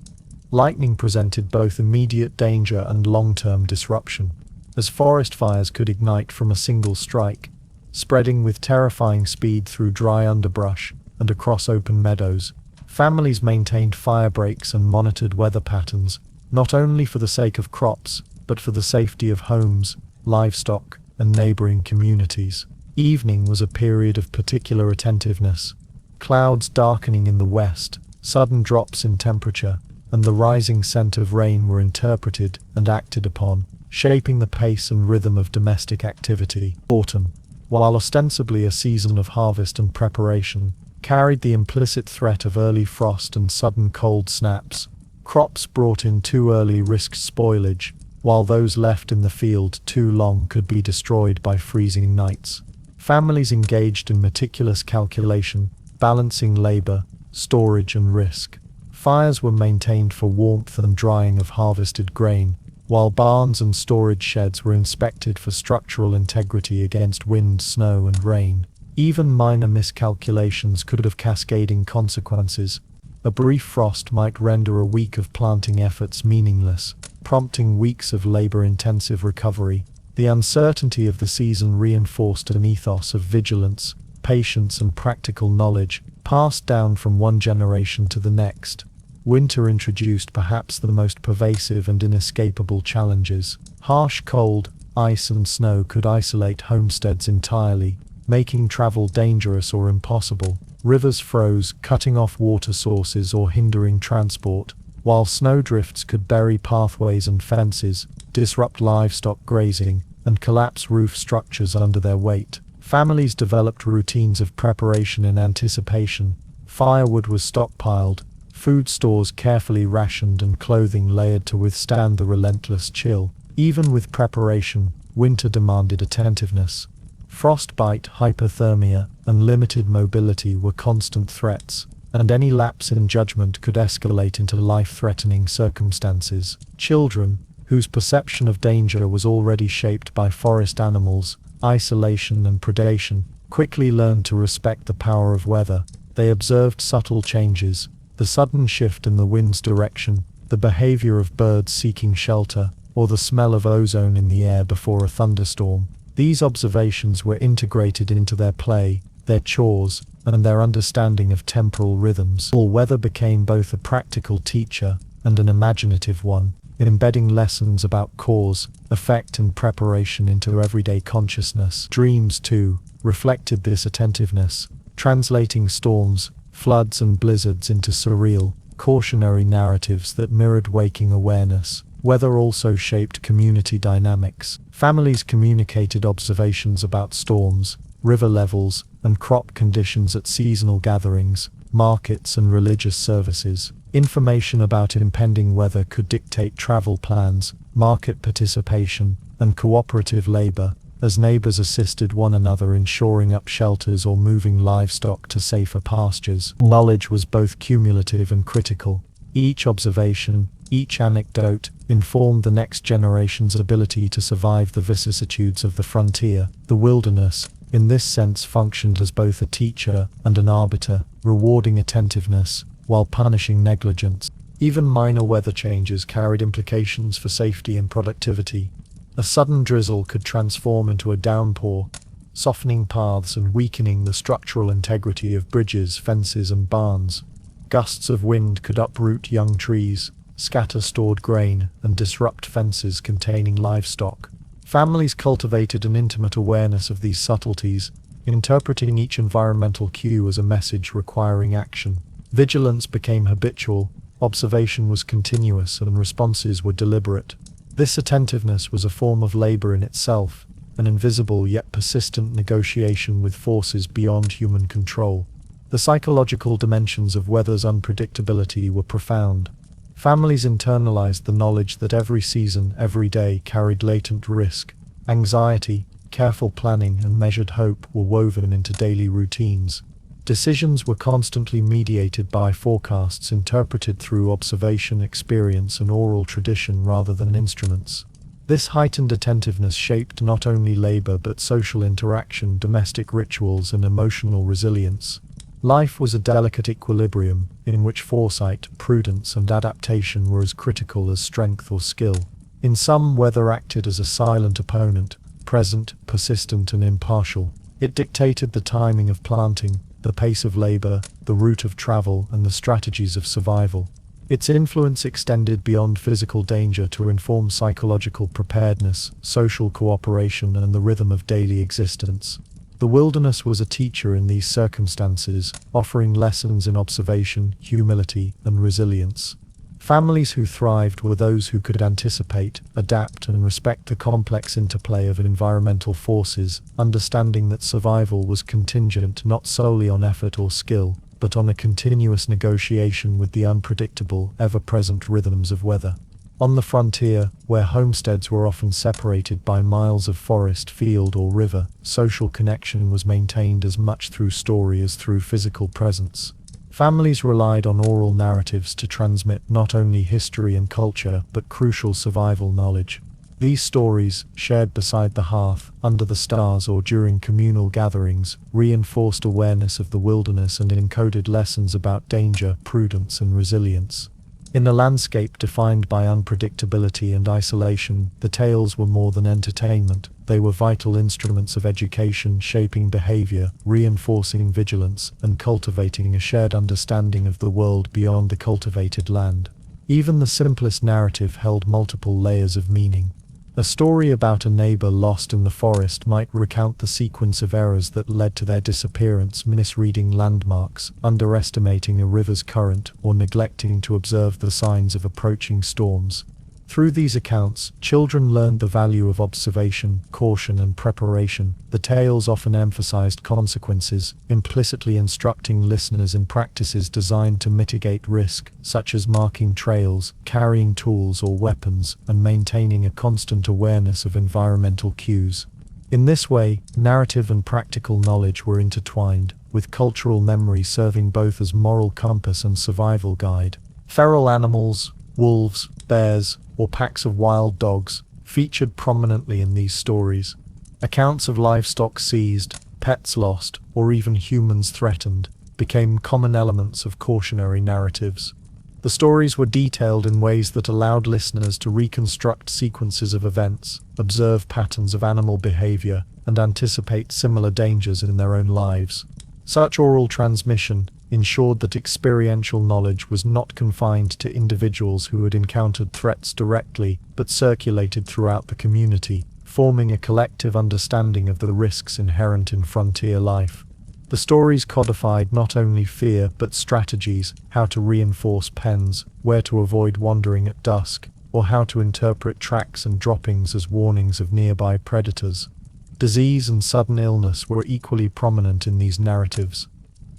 Lightning presented both immediate danger and long-term disruption, as forest fires could ignite from a single strike, spreading with terrifying speed through dry underbrush and across open meadows. Families maintained fire breaks and monitored weather patterns, not only for the sake of crops, but for the safety of homes, livestock, and neighboring communities. Evening was a period of particular attentiveness. Clouds darkening in the west, sudden drops in temperature, and the rising scent of rain were interpreted and acted upon, shaping the pace and rhythm of domestic activity. Autumn, while ostensibly a season of harvest and preparation, carried the implicit threat of early frost and sudden cold snaps. Crops brought in too early risked spoilage, while those left in the field too long could be destroyed by freezing nights. Families engaged in meticulous calculation, balancing labor, storage, and risk. Fires were maintained for warmth and drying of harvested grain, while barns and storage sheds were inspected for structural integrity against wind, snow, and rain. Even minor miscalculations could have cascading consequences. A brief frost might render a week of planting efforts meaningless, prompting weeks of labor-intensive recovery. The uncertainty of the season reinforced an ethos of vigilance, patience, and practical knowledge, passed down from one generation to the next. Winter introduced perhaps the most pervasive and inescapable challenges. Harsh cold, ice, and snow could isolate homesteads entirely, making travel dangerous or impossible. Rivers froze, cutting off water sources or hindering transport, while snowdrifts could bury pathways and fences, disrupt livestock grazing, and collapse roof structures under their weight. Families developed routines of preparation in anticipation. Firewood was stockpiled, food stores carefully rationed, and clothing layered to withstand the relentless chill. Even with preparation, winter demanded attentiveness. Frostbite, hypothermia, and limited mobility were constant threats, and any lapse in judgment could escalate into life-threatening circumstances. Children, whose perception of danger was already shaped by forest animals, isolation, and predation, quickly learned to respect the power of weather. They observed subtle changes, the sudden shift in the wind's direction, the behavior of birds seeking shelter, or the smell of ozone in the air before a thunderstorm. These observations were integrated into their play, their chores, and their understanding of temporal rhythms. All weather became both a practical teacher and an imaginative one, embedding lessons about cause, effect, and preparation into everyday consciousness. Dreams, too, reflected this attentiveness, translating storms, floods, and blizzards into surreal, cautionary narratives that mirrored waking awareness. Weather also shaped community dynamics. Families communicated observations about storms, river levels, and crop conditions at seasonal gatherings, markets, and religious services. Information about impending weather could dictate travel plans, market participation, and cooperative labor, as neighbors assisted one another in shoring up shelters or moving livestock to safer pastures. Knowledge was both cumulative and critical. Each observation, each anecdote, informed the next generation's ability to survive the vicissitudes of the frontier. The wilderness, in this sense, functioned as both a teacher and an arbiter, rewarding attentiveness while punishing negligence. Even minor weather changes carried implications for safety and productivity. A sudden drizzle could transform into a downpour, softening paths and weakening the structural integrity of bridges, fences, and barns. Gusts of wind could uproot young trees, scatter stored grain, and disrupt fences containing livestock. Families cultivated an intimate awareness of these subtleties, interpreting each environmental cue as a message requiring action. Vigilance became habitual, observation was continuous, and responses were deliberate. This attentiveness was a form of labor in itself, an invisible yet persistent negotiation with forces beyond human control. The psychological dimensions of weather's unpredictability were profound. Families internalized the knowledge that every season, every day, carried latent risk. Anxiety, careful planning, and measured hope were woven into daily routines. Decisions were constantly mediated by forecasts interpreted through observation, experience, and oral tradition rather than instruments. This heightened attentiveness shaped not only labor but social interaction, domestic rituals, and emotional resilience. Life was a delicate equilibrium, in which foresight, prudence, and adaptation were as critical as strength or skill. In some, weather acted as a silent opponent, present, persistent, and impartial. It dictated the timing of planting, the pace of labor, the route of travel, and the strategies of survival. Its influence extended beyond physical danger to inform psychological preparedness, social cooperation, and the rhythm of daily existence. The wilderness was a teacher in these circumstances, offering lessons in observation, humility, and resilience. Families who thrived were those who could anticipate, adapt, and respect the complex interplay of environmental forces, understanding that survival was contingent not solely on effort or skill, but on a continuous negotiation with the unpredictable, ever-present rhythms of weather. On the frontier, where homesteads were often separated by miles of forest, field, or river, social connection was maintained as much through story as through physical presence. Families relied on oral narratives to transmit not only history and culture, but crucial survival knowledge. These stories, shared beside the hearth, under the stars, or during communal gatherings, reinforced awareness of the wilderness and encoded lessons about danger, prudence, and resilience. In a landscape defined by unpredictability and isolation, the tales were more than entertainment. They were vital instruments of education, shaping behavior, reinforcing vigilance, and cultivating a shared understanding of the world beyond the cultivated land. Even the simplest narrative held multiple layers of meaning. A story about a neighbor lost in the forest might recount the sequence of errors that led to their disappearance, misreading landmarks, underestimating a river's current, or neglecting to observe the signs of approaching storms. Through these accounts, children learned the value of observation, caution, and preparation. The tales often emphasized consequences, implicitly instructing listeners in practices designed to mitigate risk, such as marking trails, carrying tools or weapons, and maintaining a constant awareness of environmental cues. In this way, narrative and practical knowledge were intertwined, with cultural memory serving both as moral compass and survival guide. Feral animals, wolves, bears, or packs of wild dogs, featured prominently in these stories. Accounts of livestock seized, pets lost, or even humans threatened, became common elements of cautionary narratives. The stories were detailed in ways that allowed listeners to reconstruct sequences of events, observe patterns of animal behavior, and anticipate similar dangers in their own lives. Such oral transmission ensured that experiential knowledge was not confined to individuals who had encountered threats directly, but circulated throughout the community, forming a collective understanding of the risks inherent in frontier life. The stories codified not only fear but strategies, how to reinforce pens, where to avoid wandering at dusk, or how to interpret tracks and droppings as warnings of nearby predators. Disease and sudden illness were equally prominent in these narratives.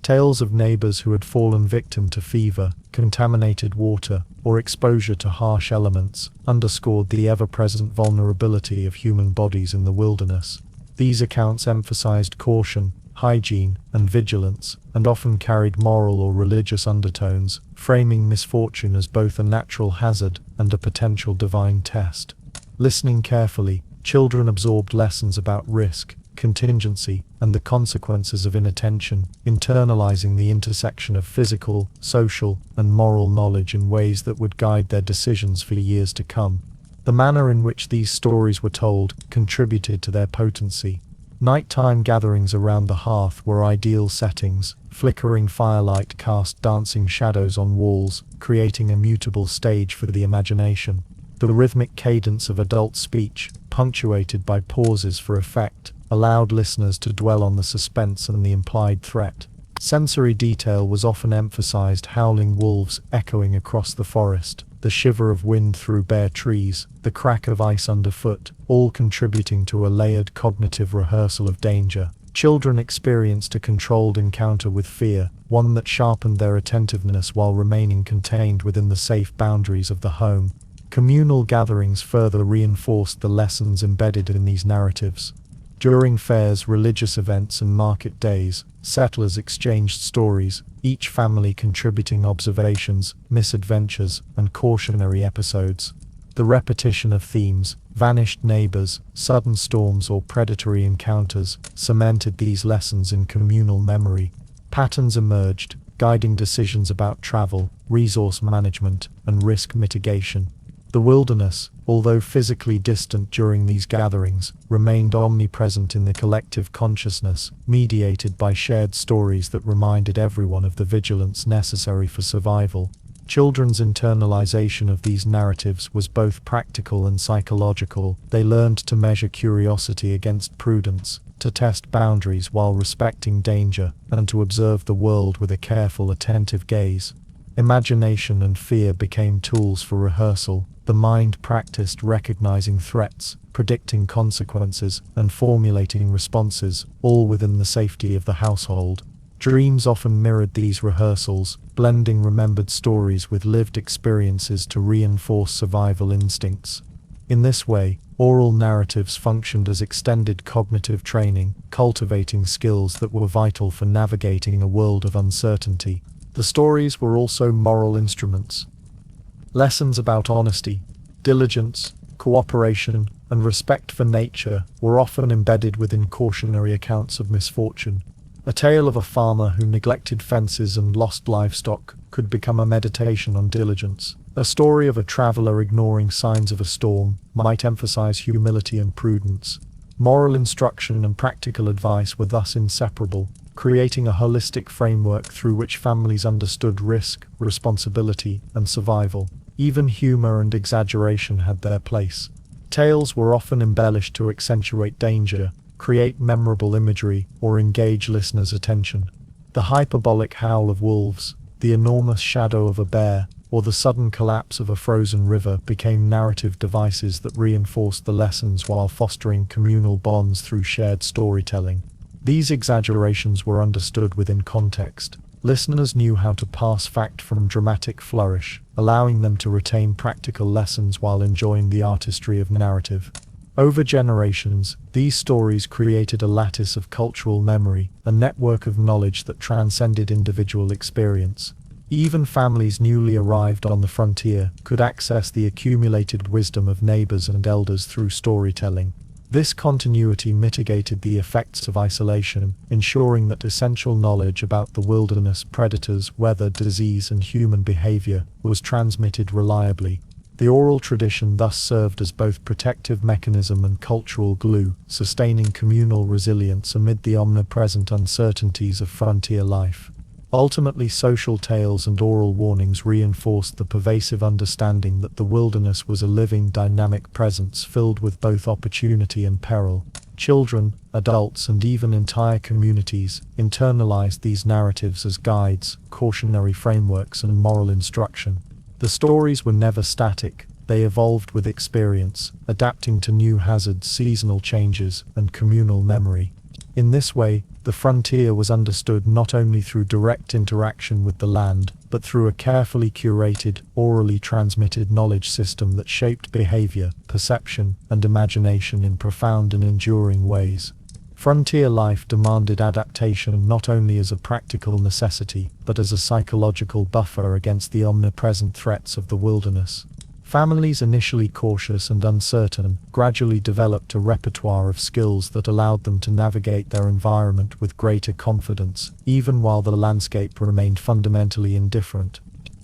Tales of neighbors who had fallen victim to fever, contaminated water, or exposure to harsh elements underscored the ever-present vulnerability of human bodies in the wilderness. These accounts emphasized caution, hygiene, and vigilance, and often carried moral or religious undertones, framing misfortune as both a natural hazard and a potential divine test. Listening carefully, children absorbed lessons about risk, contingency, and the consequences of inattention, internalizing the intersection of physical, social, and moral knowledge in ways that would guide their decisions for years to come. The manner in which these stories were told contributed to their potency. Nighttime gatherings around the hearth were ideal settings. Flickering firelight cast dancing shadows on walls, creating a mutable stage for the imagination. The rhythmic cadence of adult speech, punctuated by pauses for effect, allowed listeners to dwell on the suspense and the implied threat. Sensory detail was often emphasized: howling wolves echoing across the forest, the shiver of wind through bare trees, the crack of ice underfoot, all contributing to a layered cognitive rehearsal of danger. Children experienced a controlled encounter with fear, one that sharpened their attentiveness while remaining contained within the safe boundaries of the home. Communal gatherings further reinforced the lessons embedded in these narratives. During fairs, religious events, and market days, settlers exchanged stories, each family contributing observations, misadventures, and cautionary episodes. The repetition of themes, vanished neighbors, sudden storms, or predatory encounters, cemented these lessons in communal memory. Patterns emerged, guiding decisions about travel, resource management, and risk mitigation. The wilderness, although physically distant during these gatherings, remained omnipresent in the collective consciousness, mediated by shared stories that reminded everyone of the vigilance necessary for survival. Children's internalization of these narratives was both practical and psychological. They learned to measure curiosity against prudence, to test boundaries while respecting danger, and to observe the world with a careful, attentive gaze. Imagination and fear became tools for rehearsal. The mind practiced recognizing threats, predicting consequences, and formulating responses, all within the safety of the household. Dreams often mirrored these rehearsals, blending remembered stories with lived experiences to reinforce survival instincts. In this way, oral narratives functioned as extended cognitive training, cultivating skills that were vital for navigating a world of uncertainty. The stories were also moral instruments. Lessons about honesty, diligence, cooperation, and respect for nature were often embedded within cautionary accounts of misfortune. A tale of a farmer who neglected fences and lost livestock could become a meditation on diligence. A story of a traveler ignoring signs of a storm might emphasize humility and prudence. Moral instruction and practical advice were thus inseparable, creating a holistic framework through which families understood risk, responsibility, and survival. Even humor and exaggeration had their place. Tales were often embellished to accentuate danger, create memorable imagery, or engage listeners' attention. The hyperbolic howl of wolves, the enormous shadow of a bear, or the sudden collapse of a frozen river became narrative devices that reinforced the lessons while fostering communal bonds through shared storytelling. These exaggerations were understood within context. Listeners knew how to parse fact from dramatic flourish, allowing them to retain practical lessons while enjoying the artistry of narrative. Over generations, these stories created a lattice of cultural memory, a network of knowledge that transcended individual experience. Even families newly arrived on the frontier could access the accumulated wisdom of neighbors and elders through storytelling. This continuity mitigated the effects of isolation, ensuring that essential knowledge about the wilderness, predators, weather, disease, and human behavior was transmitted reliably. The oral tradition thus served as both protective mechanism and cultural glue, sustaining communal resilience amid the omnipresent uncertainties of frontier life. Ultimately, social tales and oral warnings reinforced the pervasive understanding that the wilderness was a living, dynamic presence filled with both opportunity and peril. Children, adults, and even entire communities internalized these narratives as guides, cautionary frameworks, and moral instruction. The stories were never static. They evolved with experience, adapting to new hazards, seasonal changes, and communal memory. In this way, the frontier was understood not only through direct interaction with the land, but through a carefully curated, orally transmitted knowledge system that shaped behavior, perception, and imagination in profound and enduring ways. Frontier life demanded adaptation not only as a practical necessity, but as a psychological buffer against the omnipresent threats of the wilderness. Families initially cautious and uncertain gradually developed a repertoire of skills that allowed them to navigate their environment with greater confidence, even while the landscape remained fundamentally indifferent.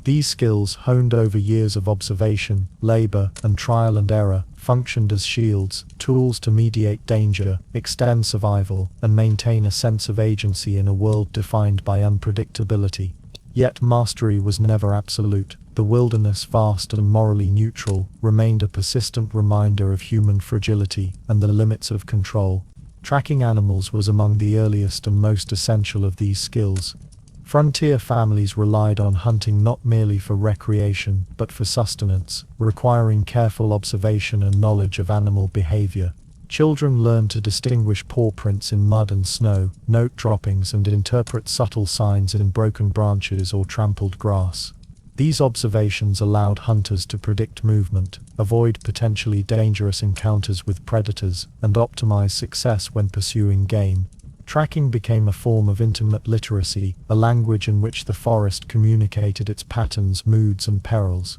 These skills, honed over years of observation, labor, and trial and error, functioned as shields, tools to mediate danger, extend survival, and maintain a sense of agency in a world defined by unpredictability. Yet mastery was never absolute. The wilderness, vast and morally neutral, remained a persistent reminder of human fragility and the limits of control. Tracking animals was among the earliest and most essential of these skills. Frontier families relied on hunting not merely for recreation, but for sustenance, requiring careful observation and knowledge of animal behavior. Children learned to distinguish paw prints in mud and snow, note droppings, and interpret subtle signs in broken branches or trampled grass. These observations allowed hunters to predict movement, avoid potentially dangerous encounters with predators, and optimize success when pursuing game. Tracking became a form of intimate literacy, a language in which the forest communicated its patterns, moods, and perils.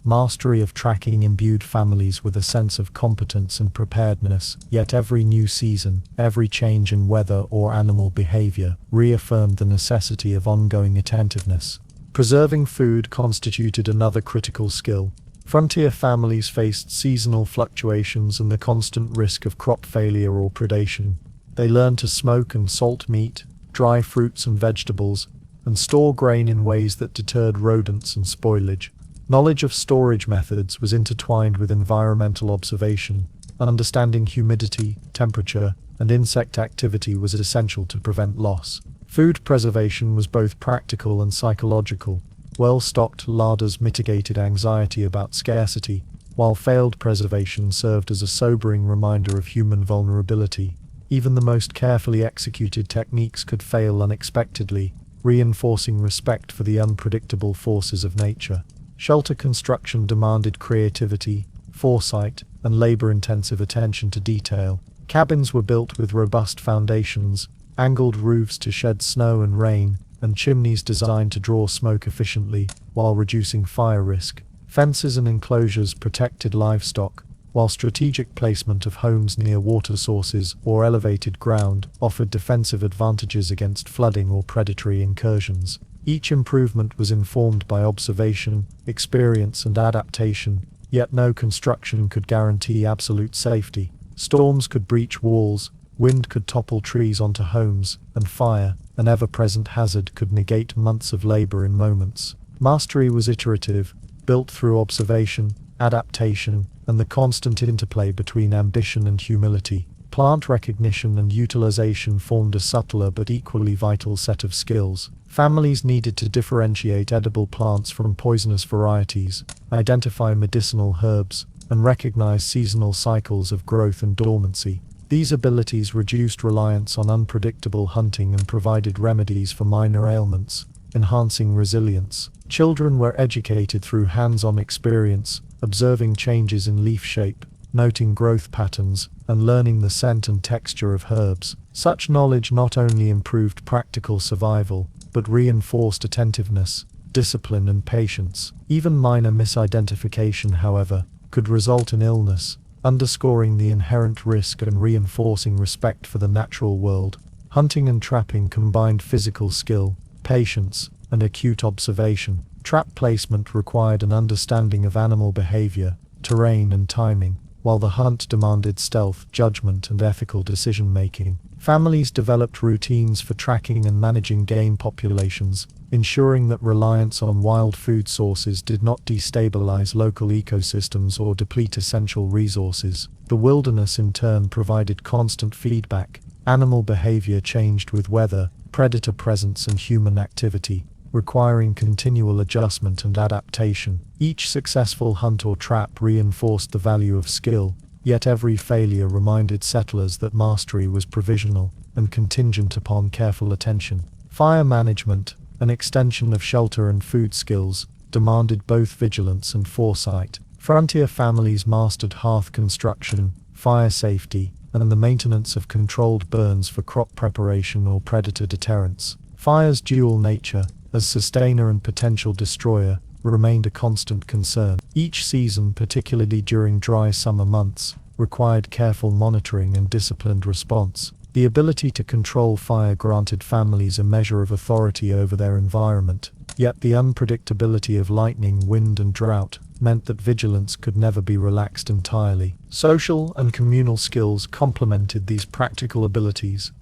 Mastery of tracking imbued families with a sense of competence and preparedness, yet every new season, every change in weather or animal behavior, reaffirmed the necessity of ongoing attentiveness. Preserving food constituted another critical skill. Frontier families faced seasonal fluctuations and the constant risk of crop failure or predation. They learned to smoke and salt meat, dry fruits and vegetables, and store grain in ways that deterred rodents and spoilage. Knowledge of storage methods was intertwined with environmental observation. Understanding humidity, temperature, and insect activity was essential to prevent loss. Food preservation was both practical and psychological. Well-stocked larders mitigated anxiety about scarcity, while failed preservation served as a sobering reminder of human vulnerability. Even the most carefully executed techniques could fail unexpectedly, reinforcing respect for the unpredictable forces of nature. Shelter construction demanded creativity, foresight, and labor-intensive attention to detail. Cabins were built with robust foundations, angled roofs to shed snow and rain, and chimneys designed to draw smoke efficiently while reducing fire risk. Fences and enclosures protected livestock, while strategic placement of homes near water sources or elevated ground offered defensive advantages against flooding or predatory incursions. Each improvement was informed by observation, experience, and adaptation, yet no construction could guarantee absolute safety. Storms could breach walls, wind could topple trees onto homes, and fire, an ever-present hazard, could negate months of labor in moments. Mastery was iterative, built through observation, adaptation, and the constant interplay between ambition and humility. Plant recognition and utilization formed a subtler but equally vital set of skills. Families needed to differentiate edible plants from poisonous varieties, identify medicinal herbs, and recognize seasonal cycles of growth and dormancy. These abilities reduced reliance on unpredictable hunting and provided remedies for minor ailments, enhancing resilience. Children were educated through hands-on experience, observing changes in leaf shape, noting growth patterns, and learning the scent and texture of herbs. Such knowledge not only improved practical survival, but reinforced attentiveness, discipline, and patience. Even minor misidentification, however, could result in illness, underscoring the inherent risk and reinforcing respect for the natural world. Hunting and trapping combined physical skill, patience, and acute observation. Trap placement required an understanding of animal behavior, terrain, and timing, while the hunt demanded stealth, judgment, and ethical decision-making. Families developed routines for tracking and managing game populations, ensuring that reliance on wild food sources did not destabilize local ecosystems or deplete essential resources. The wilderness in turn provided constant feedback. Animal behavior changed with weather, predator presence, and human activity, requiring continual adjustment and adaptation. Each successful hunt or trap reinforced the value of skill, yet every failure reminded settlers that mastery was provisional and contingent upon careful attention. Fire management, an extension of shelter and food skills, demanded both vigilance and foresight. Frontier families mastered hearth construction, fire safety, and the maintenance of controlled burns for crop preparation or predator deterrence. Fire's dual nature, as sustainer and potential destroyer, remained a constant concern. Each season, particularly during dry summer months, required careful monitoring and disciplined response. The ability to control fire granted families a measure of authority over their environment, yet the unpredictability of lightning, wind, and drought meant that vigilance could never be relaxed entirely. Social and communal skills complemented these practical abilities.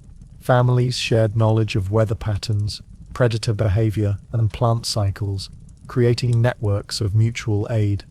Families shared knowledge of weather patterns, predator behavior, and plant cycles, creating networks of mutual aid.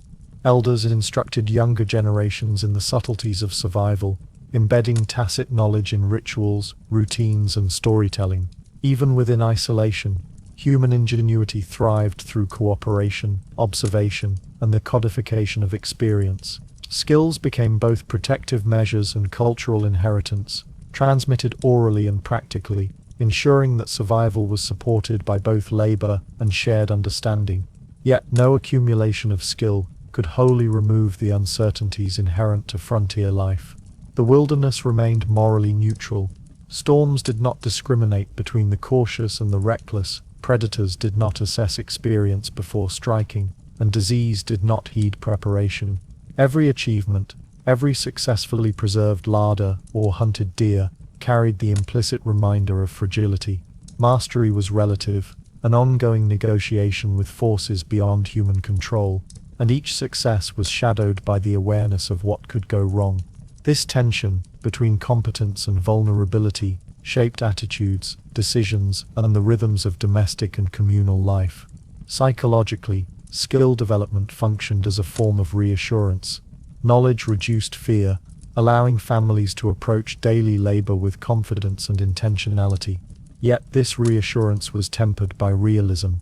Elders instructed younger generations in the subtleties of survival, embedding tacit knowledge in rituals, routines, and storytelling. Even within isolation, human ingenuity thrived through cooperation, observation, and the codification of experience. Skills became both protective measures and cultural inheritance, transmitted orally and practically, ensuring that survival was supported by both labor and shared understanding. Yet no accumulation of skill could wholly remove the uncertainties inherent to frontier life. The wilderness remained morally neutral. Storms did not discriminate between the cautious and the reckless, predators did not assess experience before striking, and disease did not heed preparation. Every achievement, every successfully preserved larder or hunted deer, carried the implicit reminder of fragility. Mastery was relative, an ongoing negotiation with forces beyond human control, and each success was shadowed by the awareness of what could go wrong. This tension between competence and vulnerability shaped attitudes, decisions, and the rhythms of domestic and communal life. Psychologically, skill development functioned as a form of reassurance. Knowledge reduced fear, allowing families to approach daily labor with confidence and intentionality. Yet this reassurance was tempered by realism.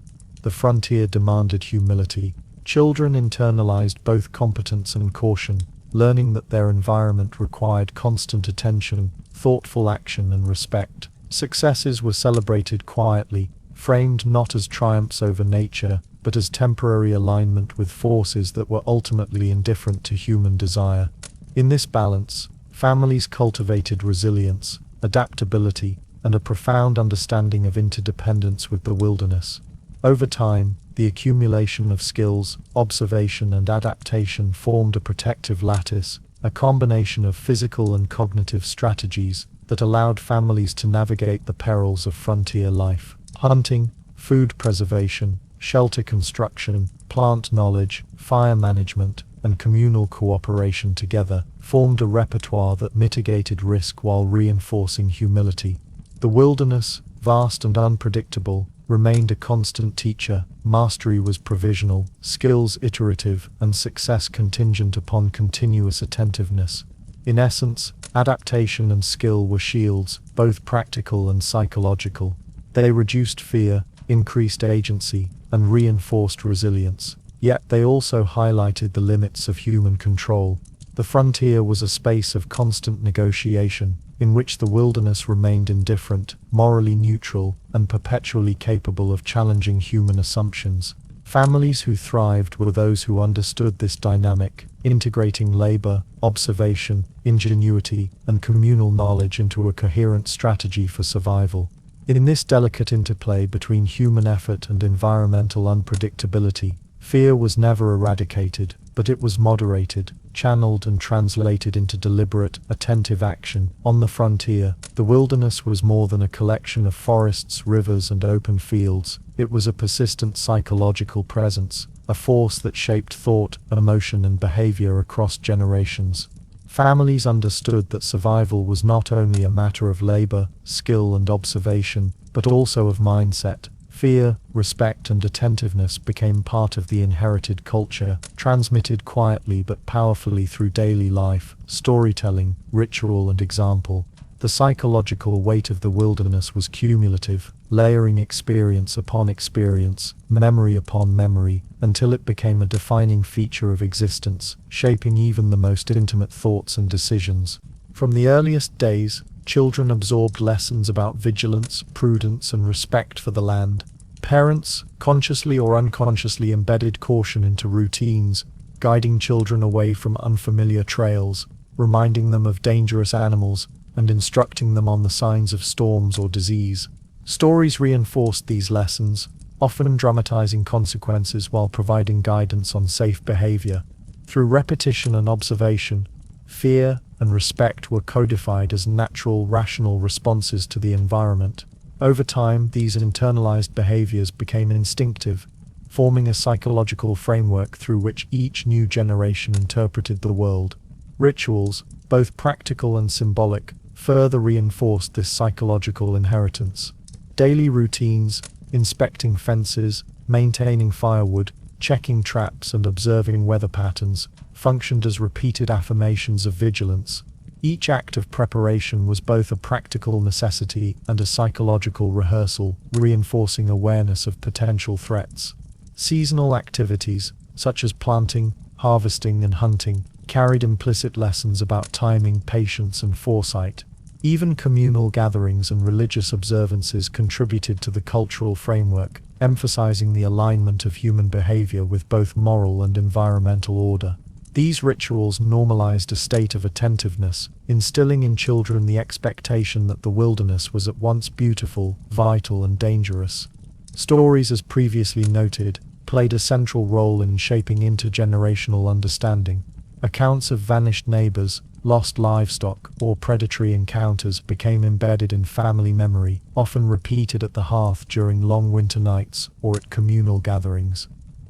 The frontier demanded humility. Children internalized both competence and caution, learning that their environment required constant attention, thoughtful action, and respect. Successes were celebrated quietly, framed not as triumphs over nature, but as temporary alignment with forces that were ultimately indifferent to human desire. In this balance, families cultivated resilience, adaptability, and a profound understanding of interdependence with the wilderness. Over time, the accumulation of skills, observation, and adaptation formed a protective lattice, a combination of physical and cognitive strategies that allowed families to navigate the perils of frontier life. Hunting, food preservation, shelter construction, plant knowledge, fire management, and communal cooperation together formed a repertoire that mitigated risk while reinforcing humility. The wilderness, vast and unpredictable, remained a constant teacher. Mastery was provisional, skills iterative, and success contingent upon continuous attentiveness. In essence, adaptation and skill were shields, both practical and psychological. They reduced fear, increased agency, and reinforced resilience. Yet they also highlighted the limits of human control. The frontier was a space of constant negotiation, in which the wilderness remained indifferent, morally neutral, and perpetually capable of challenging human assumptions. Families who thrived were those who understood this dynamic, integrating labor, observation, ingenuity, and communal knowledge into a coherent strategy for survival. In this delicate interplay between human effort and environmental unpredictability, fear was never eradicated, but it was moderated, channeled, and translated into deliberate, attentive action. On the frontier, the wilderness was more than a collection of forests, rivers, and open fields. It was a persistent psychological presence, a force that shaped thought, emotion, and behavior across generations. Families understood that survival was not only a matter of labor, skill, and observation, but also of mindset. Fear, respect, and attentiveness became part of the inherited culture, transmitted quietly but powerfully through daily life, storytelling, ritual, and example. The psychological weight of the wilderness was cumulative, layering experience upon experience, memory upon memory, until it became a defining feature of existence, shaping even the most intimate thoughts and decisions. From the earliest days, children absorbed lessons about vigilance, prudence, and respect for the land. Parents, consciously or unconsciously, embedded caution into routines, guiding children away from unfamiliar trails. reminding them of dangerous animals and instructing them on the signs of storms or disease. Stories reinforced these lessons, often dramatizing consequences while providing guidance on safe behavior. Through repetition and observation, fear and respect were codified as natural, rational responses to the environment. Over time, these internalized behaviors became instinctive, forming a psychological framework through which each new generation interpreted the world. Rituals, both practical and symbolic, further reinforced this psychological inheritance. Daily routines, inspecting fences, maintaining firewood, checking traps, and observing weather patterns, functioned as repeated affirmations of vigilance. Each act of preparation was both a practical necessity and a psychological rehearsal, reinforcing awareness of potential threats. Seasonal activities, such as planting, harvesting, and hunting, carried implicit lessons about timing, patience, and foresight. Even communal gatherings and religious observances contributed to the cultural framework, emphasizing the alignment of human behavior with both moral and environmental order. These rituals normalized a state of attentiveness, instilling in children the expectation that the wilderness was at once beautiful, vital, and dangerous. Stories, as previously noted, played a central role in shaping intergenerational understanding. Accounts of vanished neighbors, lost livestock, or predatory encounters became embedded in family memory, often repeated at the hearth during long winter nights or at communal gatherings.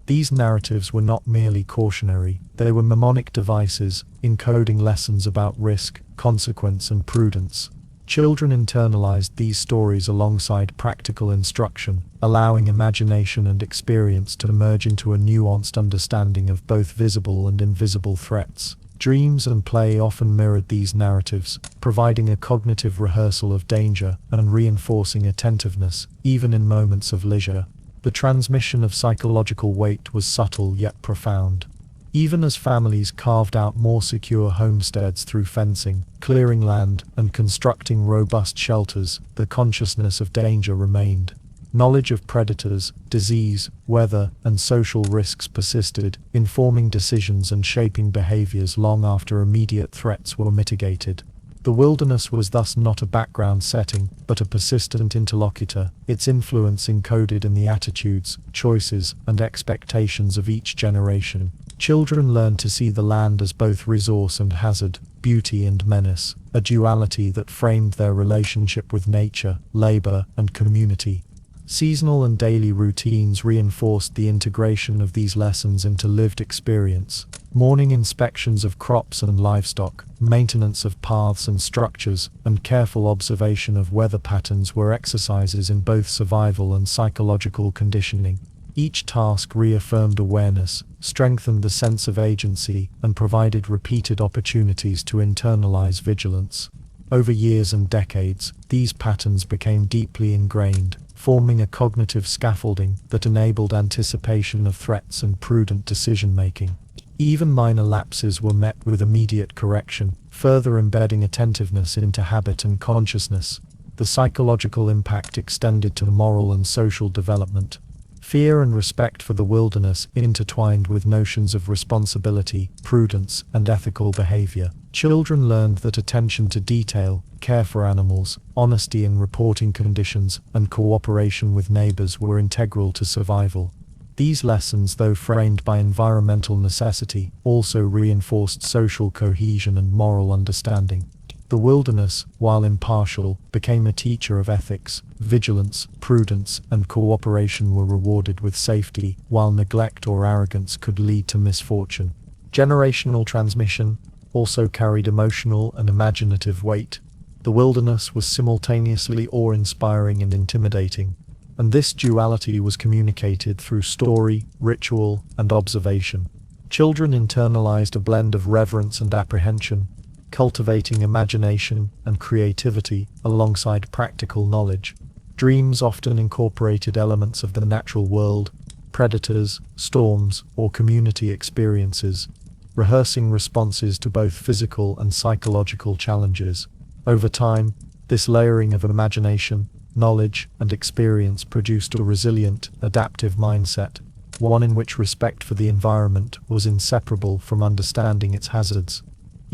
These narratives were not merely cautionary, they were mnemonic devices, encoding lessons about risk, consequence, and prudence. Children internalized these stories alongside practical instruction, allowing imagination and experience to merge into a nuanced understanding of both visible and invisible threats. Dreams and play often mirrored these narratives, providing a cognitive rehearsal of danger and reinforcing attentiveness, even in moments of leisure. The transmission of psychological weight was subtle yet profound. Even as families carved out more secure homesteads through fencing, clearing land, and constructing robust shelters, the consciousness of danger remained. Knowledge of predators, disease, weather, and social risks persisted, informing decisions and shaping behaviors long after immediate threats were mitigated. The wilderness was thus not a background setting, but a persistent interlocutor, its influence encoded in the attitudes, choices, and expectations of each generation. Children learned to see the land as both resource and hazard, beauty and menace, a duality that framed their relationship with nature, labor, and community. Seasonal and daily routines reinforced the integration of these lessons into lived experience. Morning inspections of crops and livestock, maintenance of paths and structures, and careful observation of weather patterns were exercises in both survival and psychological conditioning. Each task reaffirmed awareness, strengthened the sense of agency, and provided repeated opportunities to internalize vigilance. Over years and decades, these patterns became deeply ingrained, forming a cognitive scaffolding that enabled anticipation of threats and prudent decision-making. Even minor lapses were met with immediate correction, further embedding attentiveness into habit and consciousness. The psychological impact extended to moral and social development. Fear and respect for the wilderness intertwined with notions of responsibility, prudence, and ethical behavior. Children learned that attention to detail, care for animals, honesty in reporting conditions, and cooperation with neighbors were integral to survival. These lessons, though framed by environmental necessity, also reinforced social cohesion and moral understanding. The wilderness, while impartial, became a teacher of ethics. Vigilance, prudence, and cooperation were rewarded with safety, while neglect or arrogance could lead to misfortune. Generational transmission also carried emotional and imaginative weight. The wilderness was simultaneously awe-inspiring and intimidating, and this duality was communicated through story, ritual, and observation. Children internalized a blend of reverence and apprehension, cultivating imagination and creativity alongside practical knowledge. Dreams often incorporated elements of the natural world, predators, storms, or community experiences, rehearsing responses to both physical and psychological challenges. Over time, this layering of imagination, knowledge, and experience produced a resilient, adaptive mindset, one in which respect for the environment was inseparable from understanding its hazards.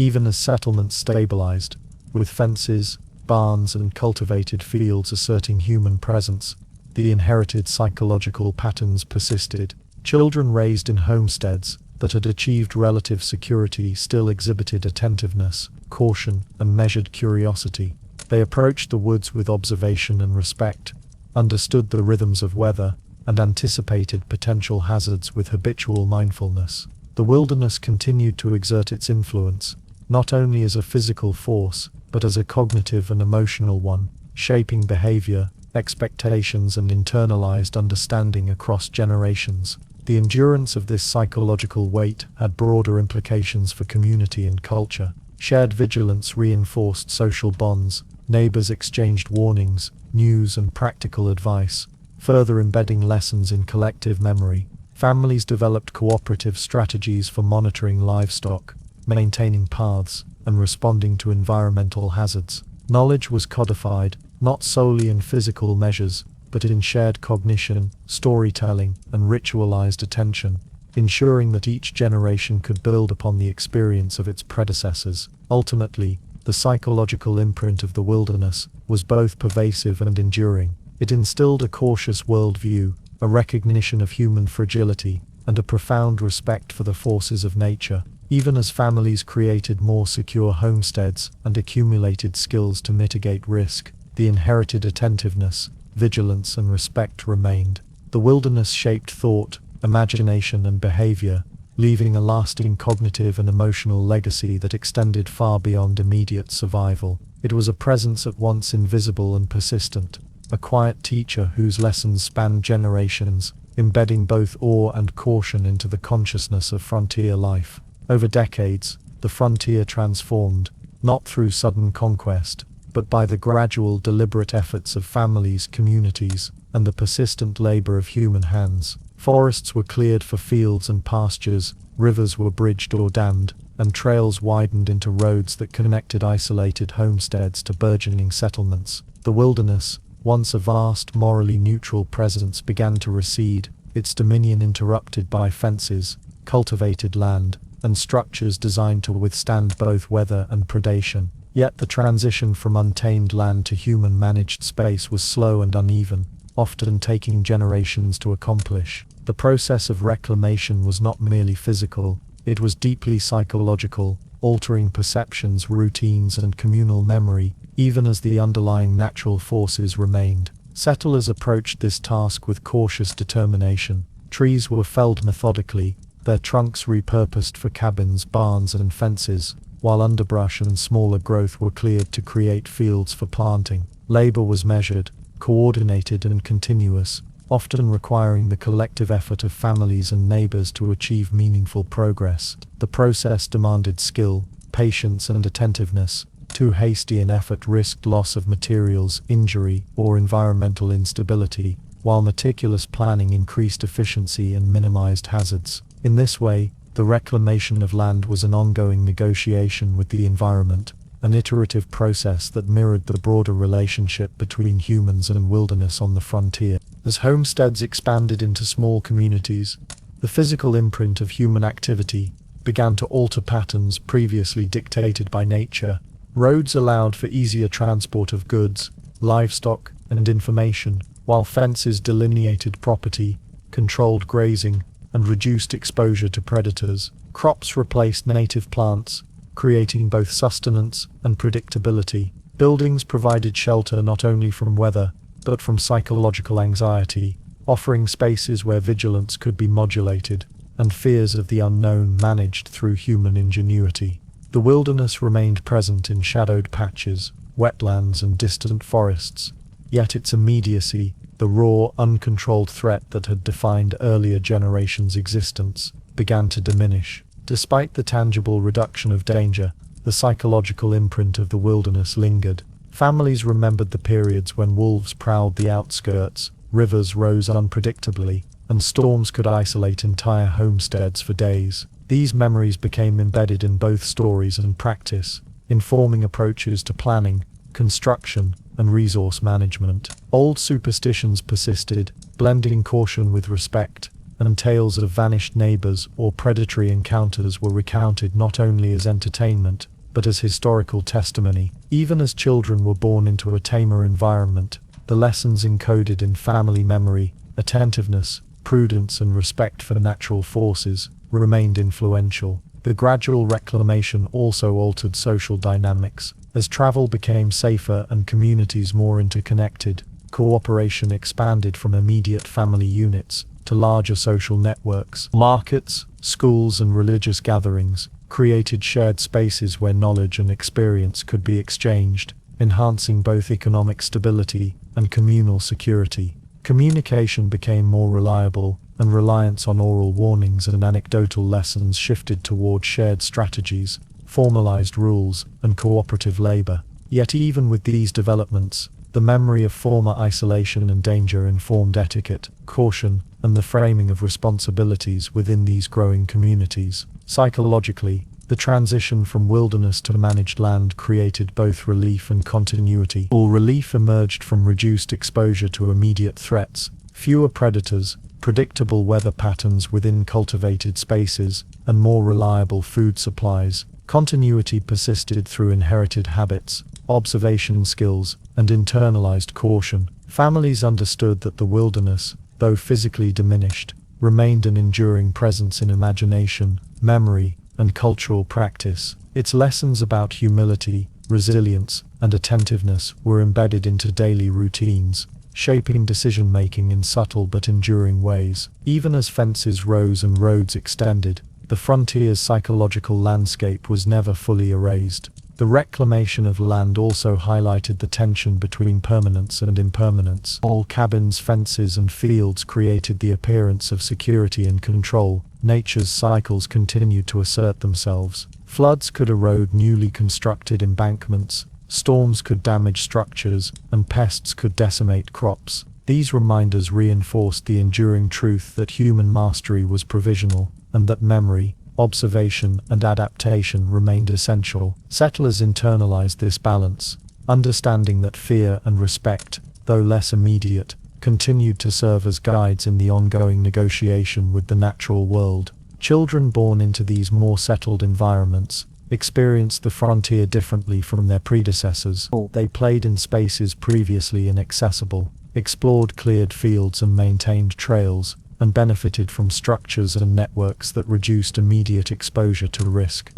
even as settlements stabilized, with fences, barns and cultivated fields asserting human presence. The inherited psychological patterns persisted. Children raised in homesteads that had achieved relative security still exhibited attentiveness, caution, and measured curiosity. They approached the woods with observation and respect, understood the rhythms of weather, and anticipated potential hazards with habitual mindfulness. The wilderness continued to exert its influence, not only as a physical force, but as a cognitive and emotional one, shaping behavior, expectations, and internalized understanding across generations. The endurance of this psychological weight had broader implications for community and culture. Shared vigilance reinforced social bonds, neighbors exchanged warnings, news, and practical advice, further embedding lessons in collective memory. Families developed cooperative strategies for monitoring livestock, maintaining paths, and responding to environmental hazards. Knowledge was codified, not solely in physical measures, but in shared cognition, storytelling, and ritualized attention, ensuring that each generation could build upon the experience of its predecessors. Ultimately, the psychological imprint of the wilderness was both pervasive and enduring. It instilled a cautious worldview, a recognition of human fragility, and a profound respect for the forces of nature. Even as families created more secure homesteads and accumulated skills to mitigate risk, the inherited attentiveness, vigilance, and respect remained. The wilderness shaped thought, imagination, and behavior, leaving a lasting cognitive and emotional legacy that extended far beyond immediate survival. It was a presence at once invisible and persistent, a quiet teacher whose lessons spanned generations, embedding both awe and caution into the consciousness of frontier life. Over decades, the frontier transformed, not through sudden conquest, but by the gradual, deliberate efforts of families, communities, and the persistent labor of human hands. Forests were cleared for fields and pastures, rivers were bridged or dammed, and trails widened into roads that connected isolated homesteads to burgeoning settlements. The wilderness, once a vast, morally neutral presence, began to recede, its dominion interrupted by fences, cultivated land, and structures designed to withstand both weather and predation. Yet the transition from untamed land to human-managed space was slow and uneven, often taking generations to accomplish. The process of reclamation was not merely physical, it was deeply psychological, altering perceptions, routines, and communal memory, even as the underlying natural forces remained. Settlers approached this task with cautious determination. Trees were felled methodically, their trunks repurposed for cabins, barns, and fences, while underbrush and smaller growth were cleared to create fields for planting. Labor was measured, coordinated, and continuous, often requiring the collective effort of families and neighbors to achieve meaningful progress. The process demanded skill, patience, and attentiveness. Too hasty an effort risked loss of materials, injury, or environmental instability, while meticulous planning increased efficiency and minimized hazards. In this way, the reclamation of land was an ongoing negotiation with the environment, an iterative process that mirrored the broader relationship between humans and wilderness on the frontier. As homesteads expanded into small communities, the physical imprint of human activity began to alter patterns previously dictated by nature. Roads allowed for easier transport of goods, livestock, and information, while fences delineated property, controlled grazing, and reduced exposure to predators. Crops replaced native plants, creating both sustenance and predictability. Buildings provided shelter not only from weather, but from psychological anxiety, offering spaces where vigilance could be modulated, and fears of the unknown managed through human ingenuity. The wilderness remained present in shadowed patches, wetlands, and distant forests, yet its immediacy, the raw, uncontrolled threat that had defined earlier generations' existence, began to diminish. Despite the tangible reduction of danger, the psychological imprint of the wilderness lingered. Families remembered the periods when wolves prowled the outskirts, rivers rose unpredictably, and storms could isolate entire homesteads for days. These memories became embedded in both stories and practice, informing approaches to planning, construction, and resource management. Old superstitions persisted, blending caution with respect, and tales of vanished neighbors or predatory encounters were recounted not only as entertainment, but as historical testimony. Even as children were born into a tamer environment, the lessons encoded in family memory, attentiveness, prudence and respect for natural forces remained influential. The gradual reclamation also altered social dynamics. As travel became safer and communities more interconnected, cooperation expanded from immediate family units to larger social networks. Markets, schools and religious gatherings created shared spaces where knowledge and experience could be exchanged, enhancing both economic stability and communal security. Communication became more reliable, and reliance on oral warnings and anecdotal lessons shifted toward shared strategies, formalized rules, and cooperative labor. Yet even with these developments, the memory of former isolation and danger informed etiquette, caution, and the framing of responsibilities within these growing communities. Psychologically, the transition from wilderness to managed land created both relief and continuity. All relief emerged from reduced exposure to immediate threats, fewer predators, predictable weather patterns within cultivated spaces, and more reliable food supplies. Continuity persisted through inherited habits, observation skills, and internalized caution. Families understood that the wilderness, though physically diminished, remained an enduring presence in imagination, memory, and cultural practice. Its lessons about humility, resilience, and attentiveness were embedded into daily routines, shaping decision-making in subtle but enduring ways. Even as fences rose and roads extended, the frontier's psychological landscape was never fully erased. The reclamation of land also highlighted the tension between permanence and impermanence. All cabins, fences, and fields created the appearance of security and control. Nature's cycles continued to assert themselves. Floods could erode newly constructed embankments, storms could damage structures, and pests could decimate crops. These reminders reinforced the enduring truth that human mastery was provisional, and that memory, observation, and adaptation remained essential. Settlers internalized this balance, understanding that fear and respect, though less immediate, continued to serve as guides in the ongoing negotiation with the natural world. Children born into these more settled environments experienced the frontier differently from their predecessors. They played in spaces previously inaccessible, explored cleared fields and maintained trails, and benefited from structures and networks that reduced immediate exposure to risk.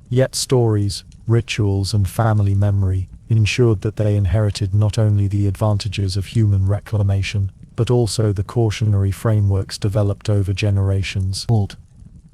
Yet stories, rituals, and family memory ensured that they inherited not only the advantages of human reclamation, but also the cautionary frameworks developed over generations.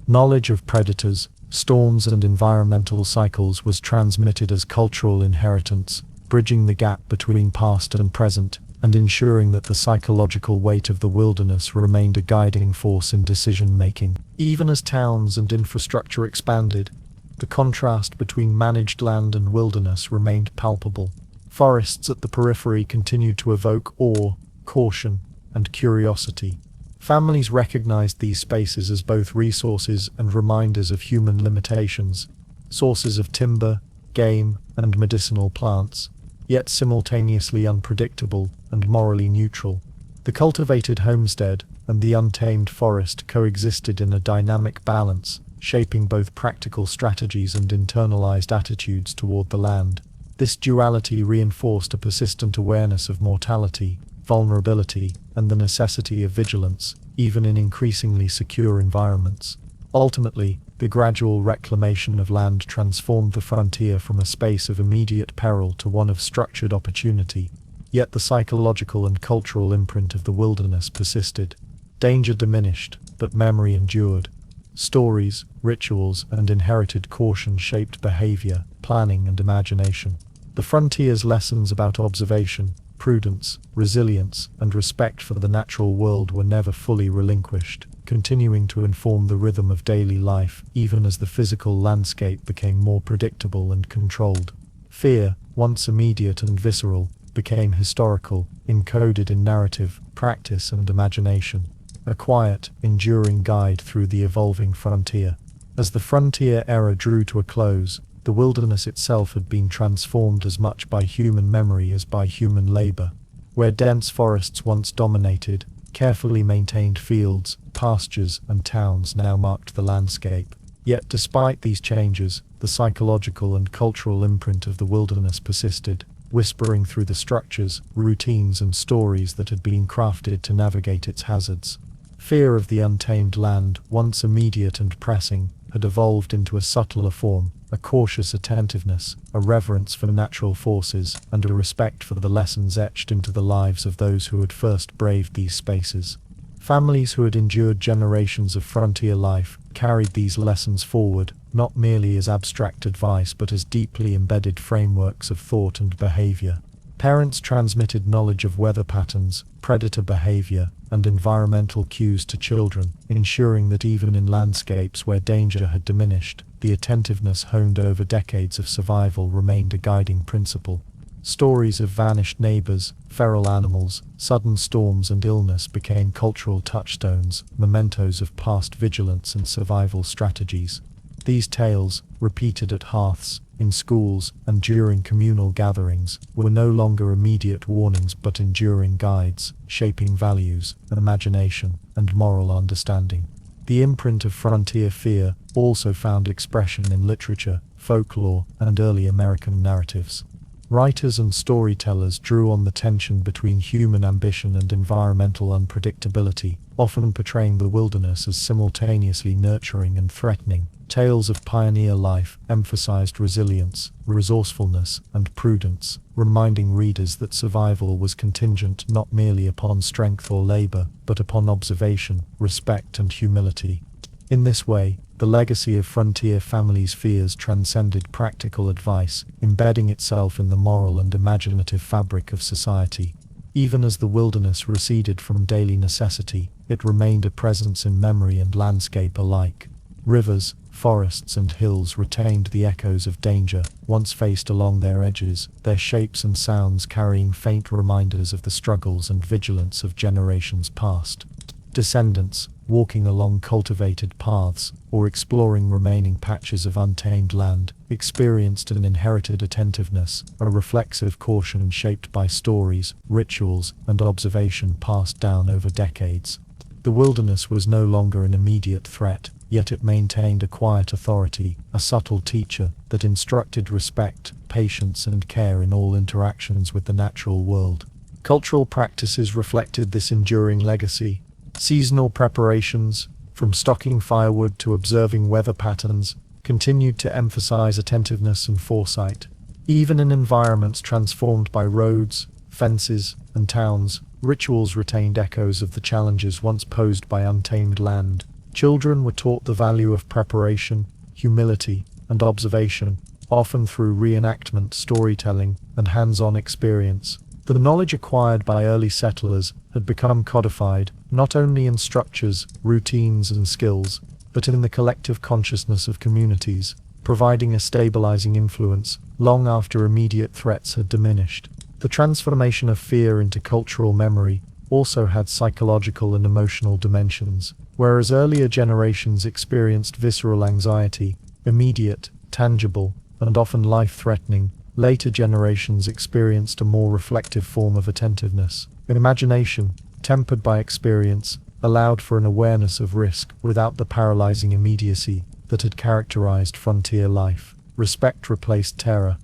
Knowledge of predators, storms, and environmental cycles was transmitted as cultural inheritance, bridging the gap between past and present, and ensuring that the psychological weight of the wilderness remained a guiding force in decision-making. Even as towns and infrastructure expanded, the contrast between managed land and wilderness remained palpable. Forests at the periphery continued to evoke awe, caution, and curiosity. Families recognized these spaces as both resources and reminders of human limitations, sources of timber, game, and medicinal plants, yet simultaneously unpredictable and morally neutral. The cultivated homestead and the untamed forest coexisted in a dynamic balance, shaping both practical strategies and internalized attitudes toward the land. This duality reinforced a persistent awareness of mortality, vulnerability, and the necessity of vigilance, even in increasingly secure environments. Ultimately, the gradual reclamation of land transformed the frontier from a space of immediate peril to one of structured opportunity. Yet the psychological and cultural imprint of the wilderness persisted. Danger diminished, but memory endured. Stories, rituals, and inherited caution shaped behavior, planning, and imagination. The frontier's lessons about observation, prudence, resilience, and respect for the natural world were never fully relinquished, continuing to inform the rhythm of daily life even as the physical landscape became more predictable and controlled. Fear, once immediate and visceral, became historical, encoded in narrative, practice, and imagination, a quiet, enduring guide through the evolving frontier. As the frontier era drew to a close, the wilderness itself had been transformed as much by human memory as by human labor. Where dense forests once dominated, Carefully maintained fields, pastures, and towns now marked the landscape. Yet despite these changes, the psychological and cultural imprint of the wilderness persisted, whispering through the structures, routines, and stories that had been crafted to navigate its hazards. Fear of the untamed land, once immediate and pressing, had evolved into a subtler form, a cautious attentiveness, a reverence for natural forces, and a respect for the lessons etched into the lives of those who had first braved these spaces. Families who had endured generations of frontier life carried these lessons forward, not merely as abstract advice but as deeply embedded frameworks of thought and behavior. Parents transmitted knowledge of weather patterns, predator behavior, and environmental cues to children, ensuring that even in landscapes where danger had diminished, the attentiveness honed over decades of survival remained a guiding principle. Stories of vanished neighbors, feral animals, sudden storms, and illness became cultural touchstones, mementos of past vigilance and survival strategies. These tales, repeated at hearths, in schools, and during communal gatherings, were no longer immediate warnings but enduring guides, shaping values, imagination, and moral understanding. The imprint of frontier fear also found expression in literature, folklore, and early American narratives. Writers and storytellers drew on the tension between human ambition and environmental unpredictability, often portraying the wilderness as simultaneously nurturing and threatening. Tales of pioneer life emphasized resilience, resourcefulness, and prudence, reminding readers that survival was contingent not merely upon strength or labor, but upon observation, respect, and humility. In this way, the legacy of frontier families' fears transcended practical advice, embedding itself in the moral and imaginative fabric of society. Even as the wilderness receded from daily necessity, it remained a presence in memory and landscape alike. Rivers, forests, and hills retained the echoes of danger, once faced along their edges, their shapes and sounds carrying faint reminders of the struggles and vigilance of generations past. Descendants, walking along cultivated paths, or exploring remaining patches of untamed land, experienced an inherited attentiveness, a reflexive caution shaped by stories, rituals, and observation passed down over decades. The wilderness was no longer an immediate threat, yet it maintained a quiet authority, a subtle teacher that instructed respect, patience, and care in all interactions with the natural world. Cultural practices reflected this enduring legacy. Seasonal preparations, from stocking firewood to observing weather patterns, continued to emphasize attentiveness and foresight. Even in environments transformed by roads, fences, and towns, rituals retained echoes of the challenges once posed by untamed land. Children were taught the value of preparation, humility, and observation, often through reenactment, storytelling, and hands-on experience. The knowledge acquired by early settlers had become codified, not only in structures, routines, and skills, but in the collective consciousness of communities, providing a stabilizing influence long after immediate threats had diminished. The transformation of fear into cultural memory also had psychological and emotional dimensions. Whereas earlier generations experienced visceral anxiety, immediate, tangible, and often life-threatening, later generations experienced a more reflective form of attentiveness. Imagination, tempered by experience, allowed for an awareness of risk without the paralyzing immediacy that had characterized frontier life. Respect replaced terror.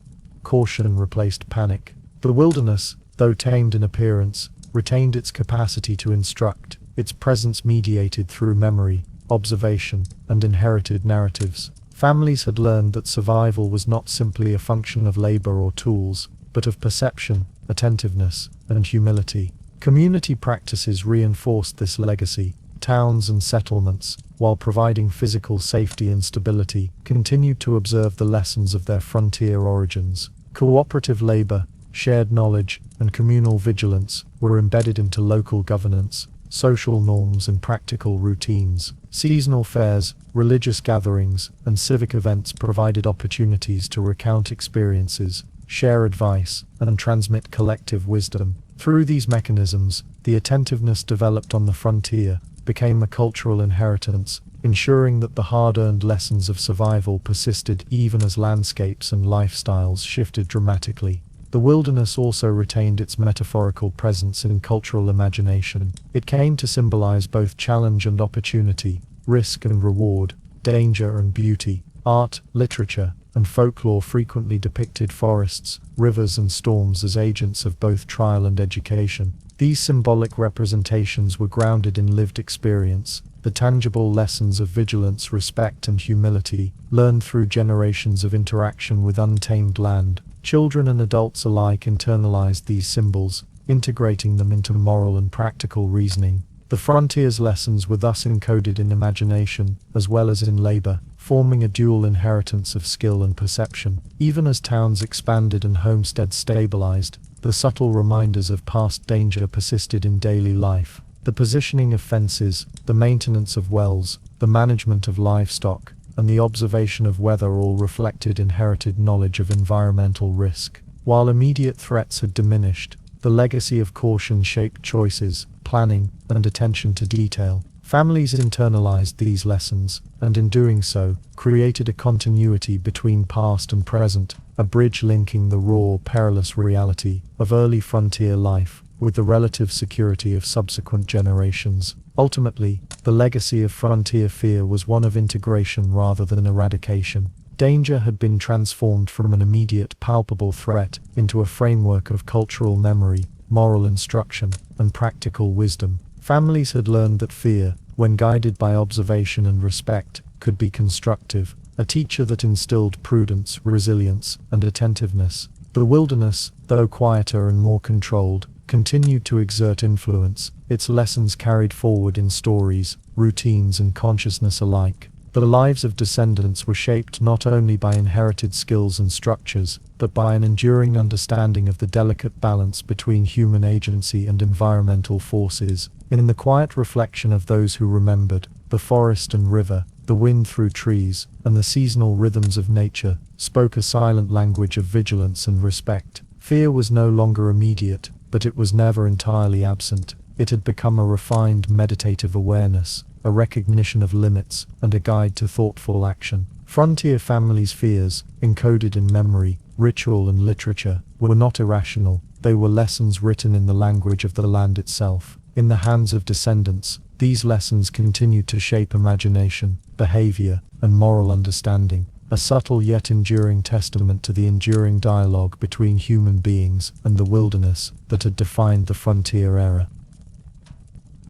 Caution replaced panic. The wilderness, though tamed in appearance, retained its capacity to instruct, its presence mediated through memory, observation, and inherited narratives. Families had learned that survival was not simply a function of labor or tools, but of perception, attentiveness, and humility. Community practices reinforced this legacy. Towns and settlements, while providing physical safety and stability, continued to observe the lessons of their frontier origins. Cooperative labor, shared knowledge, and communal vigilance were embedded into local governance, social norms, and practical routines. Seasonal fairs, religious gatherings, and civic events provided opportunities to recount experiences, share advice, and transmit collective wisdom. Through these mechanisms, the attentiveness developed on the frontier became a cultural inheritance, ensuring that the hard-earned lessons of survival persisted even as landscapes and lifestyles shifted dramatically. The wilderness also retained its metaphorical presence in cultural imagination. It came to symbolize both challenge and opportunity, risk and reward, danger and beauty. Art, literature, and folklore frequently depicted forests, rivers and storms as agents of both trial and education. These symbolic representations were grounded in lived experience, the tangible lessons of vigilance, respect and humility, learned through generations of interaction with untamed land. Children and adults alike internalized these symbols, integrating them into moral and practical reasoning. The frontier's lessons were thus encoded in imagination, as well as in labor, forming a dual inheritance of skill and perception. Even as towns expanded and homesteads stabilized, the subtle reminders of past danger persisted in daily life. The positioning of fences, the maintenance of wells, the management of livestock, and the observation of weather all reflected inherited knowledge of environmental risk. While immediate threats had diminished, the legacy of caution shaped choices, planning, and attention to detail. Families internalized these lessons, and in doing so, created a continuity between past and present, a bridge linking the raw, perilous reality of early frontier life with the relative security of subsequent generations. Ultimately, the legacy of frontier fear was one of integration rather than eradication. Danger had been transformed from an immediate, palpable threat into a framework of cultural memory, moral instruction, and practical wisdom. Families had learned that fear, when guided by observation and respect, could be constructive, a teacher that instilled prudence, resilience, and attentiveness. The wilderness, though quieter and more controlled, continued to exert influence, its lessons carried forward in stories, routines, and consciousness alike. The lives of descendants were shaped not only by inherited skills and structures, but by an enduring understanding of the delicate balance between human agency and environmental forces. In the quiet reflection of those who remembered, the forest and river, the wind through trees, and the seasonal rhythms of nature spoke a silent language of vigilance and respect. Fear was no longer immediate, but it was never entirely absent. It had become a refined meditative awareness, a recognition of limits, and a guide to thoughtful action. Frontier families' fears, encoded in memory, ritual and literature, were not irrational. They were lessons written in the language of the land itself. In the hands of descendants, these lessons continued to shape imagination, behavior, and moral understanding, a subtle yet enduring testament to the enduring dialogue between human beings and the wilderness that had defined the frontier era.